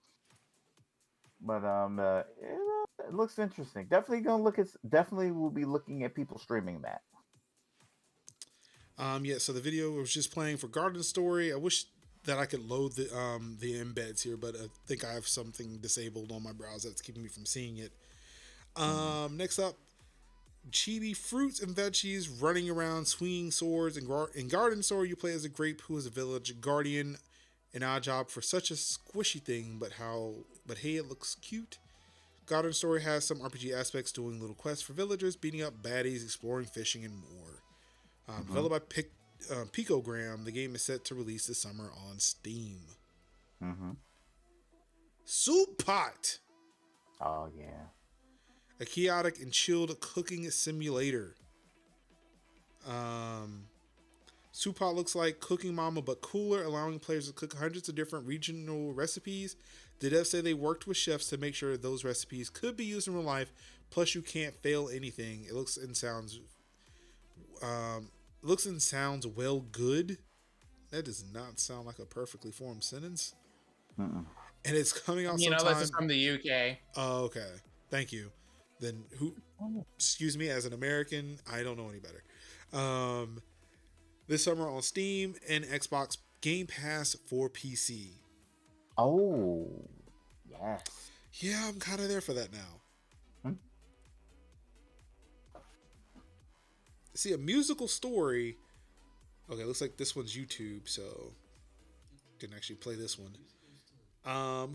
but it looks interesting. Definitely will be looking at people streaming that. Yeah, so the video was just playing for Garden Story. I wish that I could load the embeds here, but I think I have something disabled on my browser that's keeping me from seeing it. Next up, chibi fruits and veggies running around swinging swords. In Garden Story, you play as a grape who is a village guardian. An odd job for such a squishy thing, but hey, it looks cute. Garden Story has some RPG aspects, doing little quests for villagers, beating up baddies, exploring, fishing, and more. Developed by Picogram, the game is set to release this summer on Steam. Soup Pot! Oh, yeah. A chaotic and chilled cooking simulator. Soup Pot looks like Cooking Mama but cooler, allowing players to cook hundreds of different regional recipes. The devs say they worked with chefs to make sure those recipes could be used in real life, plus you can't fail anything. It looks and sounds well good. That does not sound like a perfectly formed sentence. And it's coming out sometime. This is from the UK. Oh, okay. Thank you. Then excuse me, as an American, I don't know any better. This summer on Steam and Xbox Game Pass for PC. Oh, yes. Yeah, I'm kind of there for that now. See, a musical story. Okay, looks like this one's YouTube, so didn't actually play this one.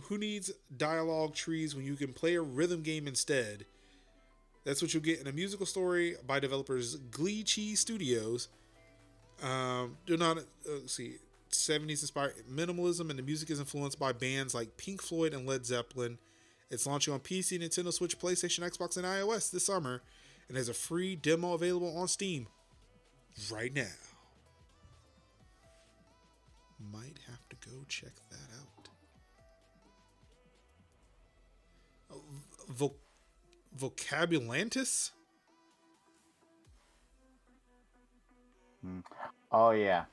Who needs dialogue trees when you can play a rhythm game instead? That's what you'll get in a musical story by developers Glitchy Studios. Do not see 70s inspired minimalism, and the music is influenced by bands like Pink Floyd and Led Zeppelin. It's launching on PC, Nintendo Switch, PlayStation, Xbox, and iOS this summer, and there's a free demo available on Steam right now. Might have to go check that out. Vocabulantis? Oh yeah,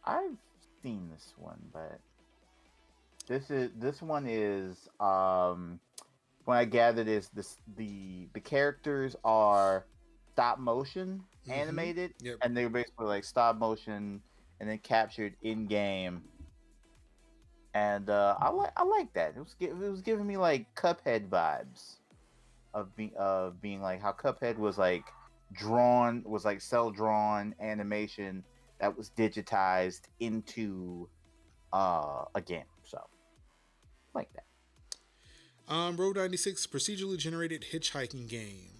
I've seen this one, but this one is when I gathered is the characters are stop motion animated, and they're basically like stop motion and then captured in game. And I like that. It was giving me like Cuphead vibes of being like how Cuphead was like cell drawn animation that was digitized into a game. So like that. Road 96 procedurally generated hitchhiking game.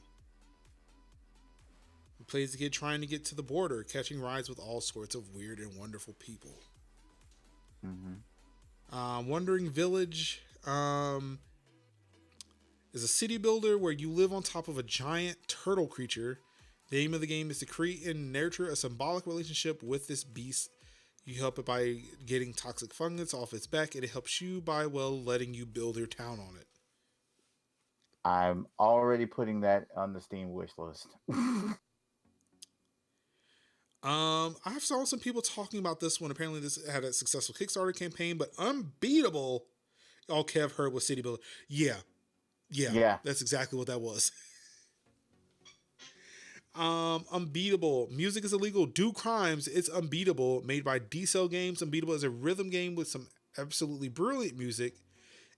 It plays the kid trying to get to the border, catching rides with all sorts of weird and wonderful people. Wandering Village is a city builder where you live on top of a giant turtle creature. The aim of the game is to create and nurture a symbolic relationship with this beast. You help it by getting toxic fungus off its back, and it helps you by, letting you build your town on it. I'm already putting that on the Steam wish list. I've saw some people talking about this one. Apparently this had a successful Kickstarter campaign, but Unbeatable, all Kev heard was City Builder. Yeah. That's exactly what that was. Unbeatable. Music is illegal. Do crimes. It's Unbeatable. Made by D-Cell Games. Unbeatable is a rhythm game with some absolutely brilliant music.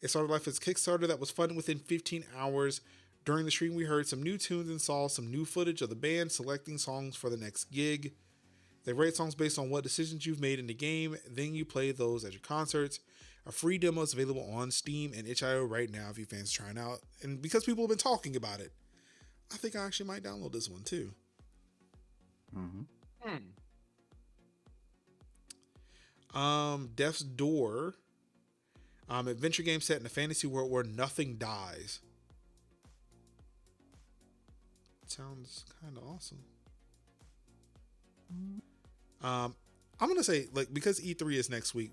It started life as a Kickstarter that was funded within 15 hours. During the stream, we heard some new tunes and saw some new footage of the band selecting songs for the next gig. They rate songs based on what decisions you've made in the game. Then you play those at your concerts. A free demo is available on Steam and itch.io right now if you fans are trying out. And because people have been talking about it, I think I actually might download this one too. Death's Door. Adventure game set in a fantasy world where nothing dies. Sounds kind of awesome. I'm going to say, because E3 is next week,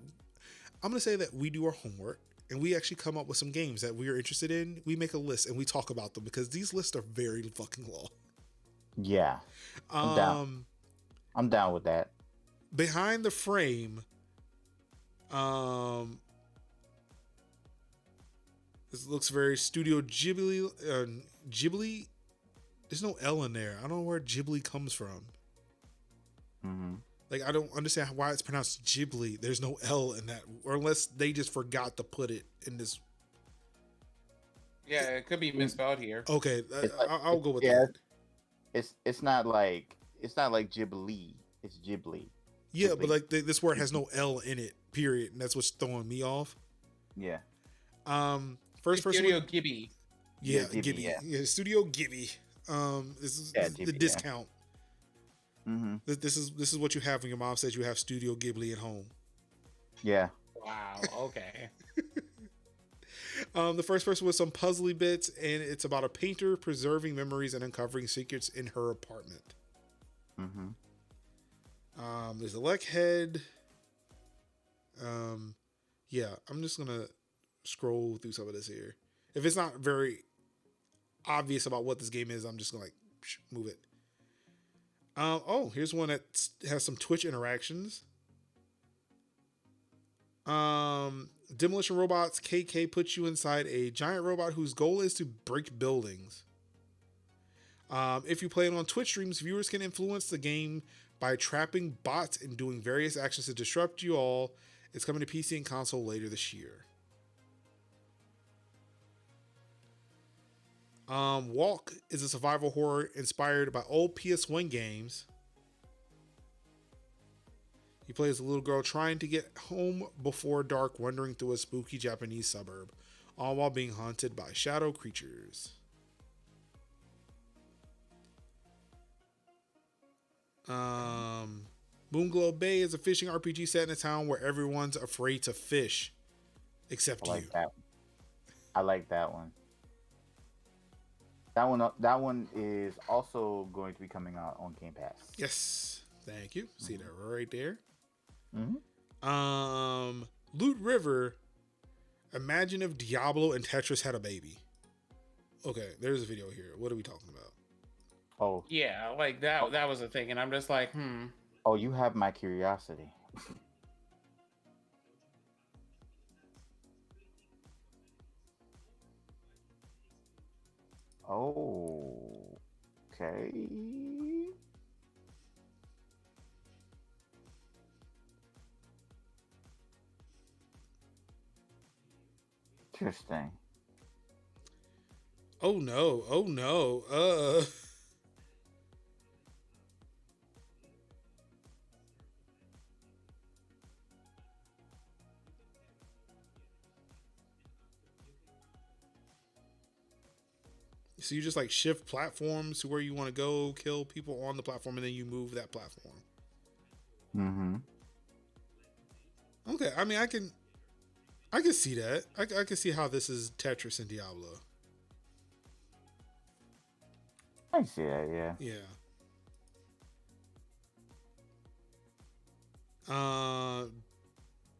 I'm going to say that we do our homework and we actually come up with some games that we are interested in. We make a list and we talk about them because these lists are very fucking long. Yeah. I'm down with that. Behind the Frame. This looks very Studio Ghibli. Ghibli. There's no L in there. I don't know where Ghibli comes from. Mm-hmm. Like, I don't understand why it's pronounced Ghibli. There's no L in that, or unless they just forgot to put it in this. Yeah, it could be misspelled here. Okay, It's like, I'll go with yeah, that. it's not like Ghibli. It's Ghibli. Yeah, but Ghibli. like this word has no L in it, period, and that's what's throwing me off. Yeah. First person. Studio Ghibli. Yeah, Yeah, Ghibli, Ghibli. Yeah, Studio Ghibli. This is, Yeah, this is the Ghibli, yeah. discount. Mm-hmm. This is what you have when your mom says you have Studio Ghibli at home. Yeah. Wow. Okay. The first person with some puzzly bits, and it's about a painter preserving memories and uncovering secrets in her apartment. Mm-hmm. There's a Lek head. Yeah, I'm just gonna scroll through some of this here. If it's not very obvious about what this game is, I'm just gonna move it. Oh, here's one that has some Twitch interactions. Demolition Robots KK puts you inside a giant robot whose goal is to break buildings. If you play it on Twitch streams, viewers can influence the game by trapping bots and doing various actions to disrupt you all. It's coming to PC and console later this year. Walk is a survival horror inspired by old PS1 games. You play as a little girl trying to get home before dark, wandering through a spooky Japanese suburb, all while being haunted by shadow creatures. Moonglow Bay is a fishing RPG set in a town where everyone's afraid to fish, except I like you. that. I like that one. That one is also going to be coming out on Game Pass. Yes, thank you. See that right there. Mm-hmm. Loot River. Imagine if Diablo and Tetris had a baby. Okay, there's a video here. What are we talking about? Oh. Yeah, like that. That was a thing, and I'm just like, Oh, you have my curiosity. Oh. Okay. Interesting. Oh no! Oh no! So you just like shift platforms to where you want to go, kill people on the platform, and then you move that platform. Mm-hmm. Okay, I mean, I can see that. I can see how this is Tetris and Diablo. I see that, yeah. Yeah.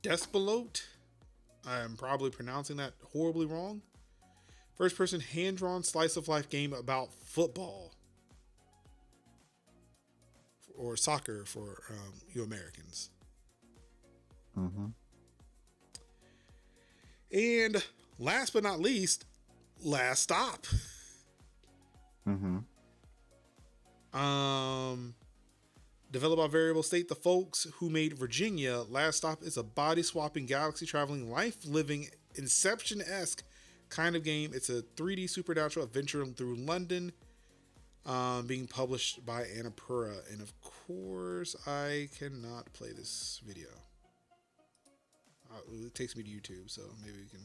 Despelot. I am probably pronouncing that horribly wrong. First person hand drawn slice of life game about football. Or soccer for you Americans. Mm-hmm. And last but not least, Last Stop. Mm-hmm. Developed by Variable State, the folks who made Virginia, Last Stop is a body-swapping, galaxy-traveling, life-living, Inception-esque kind of game. It's a 3D supernatural adventure through London, being published by Annapurna. And of course, I cannot play this video. It takes me to YouTube, so maybe we can...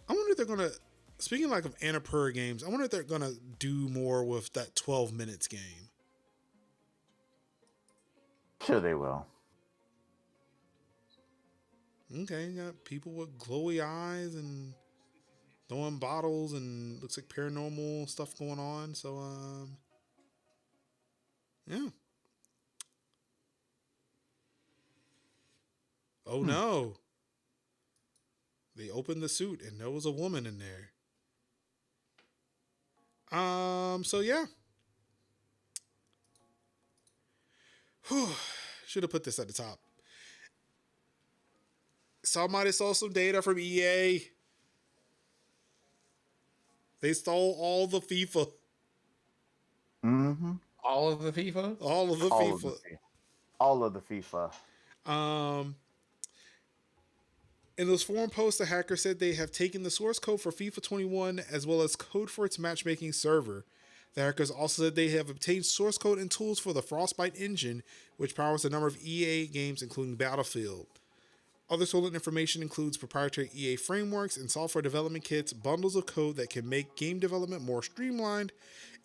I wonder if they're gonna, speaking like of Annapurna games, I wonder if they're gonna do more with that 12 minutes game. Sure they will. Okay, you got people with glowy eyes and throwing bottles and looks like paranormal stuff going on. So, yeah. Oh no. They opened the suit and there was a woman in there. So yeah. Should have put this at the top. Somebody stole some data from EA. They stole all the FIFA. Mm-hmm. All of the FIFA? All of the All of FIFA. all of the FIFA. In those forum posts, the hacker said they have taken the source code for FIFA 21 as well as code for its matchmaking server. The hackers also said they have obtained source code and tools for the Frostbite engine, which powers a number of EA games, including Battlefield. Other stolen information includes proprietary EA frameworks and software development kits, bundles of code that can make game development more streamlined.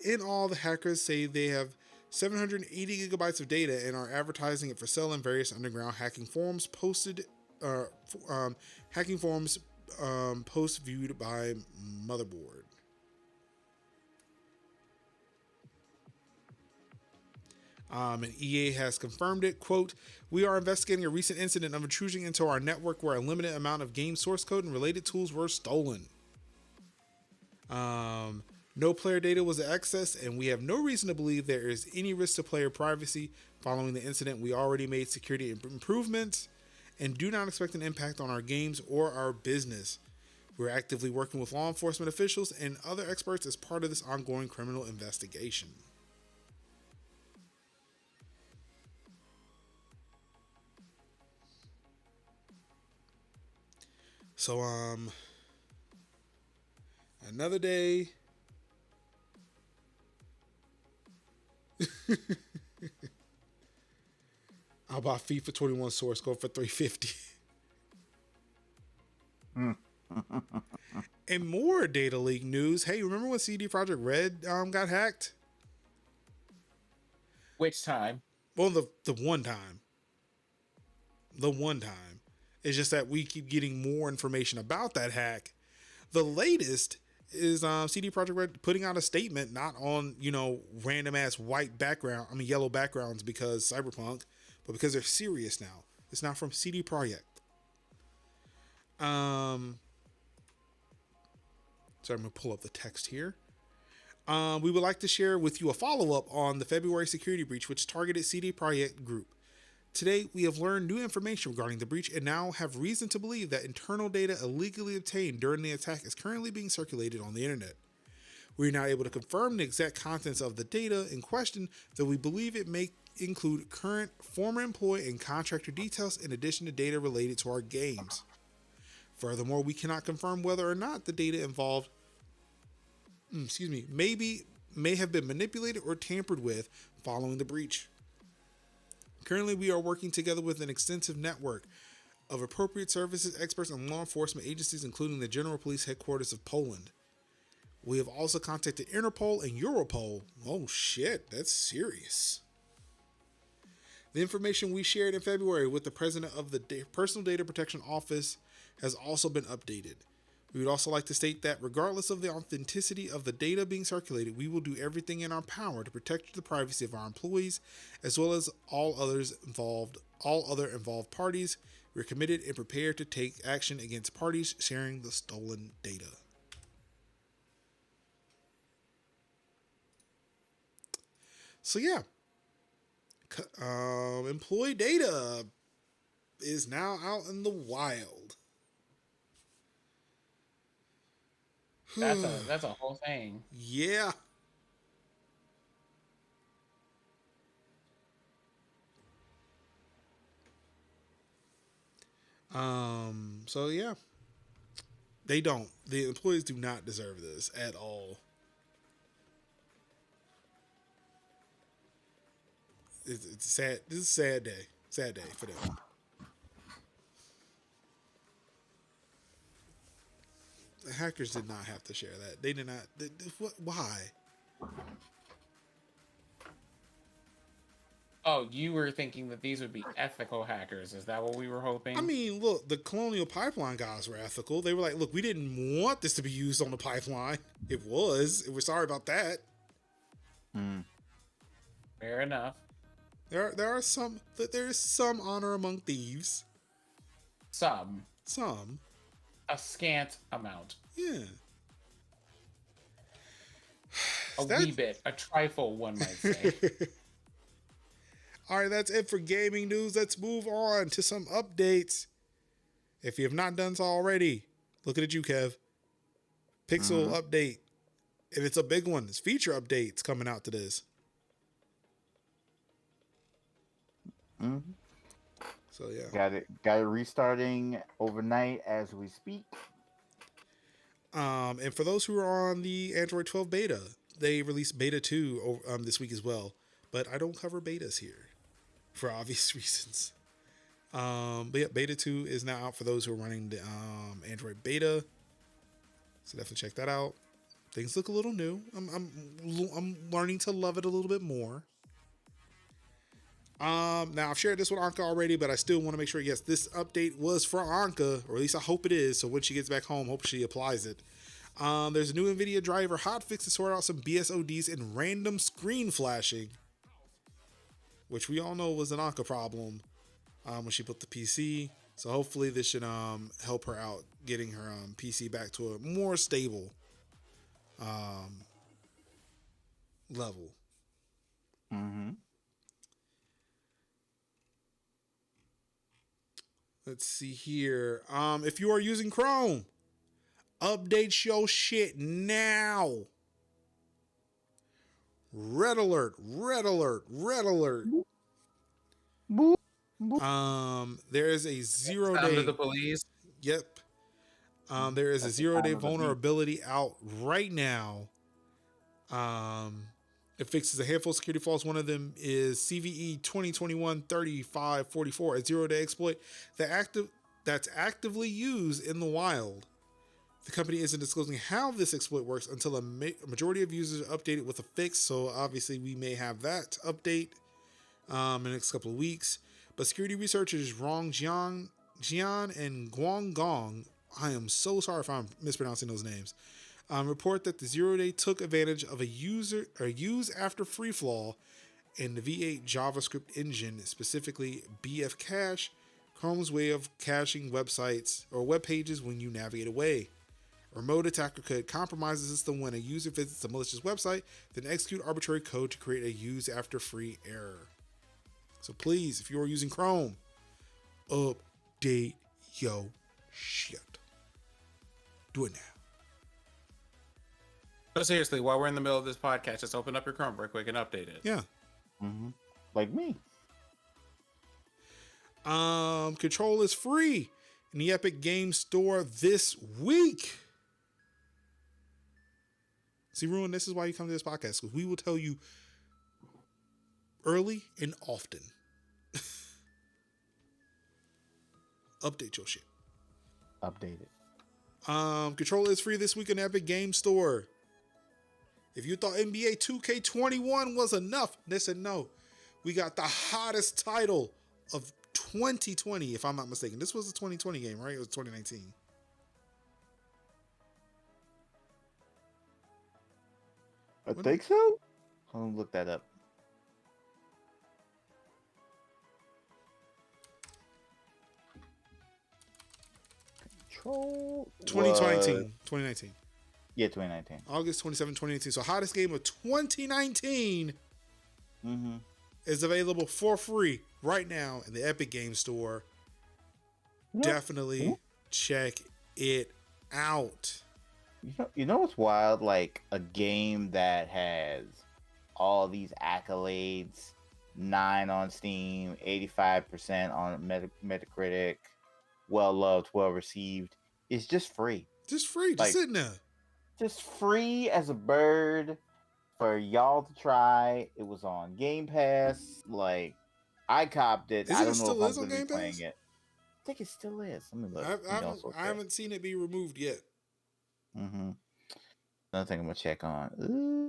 In all, the hackers say they have 780 gigabytes of data and are advertising it for sale in various underground hacking forums posted. Hacking forums posts viewed by Motherboard. And EA has confirmed it. Quote, "We are investigating a recent incident of intrusion into our network where a limited amount of game source code and related tools were stolen. No player data was accessed, and we have no reason to believe there is any risk to player privacy. Following the incident, we already made security improvements and do not expect an impact on our games or our business. We're actively working with law enforcement officials and other experts as part of this ongoing criminal investigation." So, another day. I'll buy FIFA 21 source code for $350. And more data leak news. Hey, remember when CD Projekt Red got hacked? Which time? Well, the one time. The one time. It's just that we keep getting more information about that hack. The latest is CD Projekt Red putting out a statement, not on, random ass yellow backgrounds because Cyberpunk, but because they're serious now. It's not from CD Projekt. So I'm going to pull up the text here. We would like to share with you a follow-up on the February security breach, which targeted CD Projekt Group. Today, we have learned new information regarding the breach and now have reason to believe that internal data illegally obtained during the attack is currently being circulated on the internet. We are not able to confirm the exact contents of the data in question, though we believe it may include current, former employee, and contractor details in addition to data related to our games. Furthermore, we cannot confirm whether or not the data involved may have been manipulated or tampered with following the breach. Currently, we are working together with an extensive network of appropriate services, experts, and law enforcement agencies, including the General Police Headquarters of Poland. We have also contacted Interpol and Europol. Oh shit, that's serious. The information we shared in February with the president of the Personal Data Protection Office has also been updated. We would also like to state that regardless of the authenticity of the data being circulated, we will do everything in our power to protect the privacy of our employees, as well as all other involved parties. We're committed and prepared to take action against parties sharing the stolen data. So yeah, employee data is now out in the wild. That's a whole thing. Yeah. So yeah. They don't. The employees do not deserve this at all. It's sad. This is a sad day. Sad day for them. The hackers did not have to share that. They did not. Why? Oh, you were thinking that these would be ethical hackers. Is that what we were hoping? I mean, look, the Colonial Pipeline guys were ethical. They were like, look, we didn't want this to be used on the pipeline. It was. We're sorry about that. Fair enough. There is some honor among thieves. Some. A scant amount. Yeah. Wee bit. A trifle, one might say. All right, that's it for gaming news. Let's move on to some updates. If you have not done so already, looking at you, Kev. Pixel update. And it's a big one. It's feature updates coming out to this. So yeah. Got it restarting overnight as we speak. And for those who are on the Android 12 beta, they released beta 2 this week as well. But I don't cover betas here for obvious reasons. But yeah, beta 2 is now out for those who are running the Android beta. So definitely check that out. Things look a little new. I'm learning to love it a little bit more. Now I've shared this with Anka already, but I still want to make sure, yes, this update was for Anka, or at least I hope it is. So when she gets back home, hope she applies it. There's a new NVIDIA driver hotfix to sort out some BSODs and random screen flashing, which we all know was an Anka problem when she built the PC. So hopefully this should help her out getting her PC back to a more stable level. Let's see here. If you are using Chrome, update your shit now. Red alert, red alert, red alert. Boop, boop. There is a 0 day. Under the police. Yep. There is a 0 day vulnerability out right now. It fixes a handful of security flaws. One of them is CVE 2021-3544, a 0 day exploit that's actively used in the wild. The company isn't disclosing how this exploit works until a majority of users are updated with a fix. So obviously we may have that update in the next couple of weeks. But security researchers Rong Jian and Guang Gong, I am so sorry if I'm mispronouncing those names, report that the 0 day took advantage of a use after free flaw in the V8 JavaScript engine, specifically BF Cache, Chrome's way of caching websites or web pages when you navigate away. A remote attacker could compromise the system when a user visits a malicious website, then execute arbitrary code to create a use after free error. So please, if you are using Chrome, update yo shit. Do it now. But seriously, while we're in the middle of this podcast, just open up your Chrome real quick and update it. Yeah. Like me. Control is free in the Epic Game Store this week. See, Ruin, this is why you come to this podcast, because we will tell you early and often. Update your shit. Update it. Control is free this week in Epic Game Store. If you thought NBA 2K21 was enough, listen, no. We got the hottest title of 2020, if I'm not mistaken. This was a 2020 game, right? It was 2019. I think so. I'll look that up. Control 2019. 2019. Yeah, 2019. August 27, 2019. So hottest game of 2019 is available for free right now in the Epic Game Store. Definitely check it out. You know what's wild? Like a game that has all these accolades, 9 on Steam, 85% on Metacritic, well loved, well received. It's just free. Just free. Just Like, sitting there. Just free as a bird for y'all to try. It was on Game Pass. Like, I copped it. I don't know if I'm going to be playing it. I think it still is. Let me look. I haven't seen it be removed yet. Another thing I'm gonna check on.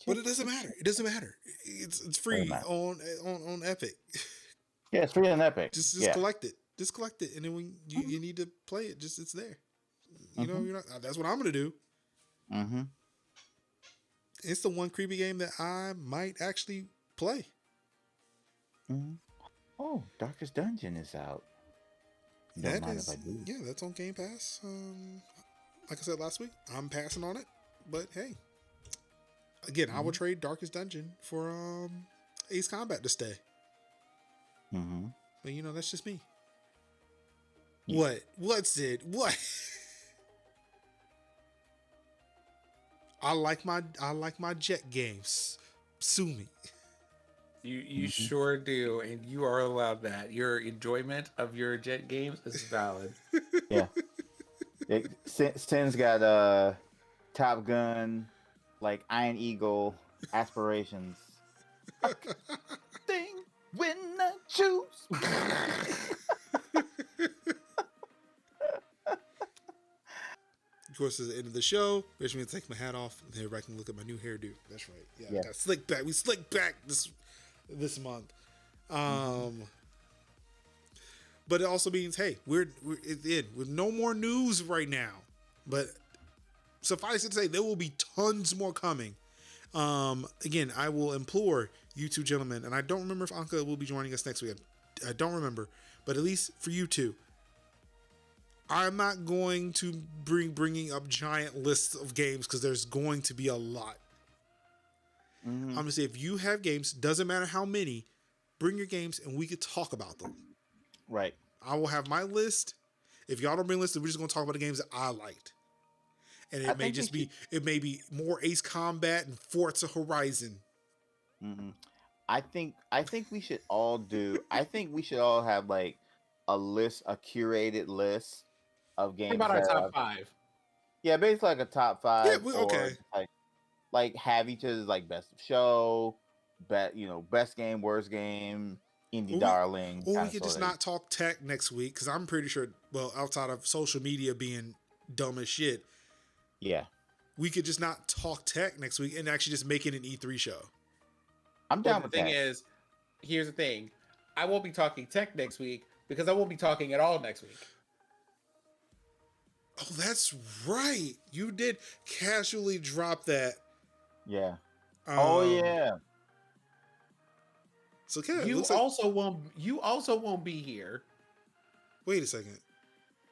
But it doesn't matter. It doesn't matter. It's free on Epic. Yeah, it's free on Epic. Just collect it. Just collect it, and then when you need to play it, just it's there. You know, you're not. That's what I'm gonna do. It's the one creepy game that I might actually play. Oh, Darkest Dungeon is out. That is, yeah, that's on Game Pass. Like I said last week, I'm passing on it. But hey, again, I would trade Darkest Dungeon for Ace Combat to stay. But you know, that's just me. What? What's it? What? I like my jet games. Sue me. You sure do, and you are allowed that. Your enjoyment of your jet games is valid. Yeah. Sin's got Top Gun, like Iron Eagle aspirations. Thing when I choose. Of course, at the end of the show, which means take my hat off and everybody can look at my new hairdo. That's right. Yeah, Yeah. I got slick back. We slick back this month. But it also means, hey, we're in with no more news right now. But suffice it to say, there will be tons more coming. Again, I will implore you two gentlemen, and I don't remember if Anka will be joining us next week. I don't remember, but at least for you two, I'm not going to bringing up giant lists of games because there's going to be a lot. I'm gonna say if you have games, doesn't matter how many, bring your games and we could talk about them. Right. I will have my list. If y'all don't bring lists, we're just gonna talk about the games that I liked. And it may just be more Ace Combat and Forza Horizon. I think we should all have like a curated list of games. What about our top 5? Yeah, basically like a top 5. Yeah, okay. Like have each other's like best of show, best game, worst game, indie darling. Or we could just not talk tech next week because I'm pretty sure, well, outside of social media being dumb as shit, yeah, we could just not talk tech next week and actually just make it an E3 show. I'm down with that. The thing is, here's the thing. I won't be talking tech next week because I won't be talking at all next week. Oh, that's right. You did casually drop that. Yeah. Oh yeah. So Kev, you also won't be here. Wait a second.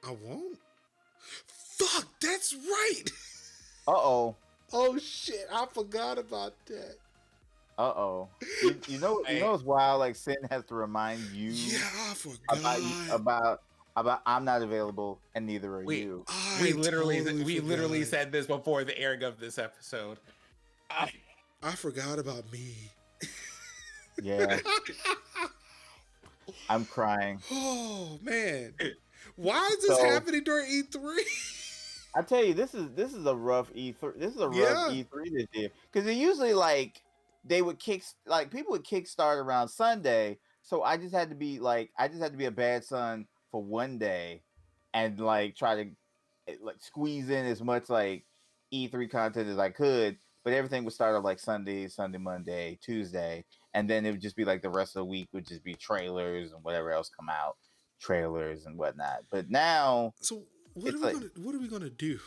I won't? Fuck, that's right. Uh-oh. Oh shit, I forgot about that. Uh-oh. You know it's wild, like Sin has to remind you. Yeah, I forgot. About I'm not available and neither are you. We literally said this before the airing of this episode. I forgot about me. Yeah. I'm crying. Oh man. Why is this happening during E3? I tell you, this is a rough E3. This is a rough E3 this year. Because it usually like people would kickstart around Sunday. So I just had to be a bad son for one day and like try to like squeeze in as much like E3 content as I could. But everything would start off like Sunday, Monday, Tuesday. And then it would just be like the rest of the week would just be trailers and whatever else come out. Trailers and whatnot. But now, so what are we gonna do?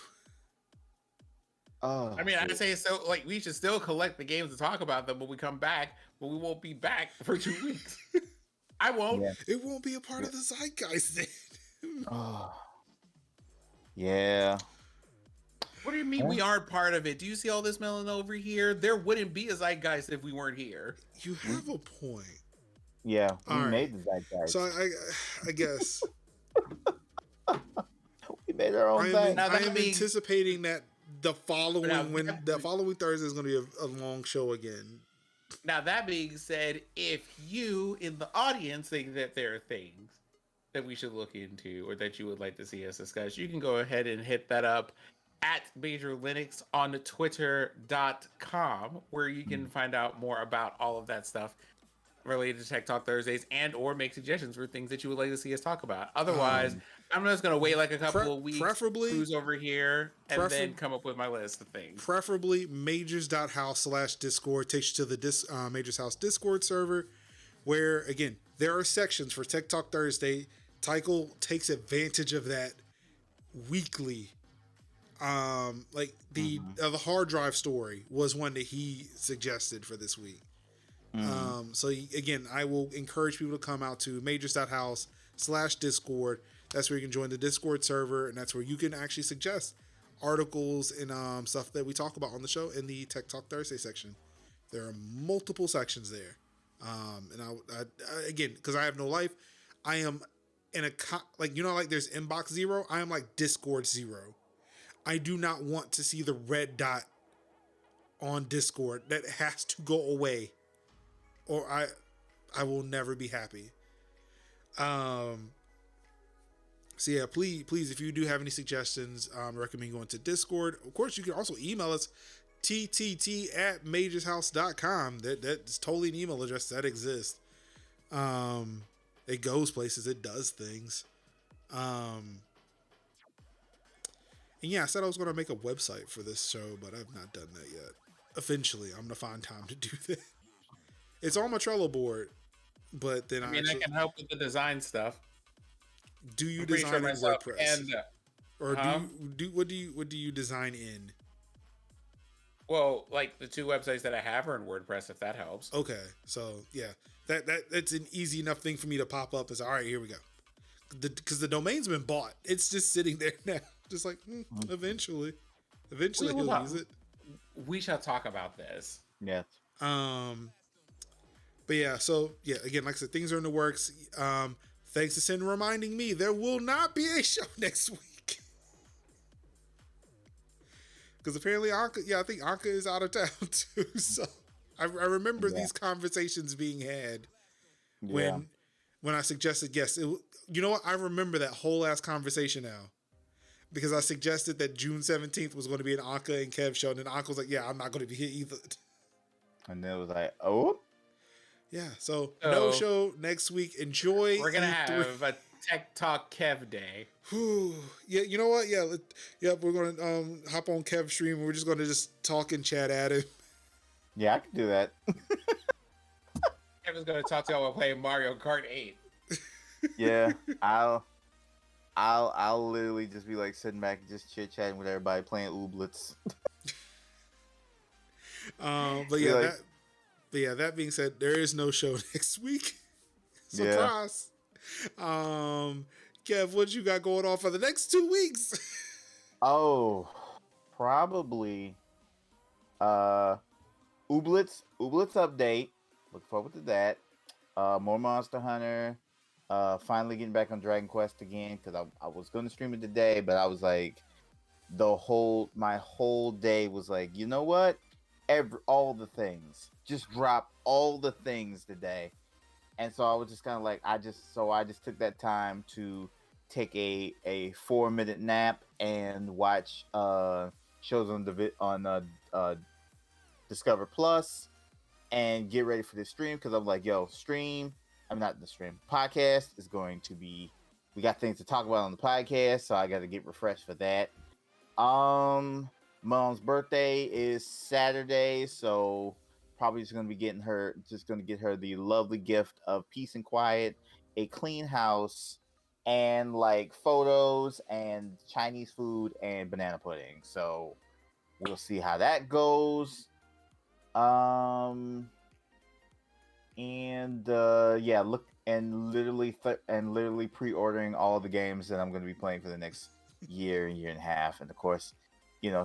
Oh, I mean, I'd say so. Like, we should still collect the games and talk about them when we come back, but we won't be back for 2 weeks. I won't. Yeah. It won't be a part of the zeitgeist then. Oh, yeah. What do you mean we aren't part of it? Do you see all this melon over here? There wouldn't be a zeitgeist if we weren't here. You have a point. Yeah, we all made the zeitgeist. So I guess we made our own thing. I am anticipating that the following Thursday is going to be a long show again. Now, that being said, if you in the audience think that there are things that we should look into or that you would like to see us discuss, you can go ahead and hit that up at Major Linux on twitter.com, where you can find out more about all of that stuff related to Tech Talk Thursdays and or make suggestions for things that you would like to see us talk about. Otherwise, I'm just going to wait like a couple of weeks, preferably cruise over here, and then come up with my list of things. Preferably majors.house/Discord takes you to the Majors House Discord server, where, again, there are sections for Tech Talk Thursday. Tycho takes advantage of that weekly. Like the hard drive story was one that he suggested for this week. So again, I will encourage people to come out to majors.house/Discord. That's where you can join the Discord server, and that's where you can actually suggest articles and stuff that we talk about on the show in the Tech Talk Thursday section. There are multiple sections there. And I again, because I have no life, I am in a like, you know, like there's inbox 0. I am like Discord 0. I do not want to see the red dot on Discord. That has to go away, or I will never be happy. So yeah, please, if you do have any suggestions, I recommend going to Discord. Of course, you can also email us, ttt@majorshouse.com. That's totally an email address that exists. It goes places, it does things. And yeah, I said I was going to make a website for this show, but I've not done that yet. Eventually, I'm going to find time to do that. It's on my Trello board, but then I mean, I can help with the design stuff. Do you design in WordPress? Or what do you design in? Well, like the 2 websites that I have are in WordPress, if that helps. Okay, so yeah, that's an easy enough thing for me to pop up as all right, here we go. Because the domain's been bought, it's just sitting there now, just like eventually he'll use it. We shall talk about this. Yes. But yeah, so yeah, again, like I said, things are in the works. Thanks to Sin reminding me there will not be a show next week. Because apparently Anka, I think Anka is out of town too. So I remember these conversations being had when I suggested yes. You know what? I remember that whole ass conversation now. Because I suggested that June 17th was going to be an Anka and Kev show, and then Anka was like, yeah, I'm not going to be here either. And then it was like, oh? Yeah, so no show next week. Enjoy. We're going to have a Tech Talk Kev day. Yeah, you know what? Yeah, we're going to hop on Kev's stream, and we're just going to just talk and chat at him. Yeah, I can do that. Kevin's going to talk to y'all while playing Mario Kart 8. Yeah, I'll literally just be like sitting back and just chit chatting with everybody playing Ooblets. That being said, there is no show next week. Surprise. Yeah. Kev, what you got going on for the next 2 weeks? Probably Ooblets update. Look forward to that. More Monster Hunter. Finally getting back on Dragon Quest again, because I was going to stream it today, but I was like, my whole day was like, you know what? All the things. Just drop all the things today. And so I was just kind of like, I just took that time to take a 4-minute nap and watch shows on Discover Plus and get ready for this stream, because I'm like, yo, podcast is going to be, we got things to talk about on the podcast, so I got to get refreshed for that. Mom's birthday is Saturday, so probably just going to get her the lovely gift of peace and quiet, a clean house, and like photos and Chinese food and banana pudding. So we'll see how that goes. Literally pre-ordering all the games that I'm going to be playing for the next year and a half, and of course,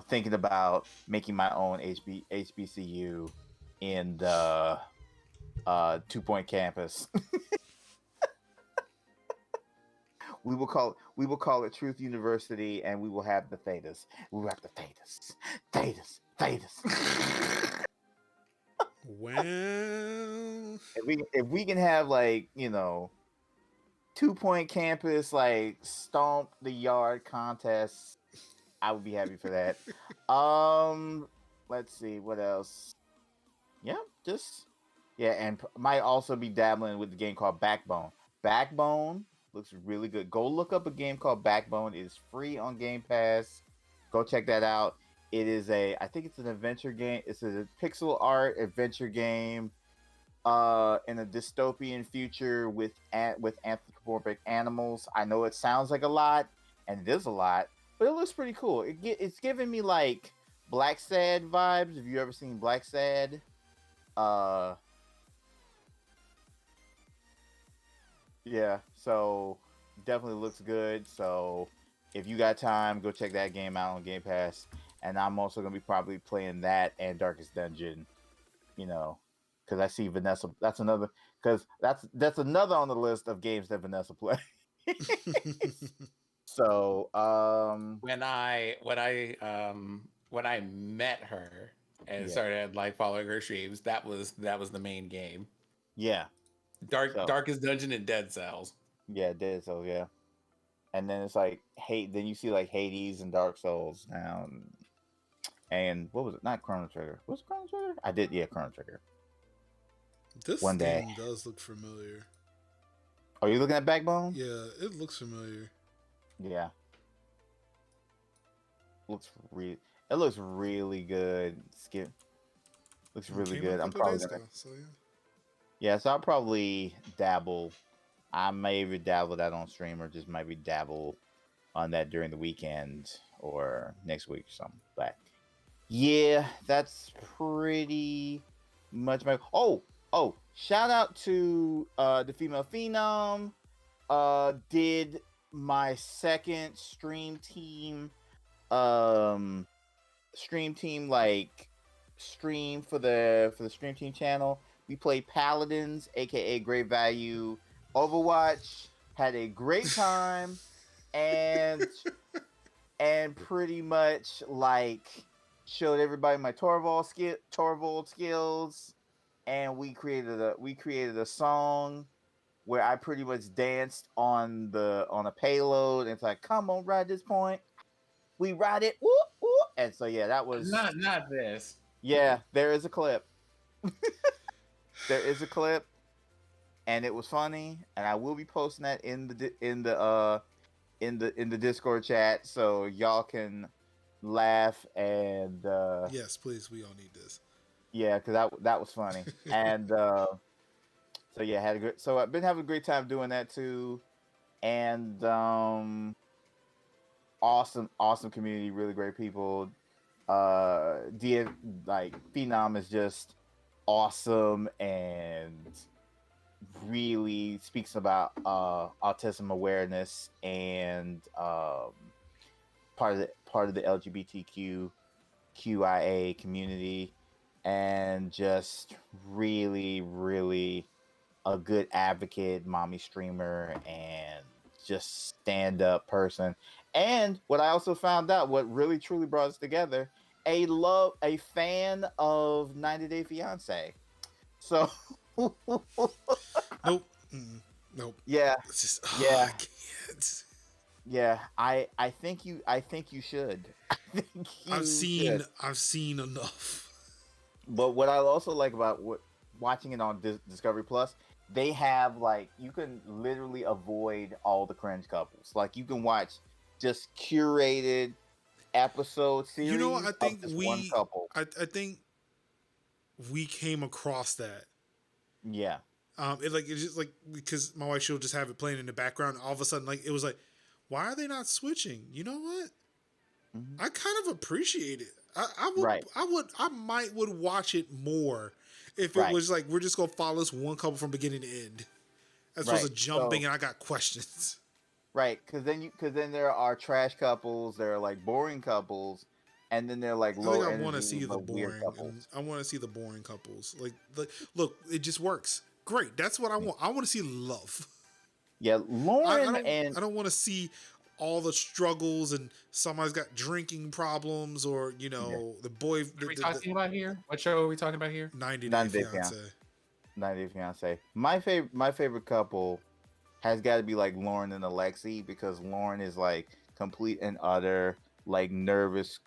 thinking about making my own HBCU in the 2 Point campus. We will call it Truth University, and we will have the Thetas. We will have the Thetas. Well, if we can have 2 Point campus stomp the yard contest, I would be happy for that. Let's see what else. And might also be dabbling with the game called Backbone. Backbone looks really good. Go look up a game called Backbone. It is free on Game Pass. Go check that out. It is I think it's an adventure game. It's a pixel art adventure game in a dystopian future with anthropomorphic animals. I know it sounds like a lot, and it is a lot, but it looks pretty cool. It's giving me Black Sad vibes. Have you ever seen Black Sad? Yeah, so definitely looks good. So if you got time, go check that game out on Game Pass. And I'm also gonna be probably playing that and Darkest Dungeon, because I see Vanessa. That's another on the list of games that Vanessa play. So, when I met her and Yeah. started like following her streams, that was the main game. yeah, so Darkest Dungeon and Dead Cells. yeah, it did. So yeah, and then it's like then you see like Hades and Dark Souls now, and what was it? Not Chrono Trigger. Was it Chrono Trigger? I did. Yeah, Chrono Trigger. This One day. game does look familiar. Are you looking at Backbone? Yeah, it looks familiar. Yeah. It looks really good. Skip. Looks really Came out good. a I'm couple probably days gonna. ago, so yeah. Yeah, so I'll probably dabble. I may even dabble that on stream, or just maybe dabble on that during the weekend or next week or something. But yeah, that's pretty much my. Oh! Shout out to the female phenom. Did my second stream team like stream for the stream team channel. We played Paladins, aka Great Value Overwatch. Had a great time, and pretty much like showed everybody my Torvald skills, and we created a song where I pretty much danced on a payload. And it's like, come on, ride this point. We ride it, whoop, whoop. And so yeah, that was Not this. yeah. There is a clip. There is a clip, and it was funny, and I will be posting that in the Discord chat, so y'all can laugh and Yes, please. We all need this. yeah, because that was funny, and so yeah, so I've been having a great time doing that too, and awesome community, really great people. Like Phenom is just awesome and really speaks about autism awareness and part of the LGBTQ QIA community, and just really a good advocate, mommy streamer, and just stand up person. And what I also found out, what really truly brought us together, a fan of 90 Day Fiance. So Nope. Nope. yeah, It's just yeah. I can't. yeah. I think you should. I think I've should. seen enough. But what I also like about watching it on Discovery Plus, they have like, you can literally avoid all the cringe couples. Like you can watch just curated episode series. You know what? I think of just one couple. I think we came across that. Yeah. It's just like, because my wife, she'll just have it playing in the background. All of a sudden, like, it was like, why are they not switching? You know what? Mhm. I kind of appreciate it. Right. I might watch it more if it Right. was like, we're just gonna follow this one couple from beginning to end, as opposed to Right. jumping So- and I got questions. Right, because then there are trash couples, there are like boring couples, and then they're like I low think I energy, want to see the like, weird boring. couples. I want to see the boring couples. Like, look, it just works. Great, that's what I want. I want to see love. Yeah, Lauren I don't want to see all the struggles and somebody's got drinking problems, or the boy. What are we talking about here? What show are we talking about here? 90 90 Day Day Fiance. 90 Day Fiance. My favorite couple has got to be like Lauren and Alexi, because Lauren is like complete and utter like nervous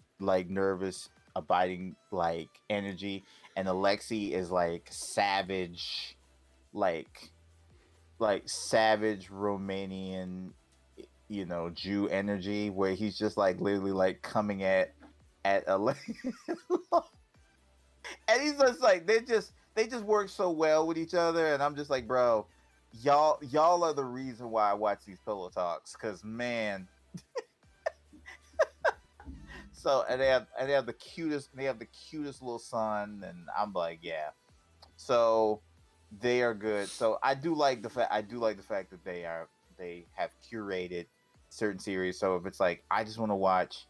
abiding like energy, and Alexi is like savage, like savage Romanian, Jew energy, where he's just like literally like coming at Alexi. And he's just like, they just work so well with each other, and I'm just like, bro, y'all are the reason why I watch these pillow talks, because man. So and they have the cutest little son, and I'm like, yeah. So they are good. So I do like the fact that they have curated certain series. So if it's like, I just want to watch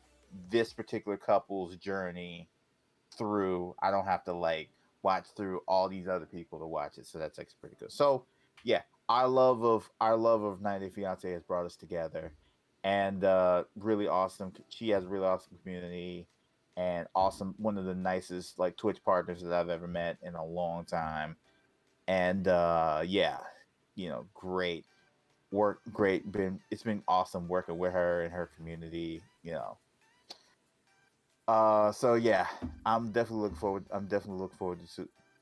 this particular couple's journey through, I don't have to like watch through all these other people to watch it. So that's actually pretty good. So yeah, our love of 90 Fiance has brought us together, and really awesome. She has a really awesome community, and awesome, one of the nicest like Twitch partners that I've ever met in a long time. And yeah, great work. It's been awesome working with her and her community. So yeah, I'm definitely looking forward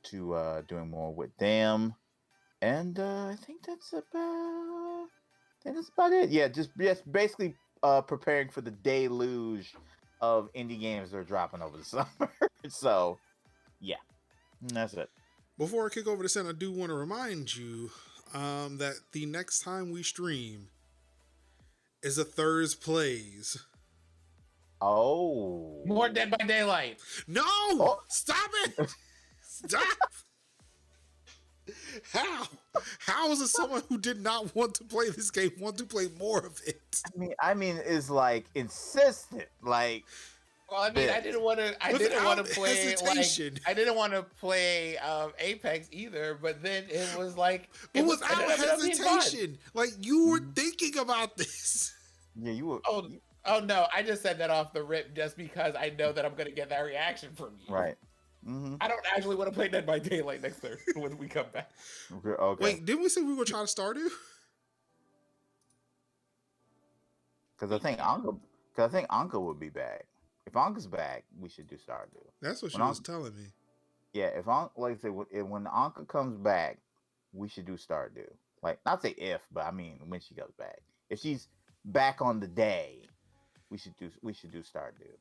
to doing more with them. And I think that's about it. Yeah, just basically preparing for the deluge of indie games that are dropping over the summer. So yeah, that's it. Before I kick over to Sen, I do want to remind you that the next time we stream is a Thurs Plays. Oh, More Dead by Daylight. No! Oh. Stop it! Stop! How is it someone who did not want to play this game want to play more of it? I mean, is like insistent, like. Well, I mean, I didn't want to play hesitation. like I didn't want to play Apex either. But then it was like it was without hesitation. Like you were thinking about this. Yeah, you were. Oh no! I just said that off the rip just because I know that I'm gonna get that reaction from you. Right. Mm-hmm. I don't actually want to play Dead by Daylight next Thursday when we come back. Okay. Wait, didn't we say we were trying to Stardew? Because I think Anka would be back. If Anka's back, we should do Stardew. That's what she was telling me. Yeah, if like I say, when Anka comes back, we should do Stardew. Like, not say if, but I mean when she goes back. If she's back on the day, we should do Stardew.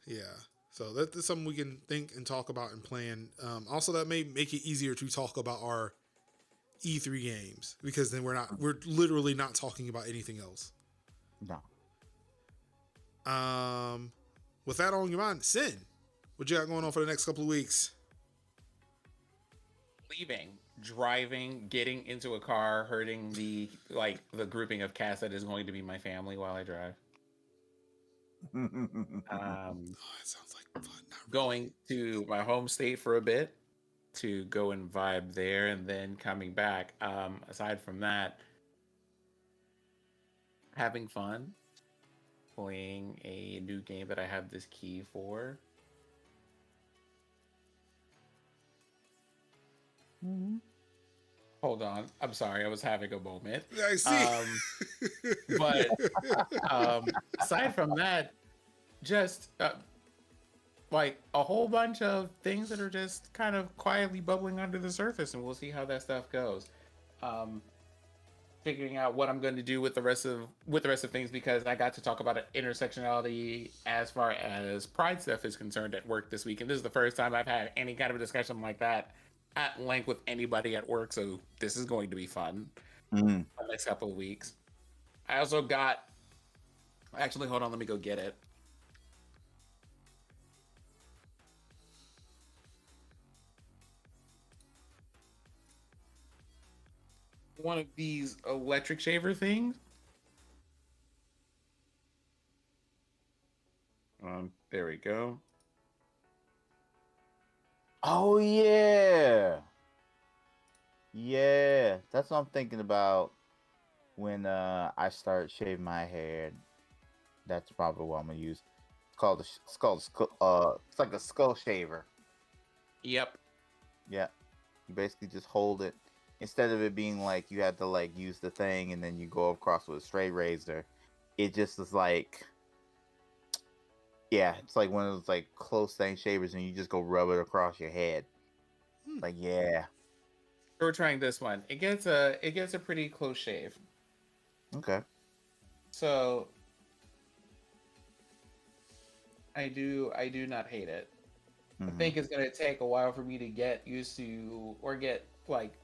Yeah. So that's something we can think and talk about and plan. Also, that may make it easier to talk about our E3 games because then we're literally not talking about anything else. No. With that on your mind, Sin, what you got going on for the next couple of weeks? Leaving, driving, getting into a car, hurting the grouping of cats that is going to be my family while I drive. That sounds like fun. Going to my home state for a bit to go and vibe there, and then coming back. Aside from that, having fun playing a new game that I have this key for. Mm-hmm. Hold on, I'm sorry, I was having a moment. I see. But aside from that, just like a whole bunch of things that are just kind of quietly bubbling under the surface, and we'll see how that stuff goes. Figuring out what I'm going to do with the rest of things, because I got to talk about intersectionality as far as pride stuff is concerned at work this week, and this is the first time I've had any kind of a discussion like that at length with anybody at work, so this is going to be fun. The next couple of weeks. I also got, actually, hold on, let me go get it. One of these electric shaver things. There we go. Oh yeah. Yeah, that's what I'm thinking about when I start shaving my hair. That's probably what I'm gonna use. It's like a skull shaver. Yep. Yeah. You basically just hold it. Instead of it being like you had to like use the thing and then you go across with a straight razor, it just is like, yeah, it's like one of those like close thing shavers and you just go rub it across your head. Like, yeah. We're trying this one. It gets a pretty close shave. Okay. So I do not hate it. I think it's gonna take a while for me to get used to or get like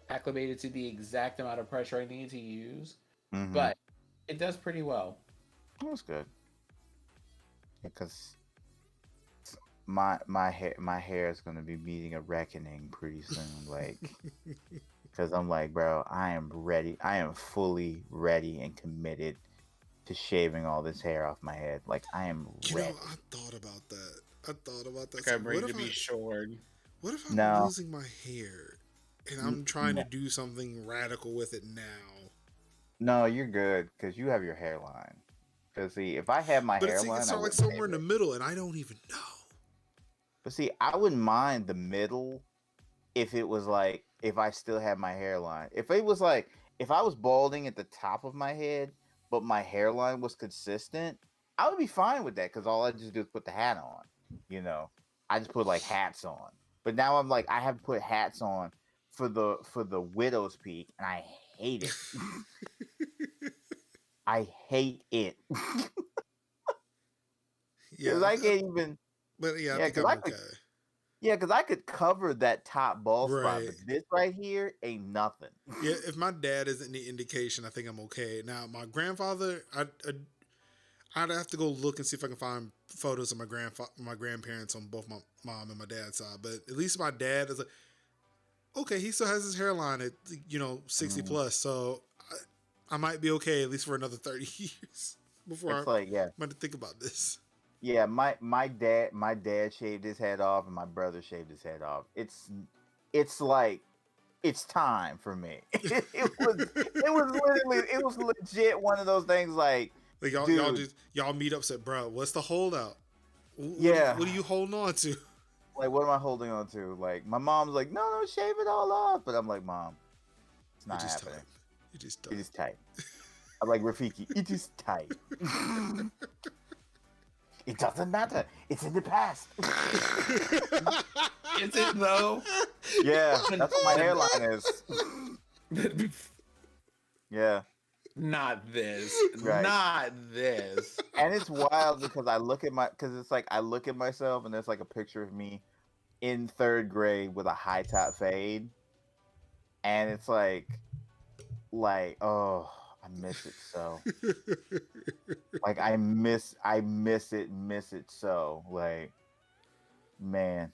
acclimated to the exact amount of pressure I need to use. But it does pretty well. That's good. Because my hair is gonna be meeting a reckoning pretty soon. Like, because I'm like, bro, I am ready. I am fully ready and committed to shaving all this hair off my head. Like, I am ready. I thought about that. I'm ready to be shorn. What if I'm No. losing my hair and I'm trying to do something radical with it now? No, you're good because you have your hairline. Because see, if I had my But hairline, it's I not like wouldn't somewhere in shave the it. middle, and I don't even know. But see, I wouldn't mind the middle if it was like if I still had my hairline. If it was like if I was balding at the top of my head, but my hairline was consistent, I would be fine with that because all I just do is put the hat on. You know, I just put like hats on. But now I'm like I have to put hats on for the widow's peak, and I hate it. I hate it because Yeah, I can't even. but yeah, I Yeah, think because I'm I okay. could. Yeah, because I could cover that top bald spot, Right. but this right here ain't nothing. Yeah, if my dad isn't the indication, I think I'm okay. Now, my grandfather, I'd have to go look and see if I can find photos of my grandparents on both my mom and my dad's side. But at least my dad is like, okay, he still has his hairline at 60 Mhm. plus, so I might be okay at least for another 30 years before It's like, yeah, I'm going to think about this. yeah. My dad shaved his head off, and my brother shaved his head off. It's like it's time for me. It was legit one of those things. Like, Like dude, y'all meet up, said, bro, what's the holdout? yeah. What are you holding on to? Like, what am I holding on to? Like, my mom's like, no, no, shave it all off, but I'm like, Mom, it's It not just happening. tight. It just It tight. is tight. I'm like Rafiki. It is tight. It doesn't matter. It's in the past. Is it though? Yeah, that's what my hairline is. Yeah, Not this. Right. Not this. and it's wild because it's like I look at myself and there's like a picture of me in third grade with a high top fade, and it's like oh, I miss it so. Like miss it so. Like, man.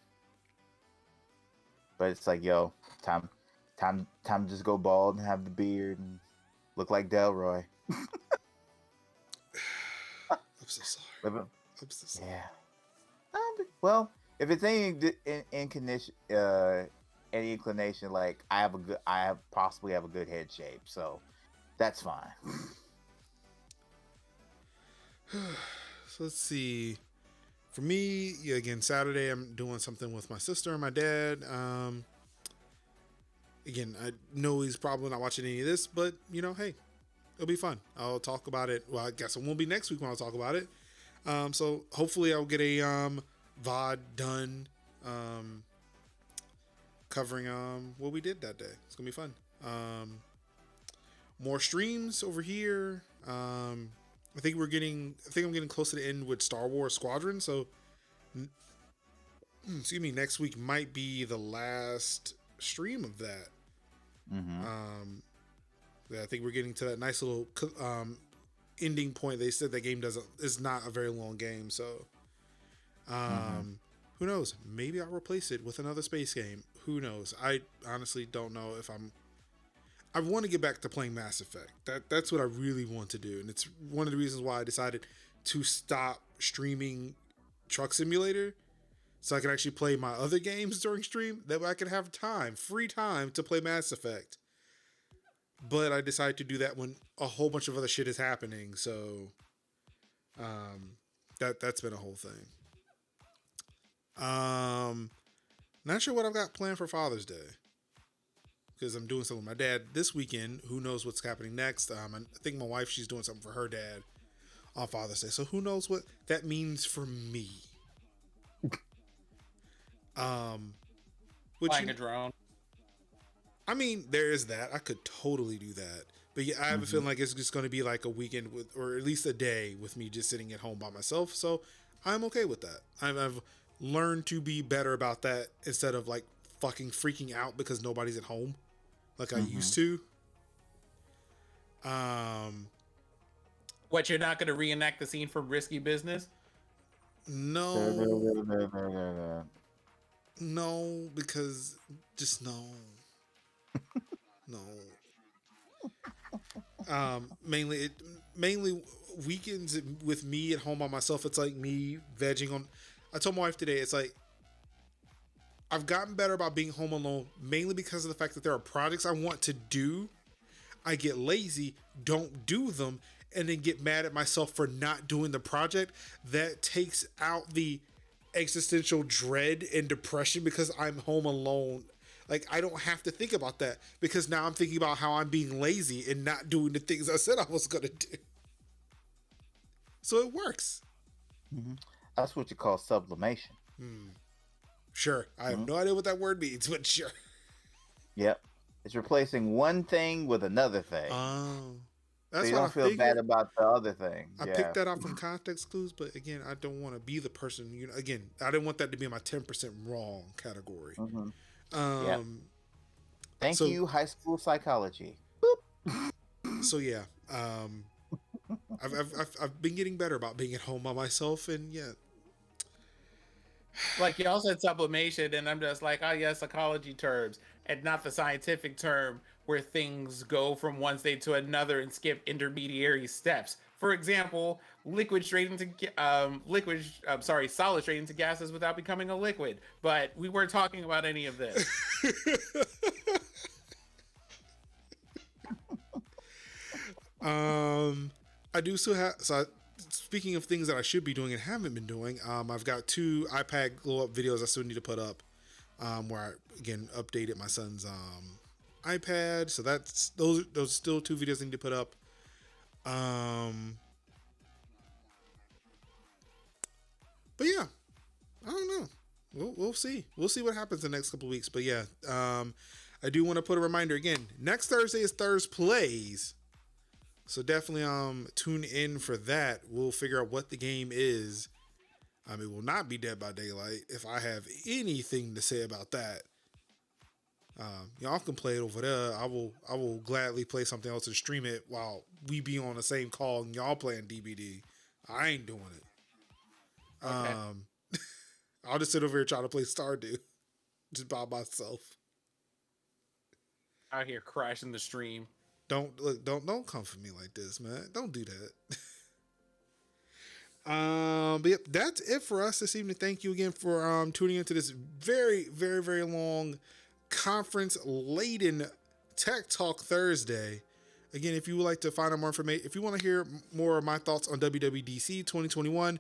But it's like, yo, time to just go bald and have the beard and look like Delroy. I'm so sorry. Living- I'm so sorry. Yeah. Well, if it's any any inclination, like I possibly have a good head shape, so that's fine. So let's see. For me, yeah, again, Saturday I'm doing something with my sister and my dad. Again, I know he's probably not watching any of this, but hey, it'll be fun. I'll talk about it. Well, I guess it won't be next week when I'll talk about it. So hopefully I'll get a VOD done covering what we did that day. It's gonna be fun. More streams over here. I think I'm getting close to the end with Star Wars Squadron. So, excuse me, next week might be the last stream of that. Mm-hmm. I think we're getting to that nice little ending point. They said that game is not a very long game, so who knows? Maybe I'll replace it with another space game. Who knows? I honestly don't know if I want to get back to playing Mass Effect. That's what I really want to do, and it's one of the reasons why I decided to stop streaming Truck Simulator, so I can actually play my other games during stream. That way I could have free time to play Mass Effect. But I decided to do that when a whole bunch of other shit is happening. So, that's been a whole thing. Not sure what I've got planned for Father's Day, because I'm doing something with my dad this weekend. Who knows what's happening next? I think my wife, she's doing something for her dad on Father's Day. So who knows what that means for me? Flying a drone. I mean, there is that. I could totally do that. But yeah, I have a feeling like it's just going to be like a weekend or at least a day with me just sitting at home by myself. So I'm okay with that. I've learned to be better about that instead of like fucking freaking out because nobody's at home like I used to. What, you're not going to reenact the scene from Risky Business? No. No, because just no. No. Mainly weekends with me at home by myself. It's like me vegging on. I told my wife today. It's like I've gotten better about being home alone, mainly because of the fact that there are projects I want to do. I get lazy, don't do them, and then get mad at myself for not doing the project. That takes out the existential dread and depression because I'm home alone. Like, I don't have to think about that because now I'm thinking about how I'm being lazy and not doing the things I said I was going to do. So it works. Mm-hmm. That's what you call sublimation. Sure. I have no idea what that word means, but sure. Yep. It's replacing one thing with another thing. Oh. So That's you what don't I feel figured. bad about the other thing. I picked that up from context clues, but again, I don't want to be the person, you know, again, I didn't want that to be in my 10% wrong category. Thank you, high school psychology. So yeah, I've been getting better about being at home by myself, and yeah. Like y'all said sublimation, and I'm just like, oh yeah, psychology terms, and not the scientific term where things go from one state to another and skip intermediary steps. For example, solid straight into gases without becoming a liquid. But we weren't talking about any of this. I do still have, speaking of things that I should be doing and haven't been doing, I've got 2 iPad glow up videos I still need to put up, where I again updated my son's iPad. So that's those still 2 videos I need to put up. But yeah, I don't know. We'll see. We'll see what happens in the next couple of weeks. But yeah, I do want to put a reminder again. Next Thursday is Thurs Plays. So definitely tune in for that. We'll figure out what the game is. It will not be Dead by Daylight if I have anything to say about that. Y'all can play it over there. I will gladly play something else and stream it while we be on the same call and y'all playing DBD. I ain't doing it. Okay. I'll just sit over here trying to play Stardew just by myself. Out here crashing the stream. Don't come for me like this, man. Don't do that. But yep, that's it for us this evening. Thank you again for tuning into this very, very, very long conference laden Tech Talk Thursday. Again, if you would like to find out more information, if you want to hear more of my thoughts on WWDC 2021,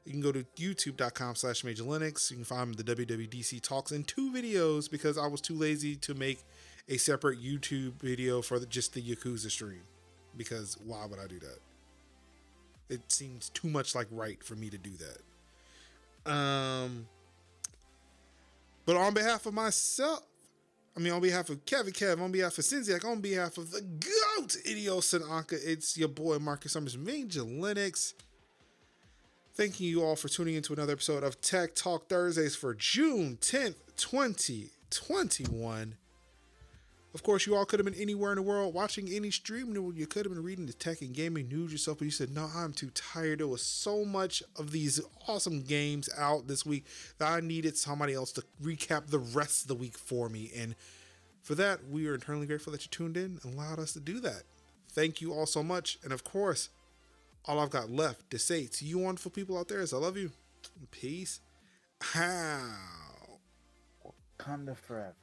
you can go to youtube.com/Major Linux. You can find the WWDC talks in 2 videos because I was too lazy to make a separate YouTube video for just the Yakuza stream. Because why would I do that? It seems too much like right for me to do that. But on behalf of myself, on behalf of Kev, on behalf of Sinziak, on behalf of the GOAT, Idios and Anka, it's your boy Marcus Summers, Major Linux. Thanking you all for tuning into another episode of Tech Talk Thursdays for June 10th, 2021. Of course, you all could have been anywhere in the world watching any stream. You could have been reading the tech and gaming news yourself, but you said, no, I'm too tired. There was so much of these awesome games out this week that I needed somebody else to recap the rest of the week for me. And for that, we are eternally grateful that you tuned in and allowed us to do that. Thank you all so much. And of course, all I've got left to say to you wonderful people out there is I love you. Peace. How? Wakanda forever.